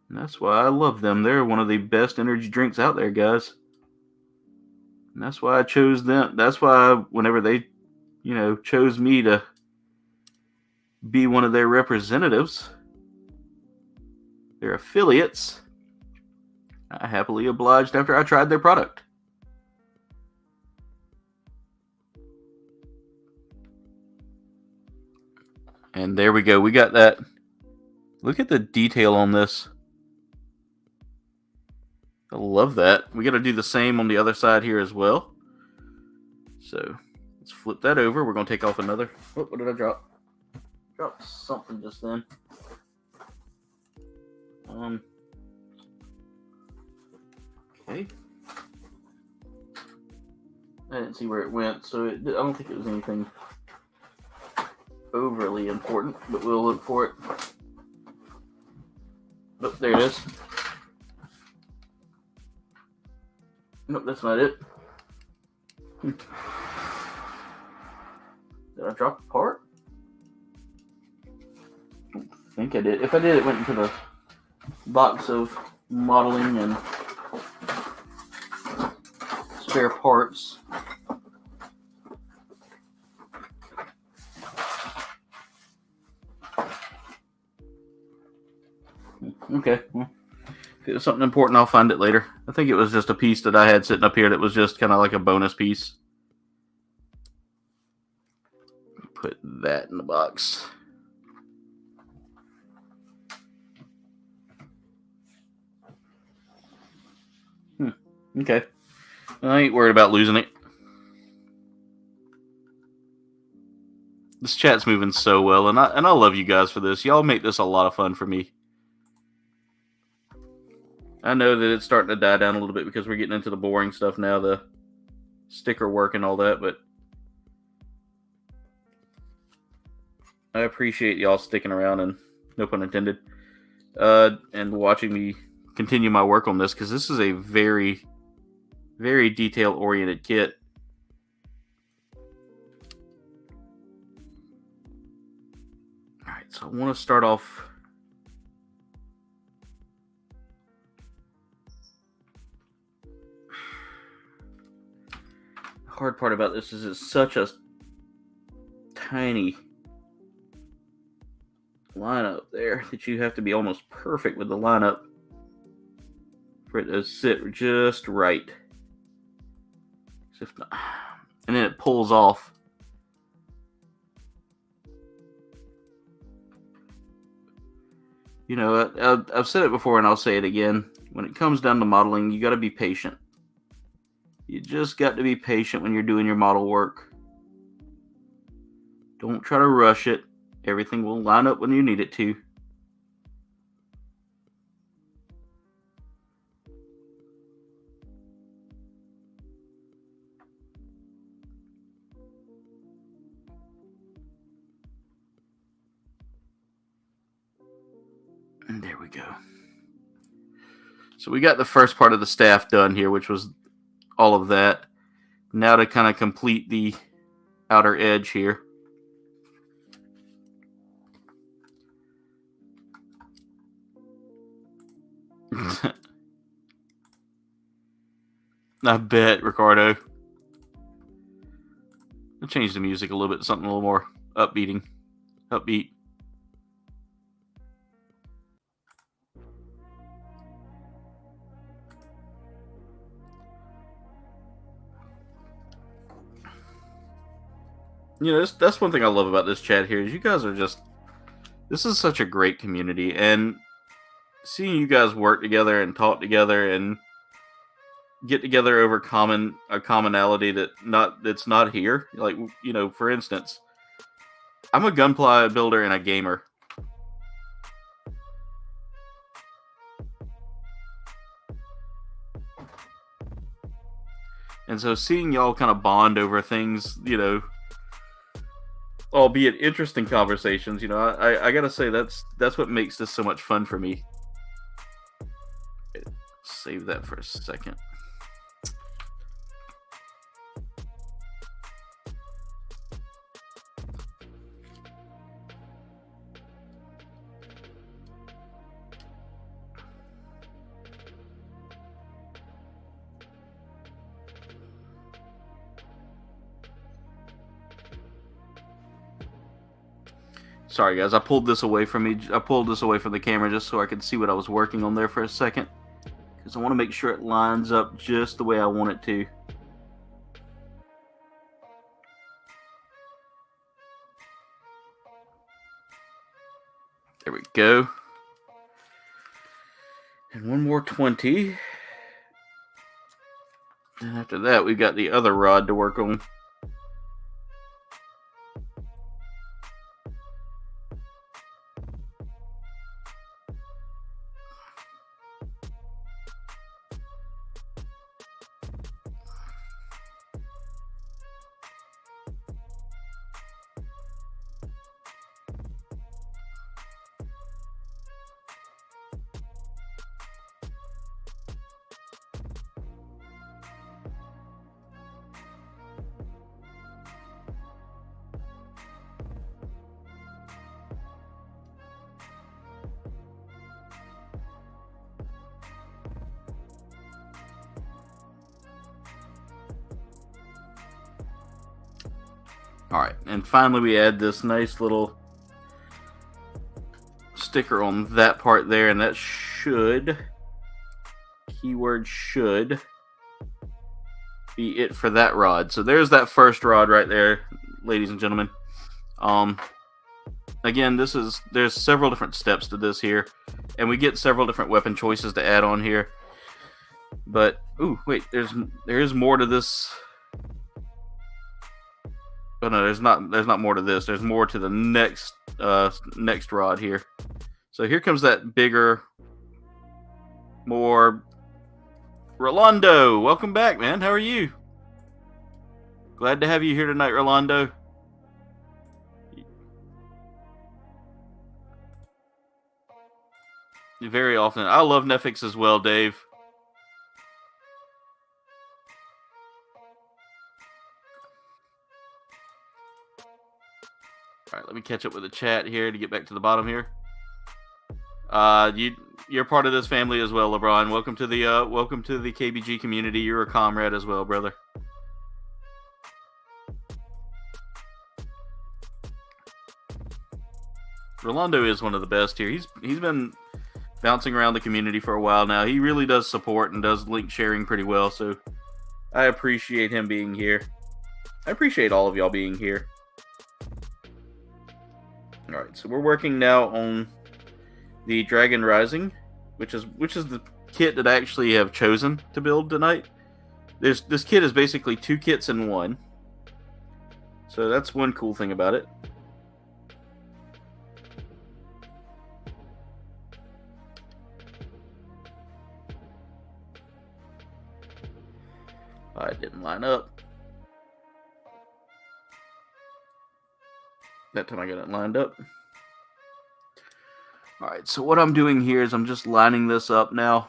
And that's why I love them. They're one of the best energy drinks out there, guys. And that's why I chose them. That's why whenever they, chose me to be one of their representatives, their affiliates, I happily obliged after I tried their product. And there we go. We got that. Look at the detail on this. I love that. We got to do the same on the other side here as well. So let's flip that over. We're going to take off another. Oh, what did I drop? Dropped something just then. Okay. I didn't see where it went, so I don't think it was anything overly important, but we'll look for it. Oh, there it is. Nope, that's not it. Did I drop a part? I don't think I did. If I did, it went into the box of modeling and spare parts. Okay, well, if it was something important, I'll find it later. I think it was just a piece that I had sitting up here that was just kind of like a bonus piece. Put that in the box. Okay. I ain't worried about losing it. This chat's moving so well, and I love you guys for this. Y'all make this a lot of fun for me. I know that it's starting to die down a little bit because we're getting into the boring stuff now, the sticker work and all that, but I appreciate y'all sticking around, and no pun intended, and watching me continue my work on this, because this is a very, very detail-oriented kit. Alright, so I want to start off. The hard part about this is it's such a tiny lineup there that you have to be almost perfect with the lineup for it to sit just right. If not, and then it pulls off. I've said it before and I'll say it again. When it comes down to modeling, you got to be patient. You just got to be patient when you're doing your model work. Don't try to rush it. Everything will line up when you need it to. And there we go. So we got the first part of the staff done here, which was all of that. Now to kind of complete the outer edge here. I bet, Ricardo. I'll change the music a little bit, something a little more upbeat. That's one thing I love about this chat here is you guys are just, this is such a great community, and seeing you guys work together and talk together and get together over a commonality that's not here. Like, you know, for instance, I'm a Gunpla builder and a gamer. And so seeing y'all kind of bond over things, you know, albeit interesting conversations, you know, I gotta say that's what makes this so much fun for me. Save that for a second. Sorry guys, I pulled this away from me. I pulled this away from the camera just so I could see what I was working on there for a second. Because I want to make sure it lines up just the way I want it to. There we go. And one more 20. And after that, we've got the other rod to work on. Alright, and finally we add this nice little sticker on that part there, and that should, keyword should, be it for that rod. So there's that first rod right there, ladies and gentlemen. Again, there's several different steps to this here, and we get several different weapon choices to add on here. But, ooh, wait, there is more to this. Oh no, there's not more to this. There's more to the next rod here. So here comes that bigger, more Rolando. Welcome back, man. How are you? Glad to have you here tonight, Rolando. Very often. I love Netflix as well, Dave. All right, let me catch up with the chat here to get back to the bottom here. You're part of this family as well, LeBron. Welcome to the KBG community. You're a comrade as well, brother. Rolando is one of the best here. He's been bouncing around the community for a while now. He really does support and does link sharing pretty well, so I appreciate him being here. I appreciate all of y'all being here. Alright, so we're working now on the Dragon Rising, which is the kit that I actually have chosen to build tonight. This kit is basically 2 kits in one. So that's one cool thing about it. It didn't line up. That time I got it lined up. Alright, so what I'm doing here is I'm just lining this up now.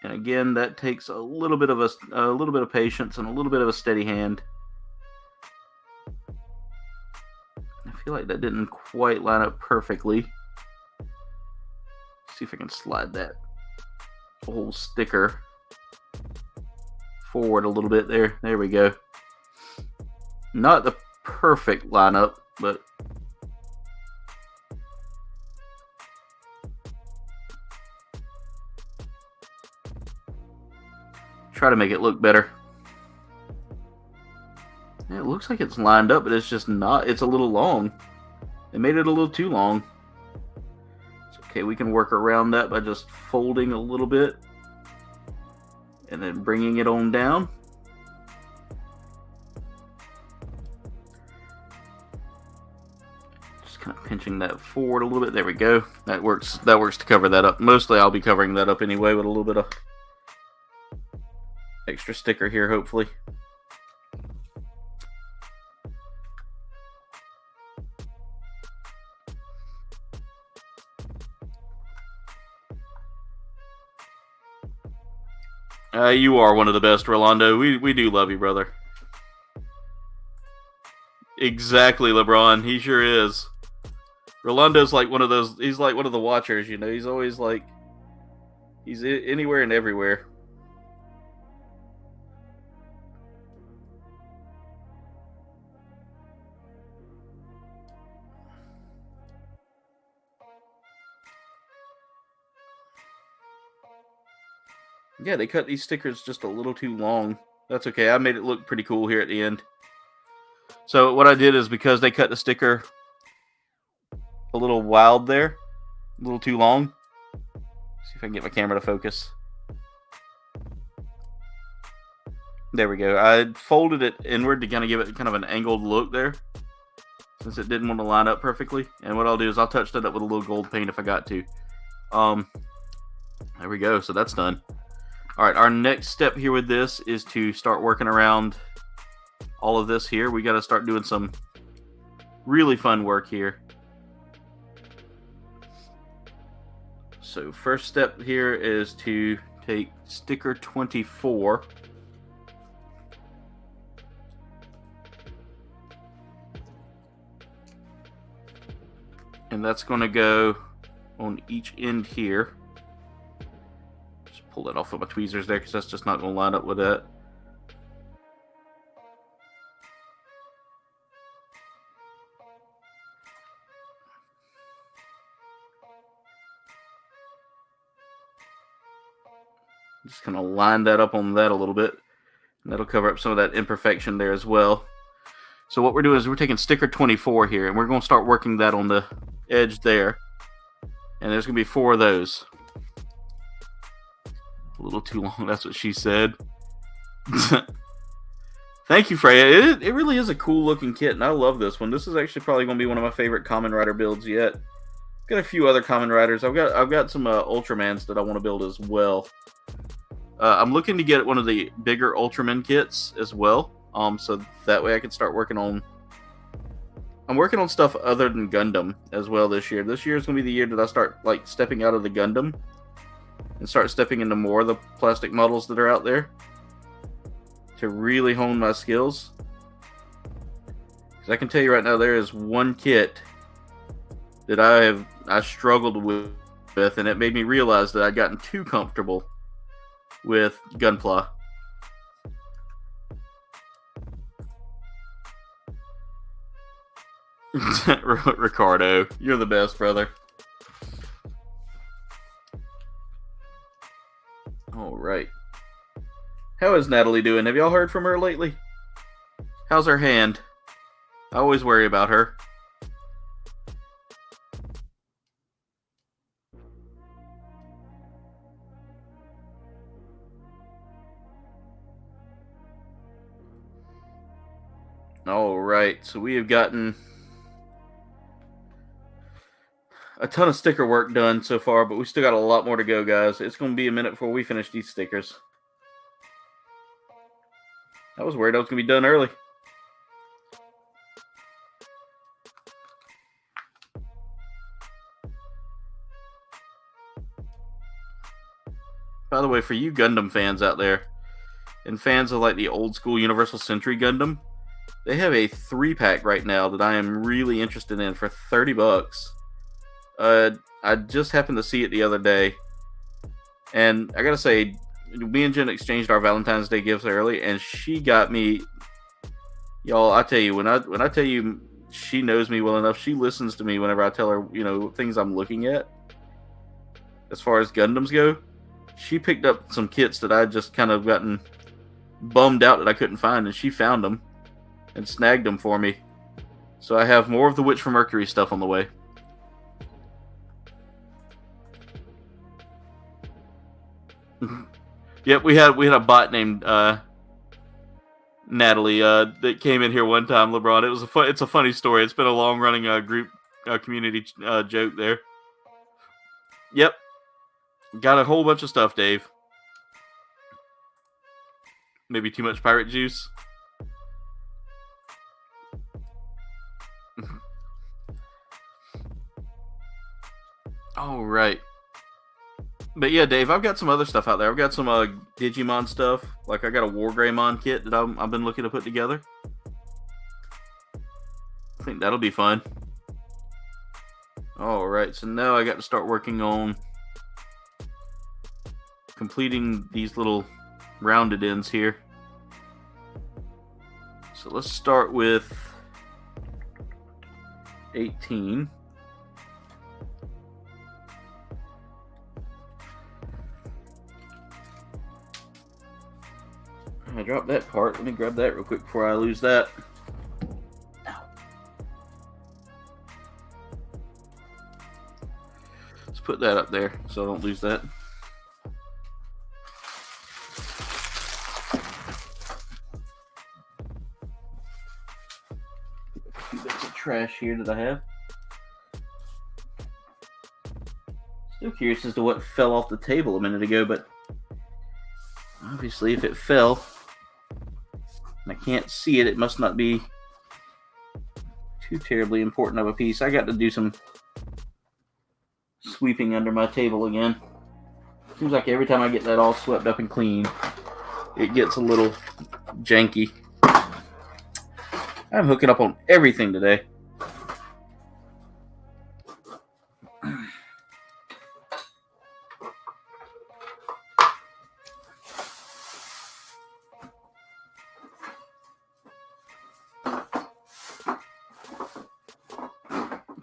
And again, that takes a little bit of patience and a little bit of a steady hand. I feel like that didn't quite line up perfectly. See if I can slide that whole sticker forward a little bit there. There we go. Not the perfect lineup, but try to make it look better. Yeah, it looks like it's lined up, but it's just not. It's a little long. They made it a little too long. It's okay, we can work around that by just folding a little bit. and then bringing it on down. Just kind of pinching that forward a little bit. There we go. That works to cover that up. Mostly I'll be covering that up anyway with a little bit of extra sticker here, hopefully. You are one of the best, Rolando. We do love you, brother. Exactly, LeBron. He sure is. Rolando's like one of those. He's like one of the watchers, you know. He's always like, he's anywhere and everywhere. Yeah, they cut these stickers just a little too long. That's okay. I made it look pretty cool here at the end. So what I did is, because they cut the sticker a little wild there, a little too long. See if I can get my camera to focus. There we go. I folded it inward to kind of give it kind of an angled look there, since it didn't want to line up perfectly. And what I'll do is I'll touch that up with a little gold paint if I got to. There we go. So that's done. All right, our next step here with this is to start working around all of this here. We got to start doing some really fun work here. So first step here is to take sticker 24. And that's going to go on each end here. Pull that off with my tweezers there, because that's just not going to line up with that. Just kind of line that up on that a little bit. And that'll cover up some of that imperfection there as well. So what we're doing is we're taking sticker 24 here, and we're going to start working that on the edge there. And there's going to be 4 of those. A little too long, that's what she said. Thank you, Freya. It really is a cool looking kit, and I love this one. This is actually probably going to be one of my favorite Kamen Rider builds yet. Got a few other Kamen Riders. I've got some Ultramans that I want to build as well. I'm looking to get one of the bigger Ultraman kits as well. So that way I can start working on... I'm working on stuff other than Gundam as well this year. This year is going to be the year that I start like stepping out of the Gundam and start stepping into more of the plastic models that are out there to really hone my skills. Because I can tell you right now, there is one kit that I struggled with, and it made me realize that I'd gotten too comfortable with Gunpla. Ricardo, you're the best, brother. All right. How is Natalie doing? Have y'all heard from her lately? How's her hand? I always worry about her. All right, so we have gotten a ton of sticker work done so far, but we still got a lot more to go, guys. It's going to be a minute before we finish these stickers. I was worried I was going to be done early. By the way, for you Gundam fans out there, and fans of like the old school Universal Century Gundam, they have a 3-pack right now that I am really interested in for $30. I just happened to see it the other day, and I gotta say, me and Jen exchanged our Valentine's Day gifts early, and she got me, y'all. I tell you, when I tell you, she knows me well enough. She listens to me whenever I tell her, you know, things I'm looking at. As far as Gundams go, she picked up some kits that I just kind of gotten bummed out that I couldn't find, and she found them and snagged them for me. So I have more of the Witch from Mercury stuff on the way. Yep, we had a bot named Natalie that came in here one time. LeBron, it's a funny story. It's been a long running group community joke there. Yep, got a whole bunch of stuff, Dave. Maybe too much pirate juice. All right. But yeah, Dave, I've got some other stuff out there. I've got some Digimon stuff. Like I got a Wargreymon kit that I've been looking to put together. I think that'll be fun. All right, so now I got to start working on completing these little rounded ends here. So let's start with 18. I dropped that part. Let me grab that real quick before I lose that. Ow. Let's put that up there so I don't lose that. A few bits of trash here that I have. Still curious as to what fell off the table a minute ago, but obviously if it fell and I can't see it, it must not be too terribly important of a piece. I got to do some sweeping under my table again. Seems like every time I get that all swept up and clean, it gets a little janky. I'm hooking up on everything today.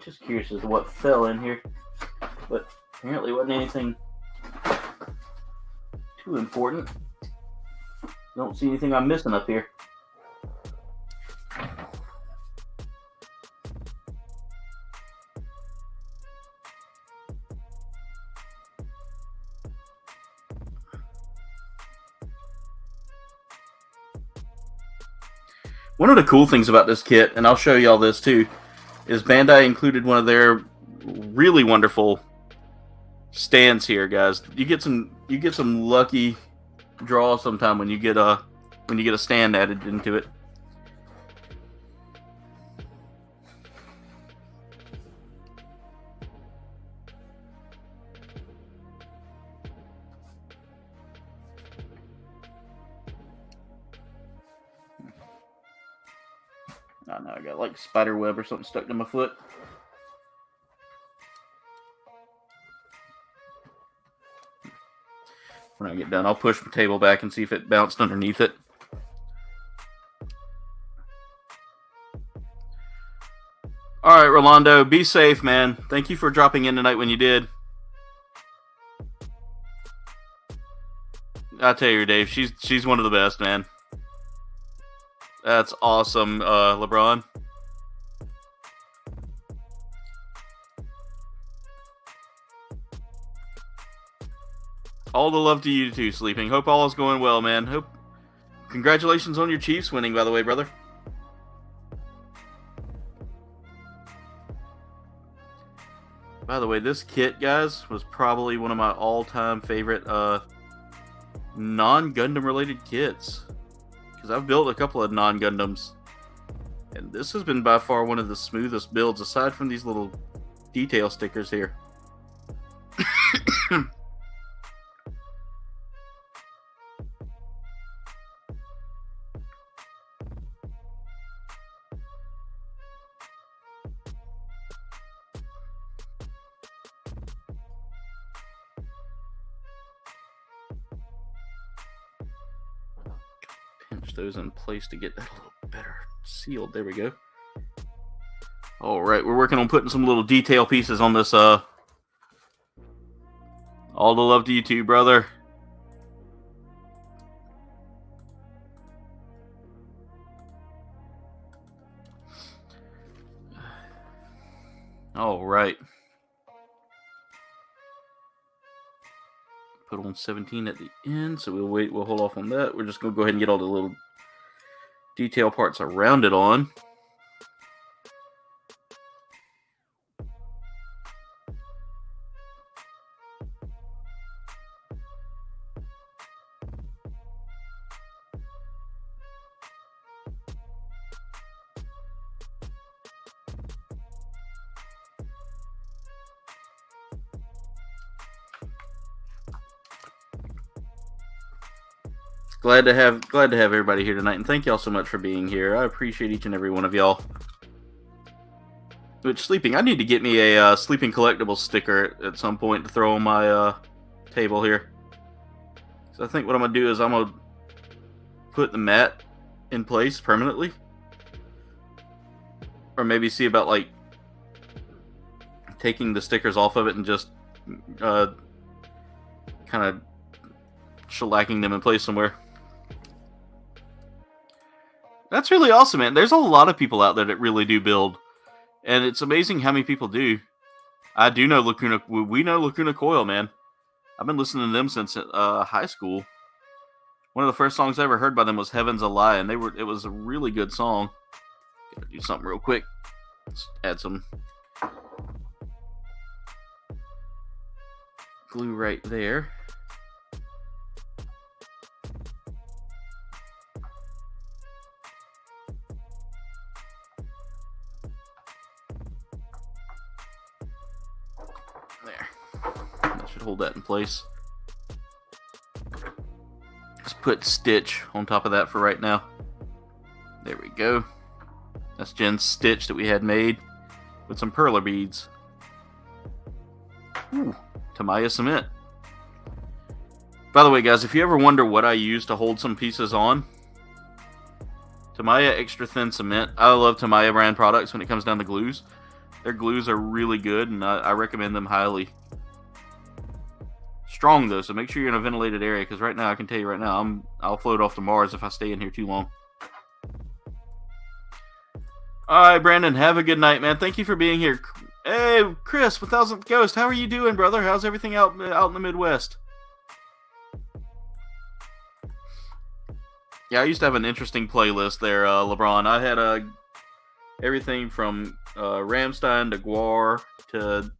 Just curious as to what fell in here, but apparently wasn't anything too important. Don't see anything I'm missing up here. One of the cool things about this kit, and I'll show y'all this too, is Bandai included one of their really wonderful stands here, guys. You get some lucky draw sometime when you get a stand added into it. Oh no, I got like spider web or something stuck to my foot. When I get done, I'll push the table back and see if it bounced underneath it. All right, Rolando, be safe, man. Thank you for dropping in tonight when you did. I tell you, Dave, she's one of the best, man. That's awesome, LeBron. All the love to you too, Sleeping. Hope all is going well, man. Congratulations on your Chiefs winning, by the way, brother. By the way, this kit, guys, was probably one of my all-time favorite non-Gundam related kits. Because I've built a couple of non-Gundams. And this has been by far one of the smoothest builds, aside from these little detail stickers here. Pinch those in place to get that a little better sealed. There we go. Alright, we're working on putting some little detail pieces on this. All the love to you too, brother. Alright. put on 17 at the end, so we'll hold off on that. We're just going to go ahead and get all the little detail parts around it on. Glad to have everybody here tonight, and thank y'all so much for being here. I appreciate each and every one of y'all. Which, sleeping, I need to get me a sleeping collectible sticker at some point to throw on my table here. So I think what I'm gonna do is I'm gonna put the mat in place permanently, or maybe see about like taking the stickers off of it and just kind of shellacking them in place somewhere. That's really awesome, man. There's a lot of people out there that really do build, and it's amazing how many people do. I do know Lacuna. We know Lacuna Coil, man. I've been listening to them since high school. One of the first songs I ever heard by them was "Heaven's a Lie," and it was a really good song. Gotta do something real quick. Let's add some glue right there. Hold that in place. Just put Stitch on top of that for right now. There we go. That's Jen's Stitch that we had made with some perler beads. Ooh, Tamiya cement. By the way, guys, if you ever wonder what I use to hold some pieces on, Tamiya extra thin cement. I love Tamiya brand products when it comes down to glues. Their glues are really good, and I recommend them highly. Strong though, so make sure you're in a ventilated area, because right now I can tell you right now I'll float off to Mars if I stay in here too long. Alright, Brandon, have a good night, man. Thank you for being here. Hey, Chris, 1000th Ghost, how are you doing, brother? How's everything out in the Midwest? Yeah, I used to have an interesting playlist there, LeBron. I had everything from Rammstein to Guar to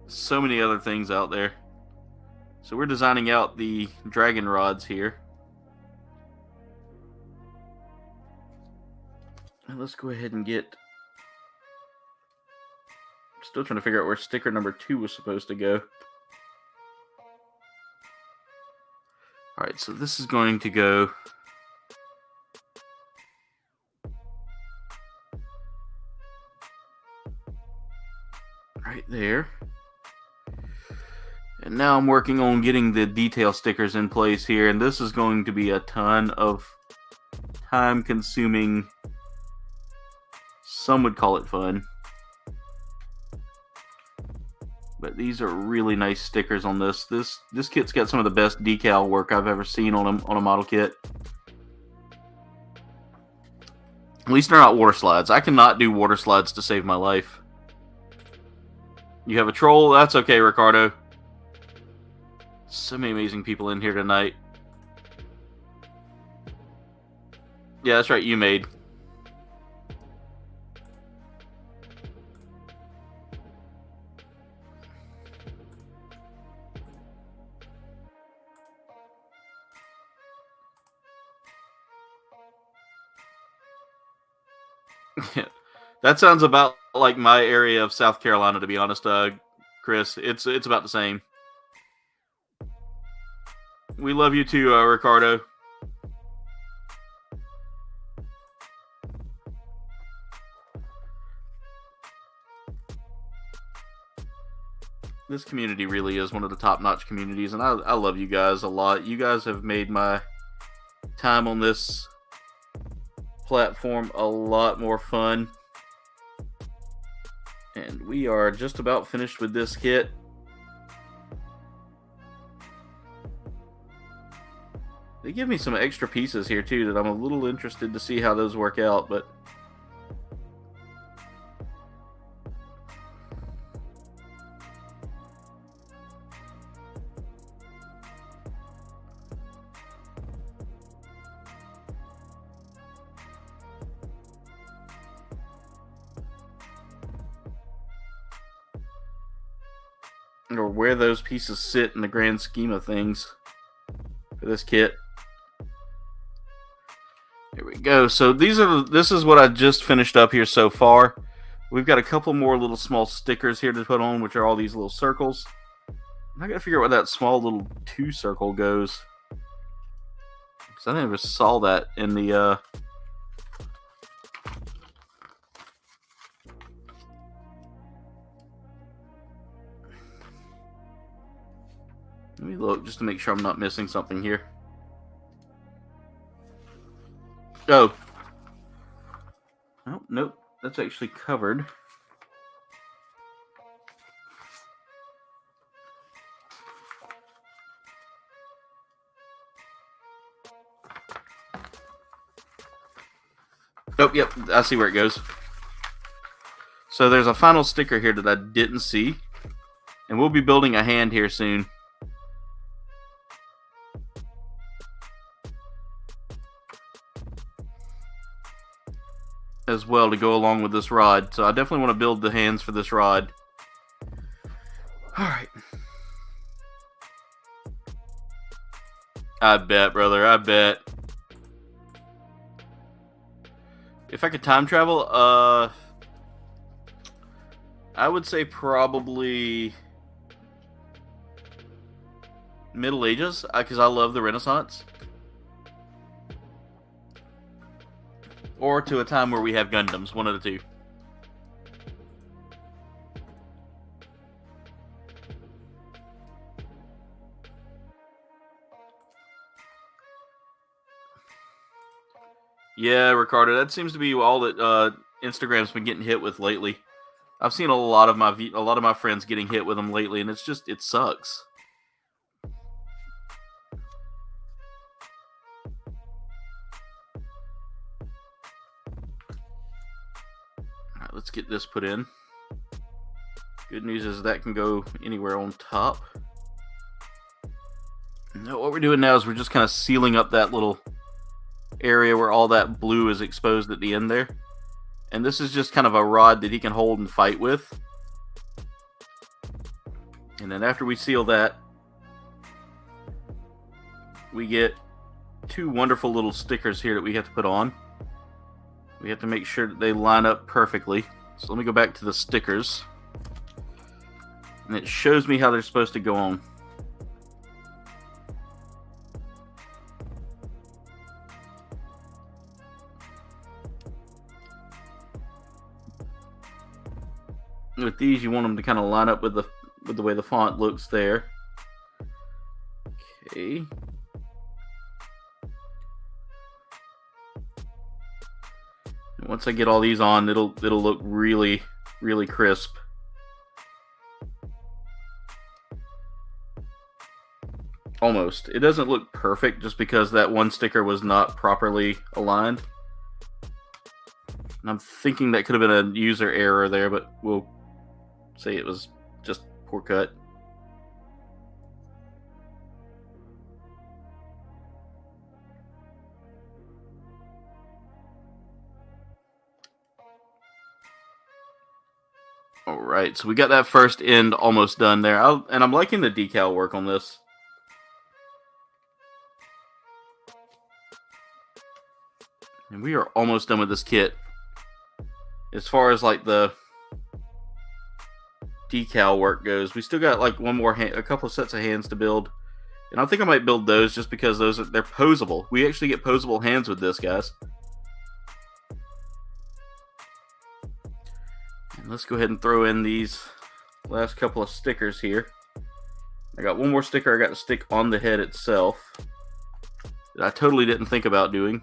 so many other things out there. So we're designing out the dragon rods here. And let's go ahead and get... I'm still trying to figure out where sticker number 2 was supposed to go. Alright, so this is going to go... right there. And now I'm working on getting the detail stickers in place here, and this is going to be a ton of time-consuming, some would call it fun, but these are really nice stickers on this. This kit's got some of the best decal work I've ever seen on a model kit. At least they're not water slides. I cannot do water slides to save my life. You have a troll? That's okay, Ricardo. So many amazing people in here tonight. Yeah, that's right, you made. That sounds about like my area of South Carolina, to be honest, Chris. It's about the same. We love you too, Ricardo. This community really is one of the top-notch communities, and I love you guys a lot. You guys have made my time on this platform a lot more fun. And we are just about finished with this kit. They give me some extra pieces here too that I'm a little interested to see how those work out, but or where those pieces sit in the grand scheme of things for this kit. Here we go. So this is what I just finished up here so far. We've got a couple more little small stickers here to put on, which are all these little circles. I gotta figure out where that small little 2 circle goes, because I never saw that in the Let me look just to make sure I'm not missing something here. Oh, nope, that's actually covered. Oh, yep, I see where it goes. So there's a final sticker here that I didn't see, and we'll be building a hand here soon. As well to go along with this rod. So I definitely want to build the hands for this rod. Alright. I bet, brother. I bet. If I could time travel, I would say probably Middle Ages, because I love the Renaissance. Or to a time where we have Gundams, one of the two. Yeah, Ricardo, that seems to be all that Instagram's been getting hit with lately. I've seen a lot of my friends getting hit with them lately, and it sucks. Alright, let's get this put in. Good news is that can go anywhere on top. Now, what we're doing now is we're just kind of sealing up that little area where all that blue is exposed at the end there. And this is just kind of a rod that he can hold and fight with. And then after we seal that, we get 2 wonderful little stickers here that we have to put on. We have to make sure that they line up perfectly. So let me go back to the stickers. And it shows me how they're supposed to go on. With these, you want them to kind of line up with the way the font looks there. Okay. And once I get all these on, it'll look really, really crisp. Almost. It doesn't look perfect just because that one sticker was not properly aligned. And I'm thinking that could have been a user error there, but we'll say it was just poor cut. Alright, so we got that first end almost done there. And I'm liking the decal work on this. And we are almost done with this kit. As far as like the decal work goes, we still got like a couple of sets of hands to build, and I think I might build those just because they're posable. We actually get posable hands with this, guys. And let's go ahead and throw in these last couple of stickers here. I got one more sticker I got to stick on the head itself that I totally didn't think about doing.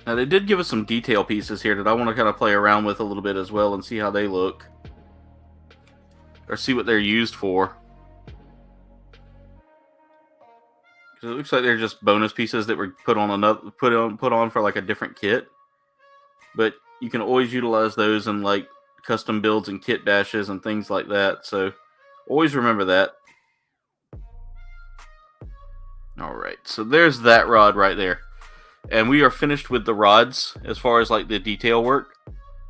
Now, they did give us some detail pieces here that I want to kind of play around with a little bit as well and see how they look. Or see what they're used for. Because it looks like they're just bonus pieces that were put on for like a different kit. But you can always utilize those in like custom builds and kit bashes and things like that. So, Always remember that. Alright, so there's that rod right there. And we are finished with the rods as far as like the detail work.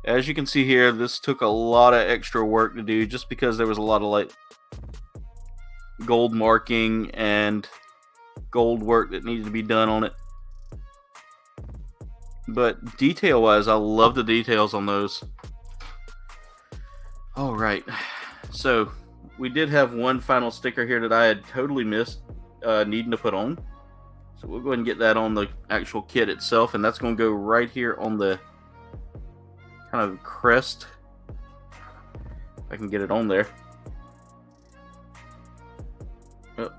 As you can see here, this took a lot of extra work to do just because there was a lot of like gold marking and gold work that needed to be done on it. But detail wise, I love the details on those. Alright, so we did have one final sticker here that I had totally missed needing to put on. So we'll go ahead and get that on the actual kit itself, and that's going to go right here on the kind of crest. If I can get it on there. Oh.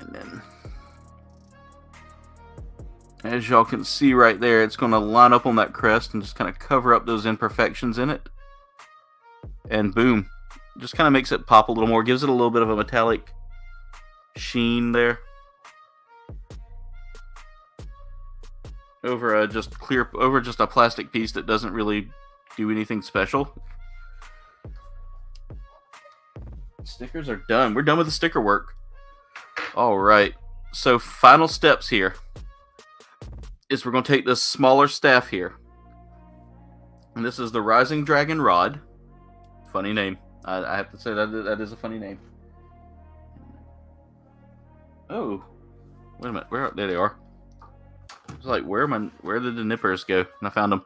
And then, as y'all can see right there, it's going to line up on that crest and just kind of cover up those imperfections in it. And boom. Just kind of makes it pop a little more, gives it a little bit of a metallic sheen there over just a plastic piece that doesn't really do anything special. Stickers are done. We're done with the sticker work. All right, so final steps here is we're going to take this smaller staff here, and this is the Rising Dragon Rod. Funny name. I have to say that is a funny name. Oh, wait a minute. There they are. It's like, where did the nippers go? And I found them.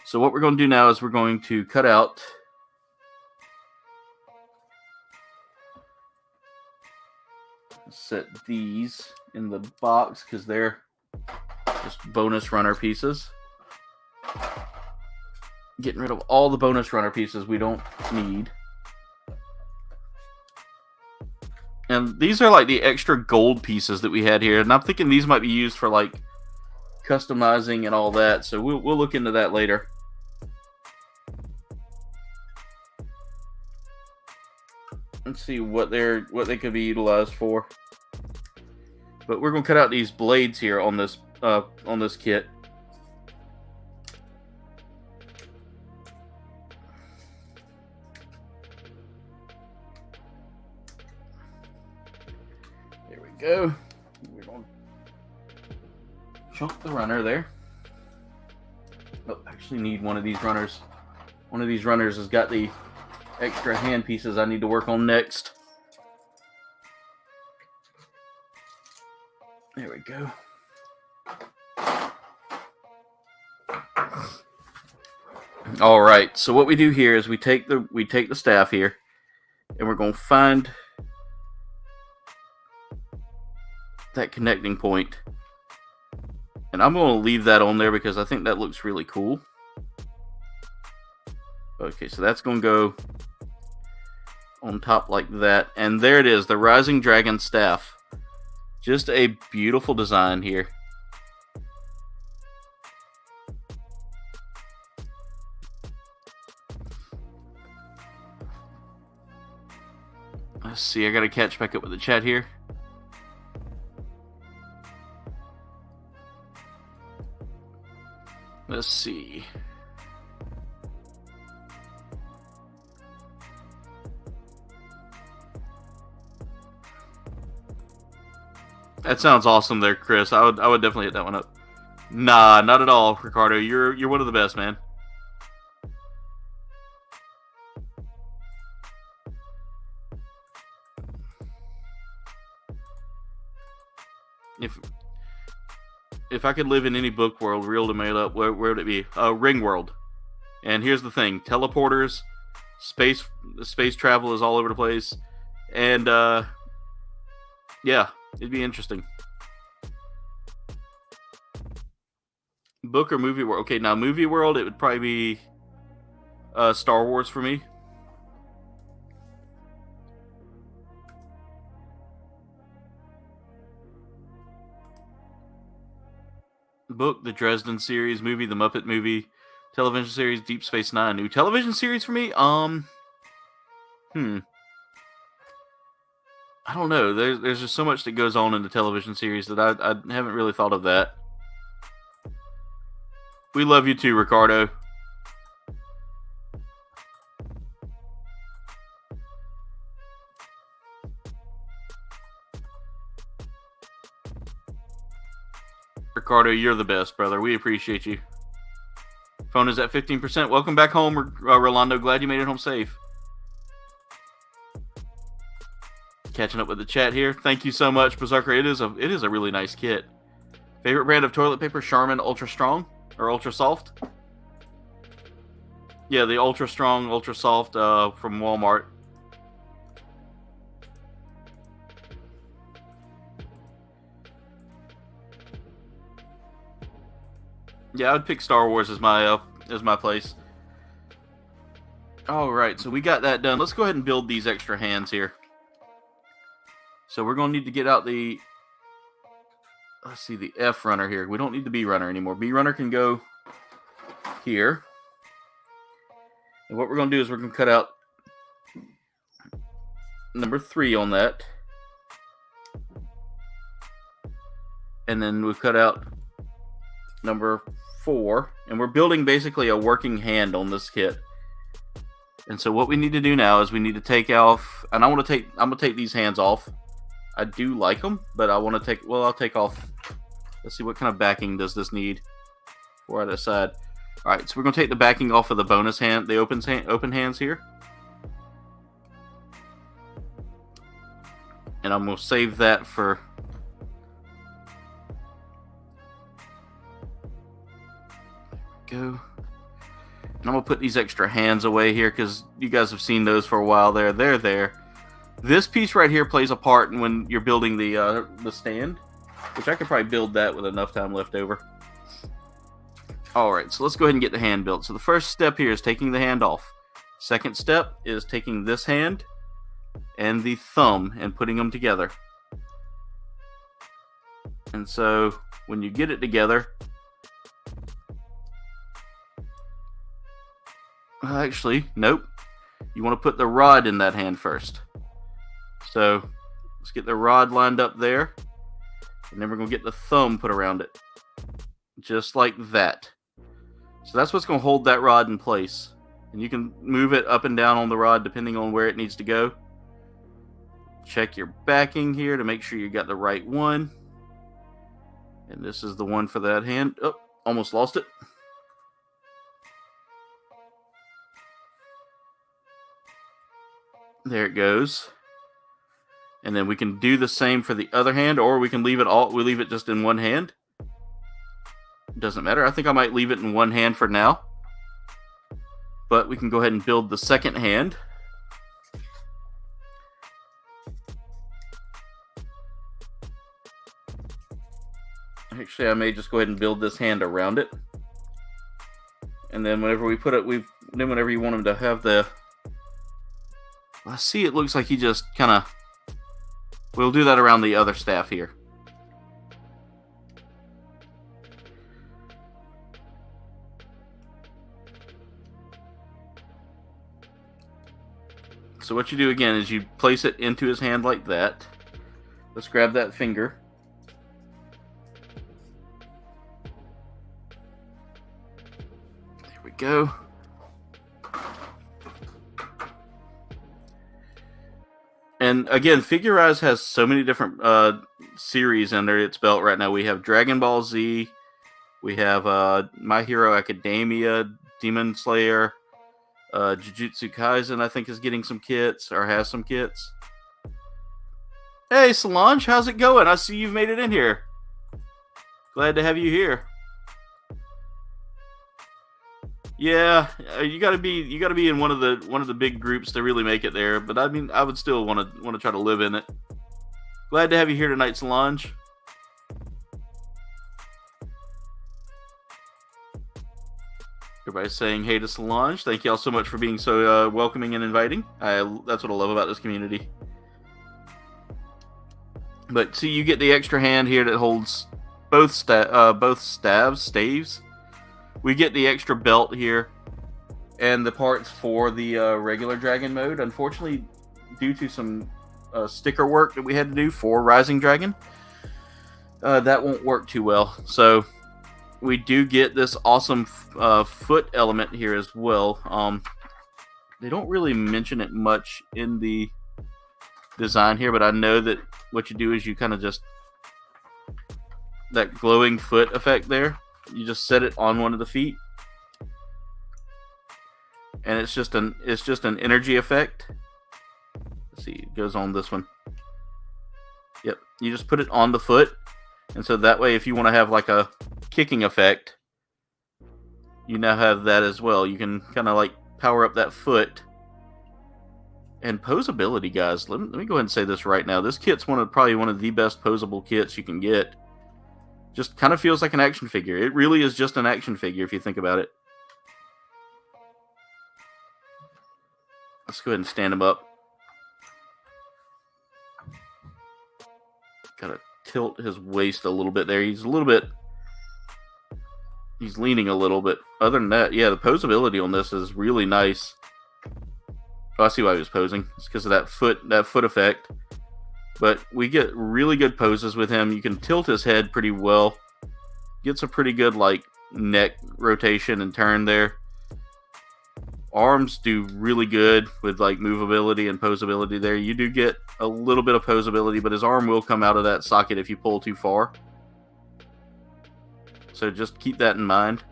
So what we're going to do now is we're going to cut out set these in the box because they're just bonus runner pieces. Getting rid of all the bonus runner pieces we don't need. And these are like the extra gold pieces that we had here. And I'm thinking these might be used for like customizing and all that. So we'll look into that later. Let's see what they could be utilized for. But we're going to cut out these blades here on this kit. Go. We're going to chunk the runner there. Oh, actually need one of these runners. One of these runners has got the extra hand pieces I need to work on next. There we go. All right. So what we do here is we take the staff here, and we're going to find that connecting point, and I'm going to leave that on there because I think that looks really cool. Okay, so that's going to go on top like that, and there it is, the Rising Dragon staff. Just a beautiful design here. Let's see, I got to catch back up with the chat here. Let's see. That sounds awesome there, Chris. I would definitely hit that one up. Nah, not at all, Ricardo. You're one of the best, man. If I could live in any book world, real to made up, where would it be? Ring World. And here's the thing: teleporters, space travel is all over the place, and yeah, it'd be interesting. Book or movie world? Okay, now movie world, it would probably be Star Wars for me. Book, the Dresden series. Movie, the Muppet movie. Television series, Deep Space Nine. New television series for me? I don't know. There's just so much that goes on in the television series that I haven't really thought of that. We love you too, Ricardo. Ricardo, you're the best, brother. We appreciate you. Phone is at 15%. Welcome back home, Rolando. Glad you made it home safe. Catching up with the chat here. Thank you so much, Berserker. It is a really nice kit. Favorite brand of toilet paper? Charmin Ultra Strong or Ultra Soft? Yeah, the Ultra Strong, Ultra Soft from Walmart. Yeah, I would pick Star Wars as my place. All right, so we got that done. Let's go ahead and build these extra hands here. So we're going to need to get out the, let's see, the F runner here. We don't need the B runner anymore. B runner can go here. And what we're going to do is we're going to cut out number 3 on that. And then we'll cut out number 4. And we're building basically a working hand on this kit. And so what we need to do now is we need to take off, and I'm going to take these hands off. I do like them, but I want to take, well, I'll take off. Let's see, what kind of backing does this need before I decide. All right, so we're going to take the backing off of the bonus hand, the open hands here. And I'm going to save that for... Go. And I'm going to put these extra hands away here because you guys have seen those for a while there. They're there. This piece right here plays a part when you're building the stand, which I could probably build that with enough time left over. Alright, so let's go ahead and get the hand built. So the first step here is taking the hand off. Second step is taking this hand and the thumb and putting them together. And so when you get it together, actually, nope. You want to put the rod in that hand first. So let's get the rod lined up there. And then we're going to get the thumb put around it. Just like that. So that's what's going to hold that rod in place. And you can move it up and down on the rod depending on where it needs to go. Check your backing here to make sure you got the right one. And this is the one for that hand. Oh, almost lost it. There it goes. And then we can do the same for the other hand, or we can leave it all. We leave it just in one hand. Doesn't matter. I think I might leave it in one hand for now. But we can go ahead and build the second hand. Actually, I may just go ahead and build this hand around it. And then whenever we put it, whenever you want them to have the... I see it looks like he just kind of... We'll do that around the other staff here. So what you do again is you place it into his hand like that. Let's grab that finger. There we go. And again, Figure-Rise has so many different series under its belt right now. We have Dragon Ball Z, we have My Hero Academia, Demon Slayer, Jujutsu Kaisen, I think, is getting some kits, or has some kits. Hey, Solange, how's it going? I see you've made it in here. Glad to have you here. Yeah, you gotta be in one of the big groups to really make it there. But I mean, I would still want to try to live in it. Glad to have you here tonight, Solange. Everybody's saying hey to Solange. Thank you all so much for being so welcoming and inviting. That's what I love about this community. But see, you get the extra hand here that holds both staves. We get the extra belt here and the parts for the regular dragon mode. Unfortunately, due to some sticker work that we had to do for Rising Dragon, that won't work too well. So we do get this awesome foot element here as well. They don't really mention it much in the design here, but I know that what you do is you kind of just that glowing foot effect there. You just set it on one of the feet, and it's just an energy effect. Let's see, it goes on this one. Yep, you just put it on the foot, and so that way, if you want to have like a kicking effect, you now have that as well. You can kind of like power up that foot. And posability, guys. Let me go ahead and say this right now. This kit's probably one of the best posable kits you can get. Just kind of feels like an action figure. It really is just an action figure if you think about it. Let's go ahead and stand him up. Gotta tilt his waist a little bit there. He's leaning a little bit. Other than that, yeah, the posability on this is really nice. Oh, I see why he was posing. It's because of that foot effect. But we get really good poses with him. You can tilt his head pretty well. Gets a pretty good like neck rotation and turn there. Arms do really good with like movability and posability there. You do get a little bit of posability, but his arm will come out of that socket if you pull too far. So just keep that in mind.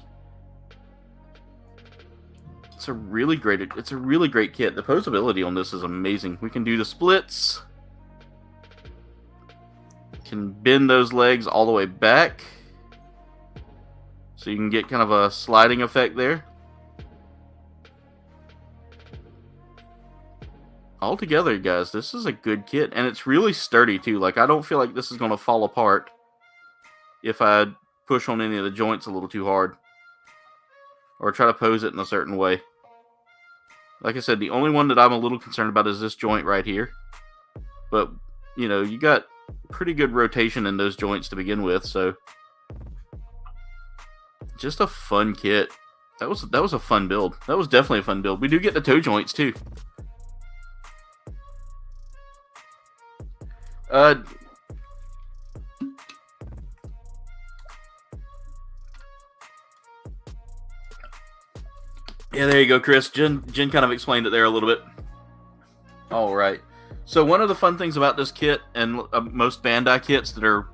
It's a really great kit. The posability on this is amazing. We can do the splits. Can bend those legs all the way back. So you can get kind of a sliding effect there. Altogether, guys, this is a good kit. And it's really sturdy, too. Like, I don't feel like this is going to fall apart if I push on any of the joints a little too hard. Or try to pose it in a certain way. Like I said, the only one that I'm a little concerned about is this joint right here. But, you know, you got pretty good rotation in those joints to begin with, so just a fun kit. That was a fun build. That was definitely a fun build. We do get the toe joints too. Yeah, there you go, Chris. Jen kind of explained it there a little bit. All right. So one of the fun things about this kit and most Bandai kits that are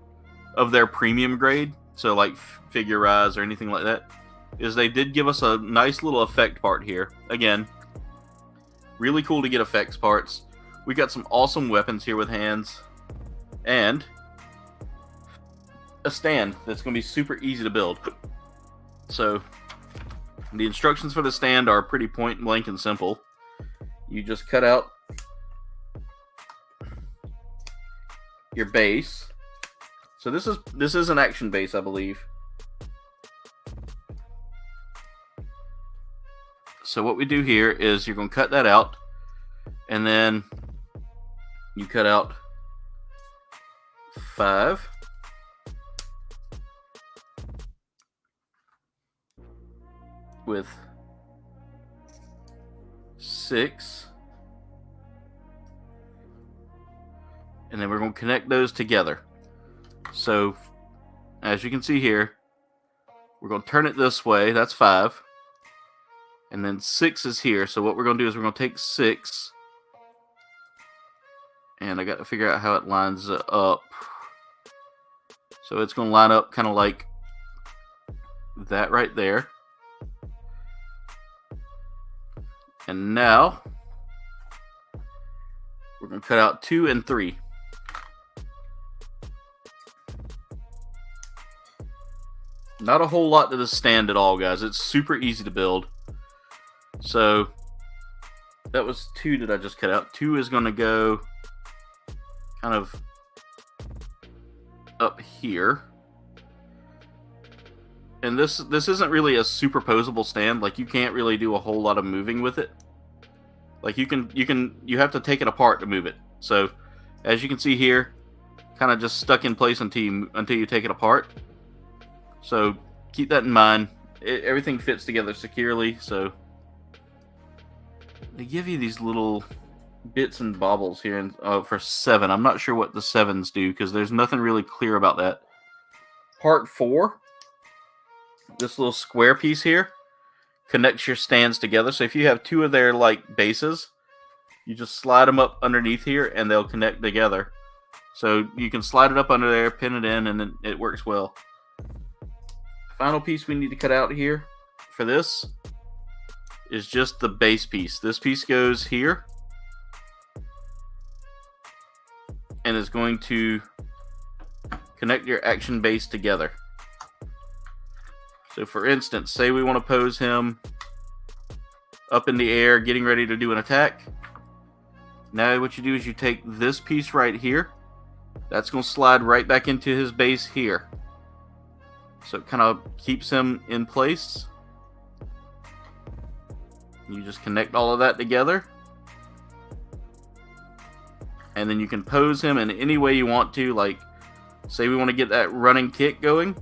of their premium grade, so like Figure Rise or anything like that, is they did give us a nice little effect part here. Again, really cool to get effects parts. We got some awesome weapons here with hands. And a stand that's going to be super easy to build. So the instructions for the stand are pretty point blank and simple. You just cut out your base. So this is an action base, I believe. So what we do here is you're going to cut that out, and then you cut out 5. With 6. And then we're going to connect those together. So, as you can see here, we're going to turn it this way. That's 5. And then 6 is here. So what we're going to do is we're going to take 6. And I got to figure out how it lines up. So it's going to line up kind of like that right there. And now we're going to cut out 2 and 3. Not a whole lot to this stand at all, guys. It's super easy to build. So that was 2 that I just cut out. 2 is going to go kind of up here. And this isn't really a superposable stand. Like, you can't really do a whole lot of moving with it. Like, you have to take it apart to move it. So as you can see here, kind of just stuck in place until you take it apart. So keep that in mind. Everything fits together securely. So they give you these little bits and bobbles here for 7. I'm not sure what the 7s do because there's nothing really clear about that. Part 4. This little square piece here connects your stands together. So if you have 2 of their like bases, you just slide them up underneath here and they'll connect together. So you can slide it up under there, pin it in, and it works well. Final piece we need to cut out here for this is just the base piece. This piece goes here and is going to connect your action base together. So for instance, say we want to pose him up in the air, getting ready to do an attack. Now what you do is you take this piece right here. That's going to slide right back into his base here. So it kind of keeps him in place. You just connect all of that together. And then you can pose him in any way you want to. Like, say we want to get that running kick going.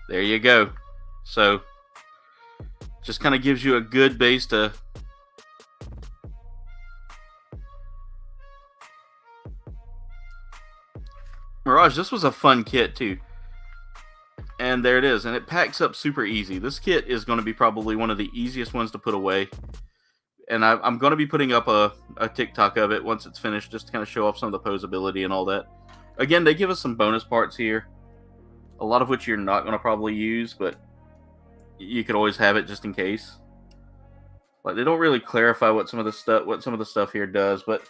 There you go. So, just kind of gives you a good base to... Mirage, this was a fun kit too. And there it is. And it packs up super easy. This kit is going to be probably one of the easiest ones to put away. And I'm going to be putting up a TikTok of it once it's finished, just to kind of show off some of the posability and all that. Again, they give us some bonus parts here. A lot of which you're not going to probably use, but you could always have it just in case. Like, they don't really clarify what some of the stuff here does, but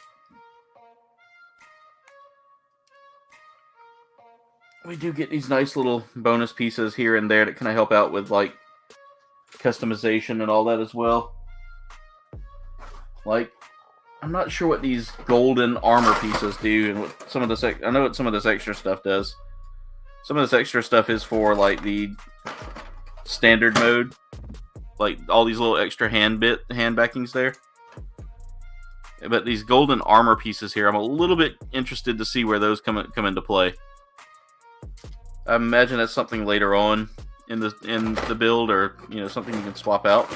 we do get these nice little bonus pieces here and there that kind of help out with like customization and all that as well. Like, I'm not sure what these golden armor pieces do, and what some of this. I know what some of this extra stuff does. Some of this extra stuff is for like the standard mode, like all these little extra hand backings there. But these golden armor pieces here, I'm a little bit interested to see where those come into play. I imagine that's something later on in the build, or something you can swap out.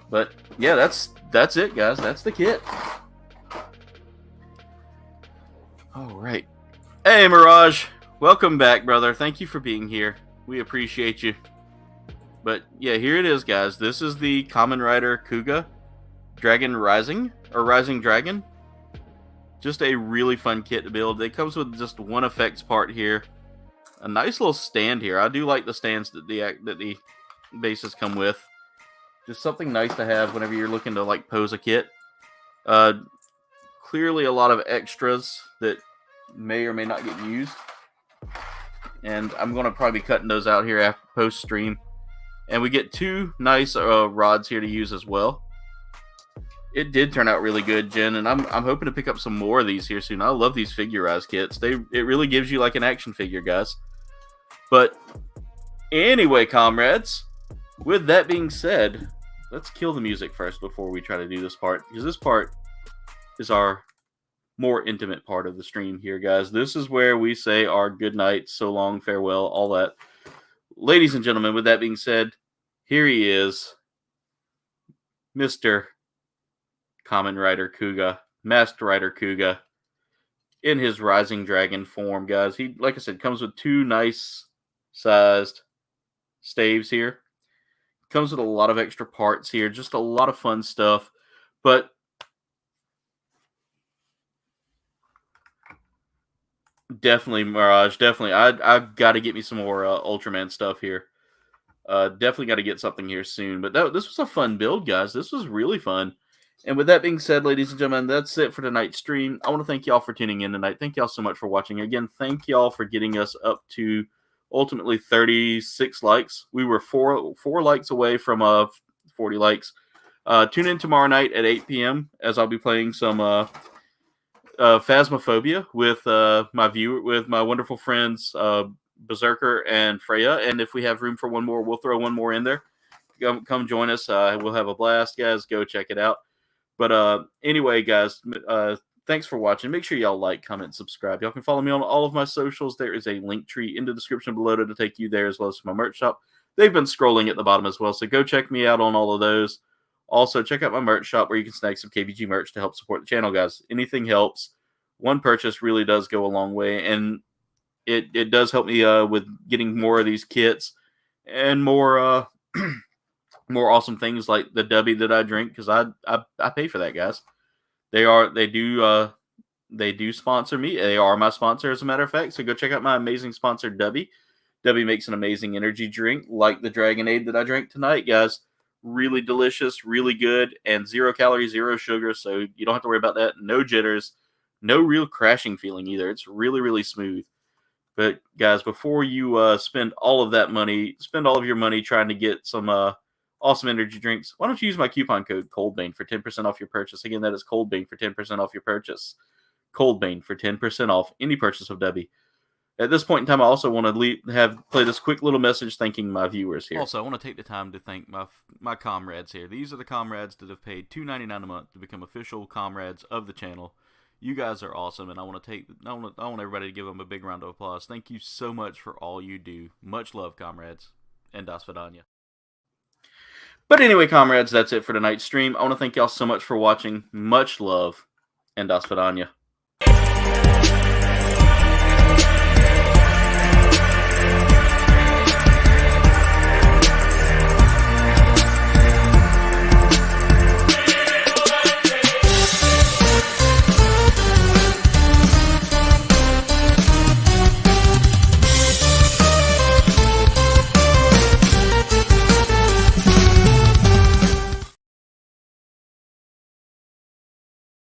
But yeah, that's it, guys. That's the kit. All right. Hey, Mirage. Welcome back, brother. Thank you for being here. We appreciate you. But yeah, here it is, guys. This is the Kamen Rider Kuuga Dragon Rising, or Rising Dragon. Just a really fun kit to build. It comes with just one effects part here. A nice little stand here. I do like the stands that the bases come with. Just something nice to have whenever you're looking to like pose a kit. Clearly a lot of extras that may or may not get used. And I'm going to probably be cutting those out here after post-stream. And we get two nice rods here to use as well. It did turn out really good, Jen, and I'm hoping to pick up some more of these here soon. I love these figurized kits. It really gives you like an action figure, guys. But anyway, comrades, with that being said, let's kill the music first before we try to do this part, because this part is our more intimate part of the stream here, guys. This is where we say our good night, so long, farewell, all that. Ladies and gentlemen, with that being said, here he is, Mr. Kamen Rider Kuuga, Master Rider Kuuga, in his Rising Dragon form, guys. He, like I said, comes with two nice sized staves here. Comes with a lot of extra parts here, just a lot of fun stuff. But definitely, Mirage, definitely. I've got to get me some more Ultraman stuff here. Definitely got to get something here soon. But this was a fun build, guys. This was really fun. And with that being said, ladies and gentlemen, that's it for tonight's stream. I want to thank y'all for tuning in tonight. Thank y'all so much for watching. Again, thank y'all for getting us up to ultimately 36 likes. We were four likes away from 40 likes. Tune in tomorrow night at 8 p.m. as I'll be playing some Phasmophobia with my wonderful friends Berserker and Freya. And if we have room for one more, we'll throw one more in there. Come join us. We'll have a blast, guys. Go check it out. But anyway, guys, thanks for watching. Make sure y'all like, comment, and subscribe. Y'all can follow me on all of my socials. There is a link tree in the description below to take you there, as well as my merch shop. They've been scrolling at the bottom as well, so go check me out on all of those. Also, check out my merch shop where you can snag some KBG merch to help support the channel, guys. Anything helps. One purchase really does go a long way, and it does help me with getting more of these kits, and more more awesome things like the Dubby that I drink, because I pay for that, guys. They do sponsor me. They are my sponsor, as a matter of fact. So go check out my amazing sponsor, Dubby. Dubby makes an amazing energy drink like the Dragonade that I drank tonight, guys. Really delicious, really good, and 0 calories, 0 sugar, so you don't have to worry about that. No jitters, no real crashing feeling either. It's really, really smooth. But guys, before you spend all of that money, spend all of your money trying to get some awesome energy drinks, why don't you use my coupon code Kouldbayne for 10% off your purchase? Again, that is Kouldbayne for 10% off your purchase. Kouldbayne for 10% off any purchase of Debbie. At this point in time, I also want to play this quick little message thanking my viewers here. Also, I want to take the time to thank my comrades here. These are the comrades that have paid $2.99 a month to become official comrades of the channel. You guys are awesome, and I want everybody to give them a big round of applause. Thank you so much for all you do. Much love, comrades, and das vidanya. But anyway, comrades, that's it for tonight's stream. I want to thank y'all so much for watching. Much love, and das vidanya.